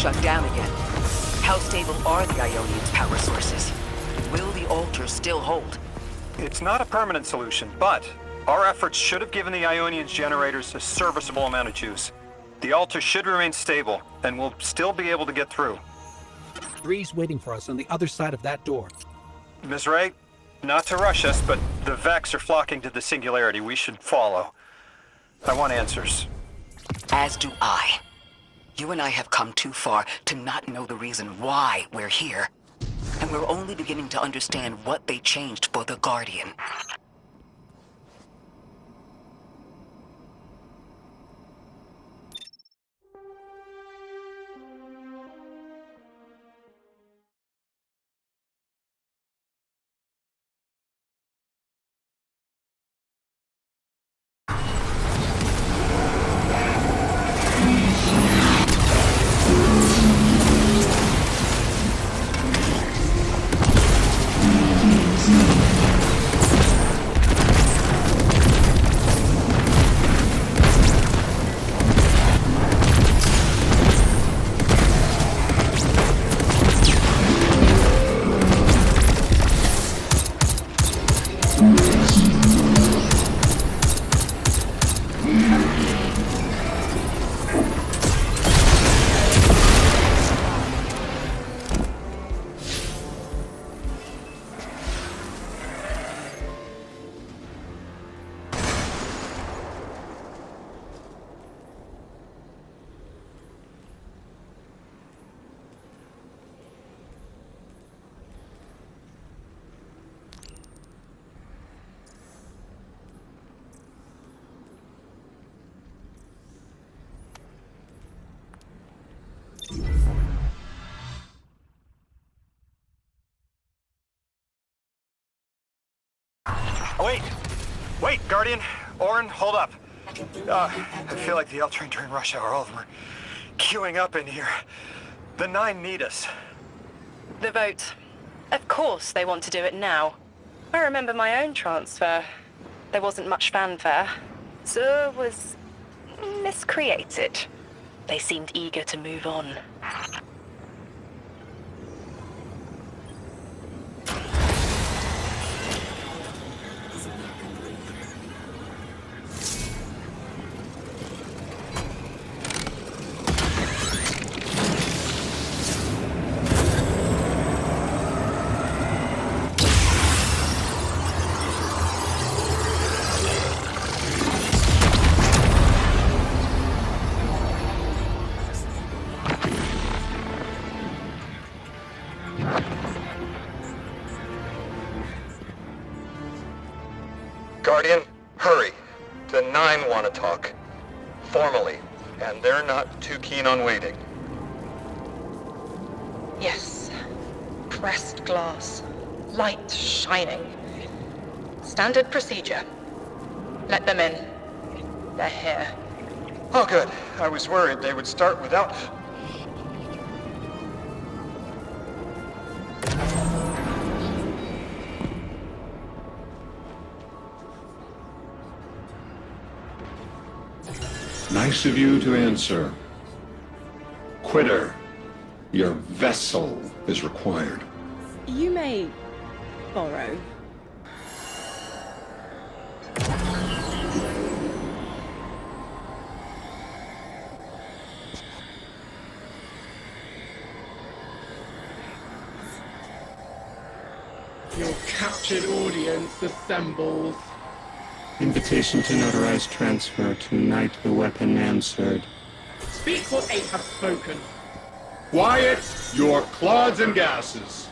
shut down again. How stable are the Ionian's power sources? Will the altars still hold? It's not a permanent solution, but our efforts should have given the Ionians generators a serviceable amount of juice. The altar should remain stable, and we'll still be able to get through. 3's waiting for us on the other side of that door. Ms. Ray, not to rush us, but the Vex are flocking to the Singularity. We should follow. I want answers. As do I. You and I have come too far to not know the reason why we're here. And we're only beginning to understand what they changed for the Guardian. Wait, Guardian. Orin, hold up. I feel like the L train during rush hour. All of them are queuing up in here. The 9 need us. The vote. Of course they want to do it now. I remember my own transfer. There wasn't much fanfare. Zur was miscreated. They seemed eager to move on. Guardian, hurry. The 9 want to talk. Formally. And they're not too keen on waiting. Yes. Pressed glass. Light shining. Standard procedure. Let them in. They're here. Oh, good. I was worried they would start without... Nice of you to answer. Quitter, your vessel is required. You may borrow. Your captured audience assembles. Invitation to notarize transfer. Tonight the weapon answered. Speak what 8 have spoken. Quiet your clods and gases.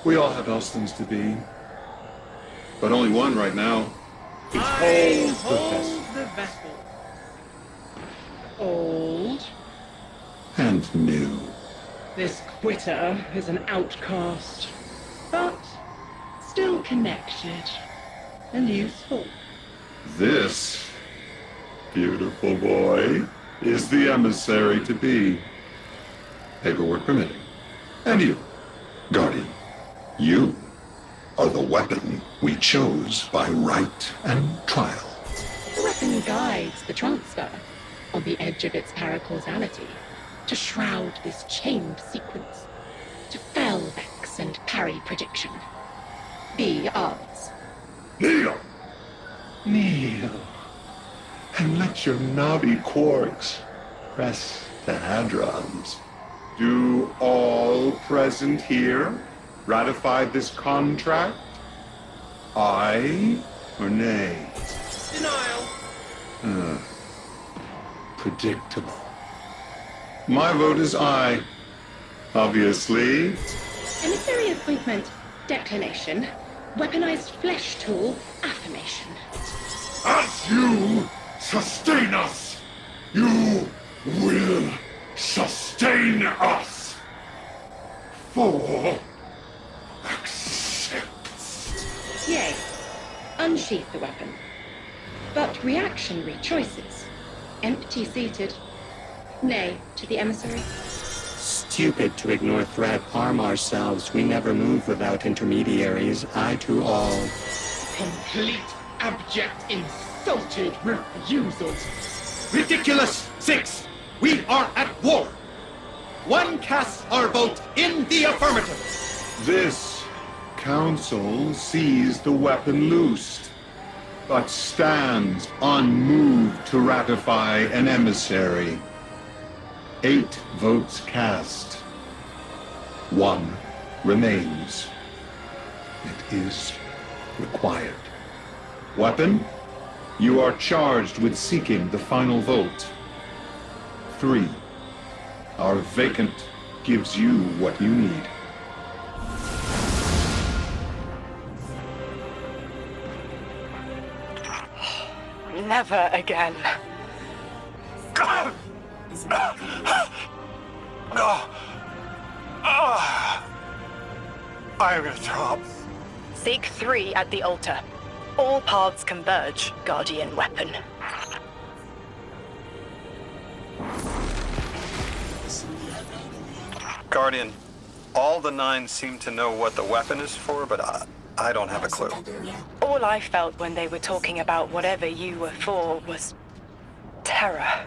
We all have else things to be. But only one right now. Hold the vessel. Old. And new. This quitter is an outcast, but still connected and useful. This beautiful boy is the emissary to be. Paperwork permitting. And you, Guardian, you are the weapon we chose by right and trial. The weapon guides the transfer on the edge of its paracausality to shroud this chained sequence, to fell Vex and parry prediction. be ours. Kneel! Kneel. And let your knobby quarks press the hadrons. Do all present here ratify this contract? Aye or nay? Denial. Predictable. My vote is aye. Obviously. Emissary appointment, declination. Weaponized flesh tool, affirmation. As you sustain us, you will sustain us. For accepts. Yay. Unsheath the weapon. But reactionary choices. Empty-seated. Nay to the emissary. Stupid to ignore threat, arm ourselves. We never move without intermediaries. I to all. Complete, abject, insulted refusal. Ridiculous! 6! We are at war! One casts our vote in the affirmative! This council sees the weapon loosed, but stands unmoved to ratify an emissary. 8 votes cast. 1 remains. It is required. Weapon, you are charged with seeking the final vote. 3. Our vacant gives you what you need. Never again. I am gonna throw up. Seek 3 at the altar. All paths converge, Guardian Weapon. Guardian, all the 9 seem to know what the weapon is for, but I don't have a clue. All I felt when they were talking about whatever you were for was terror.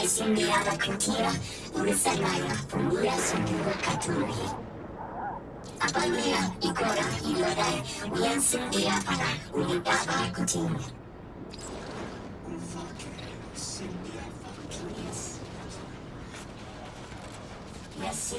Sindiada Kutira, Urisanaya, Pumura Sundura Katuri. Apalia, Ikora, Ilorai, Uyan Sindia Para, Ulitaba Kutin. Yes,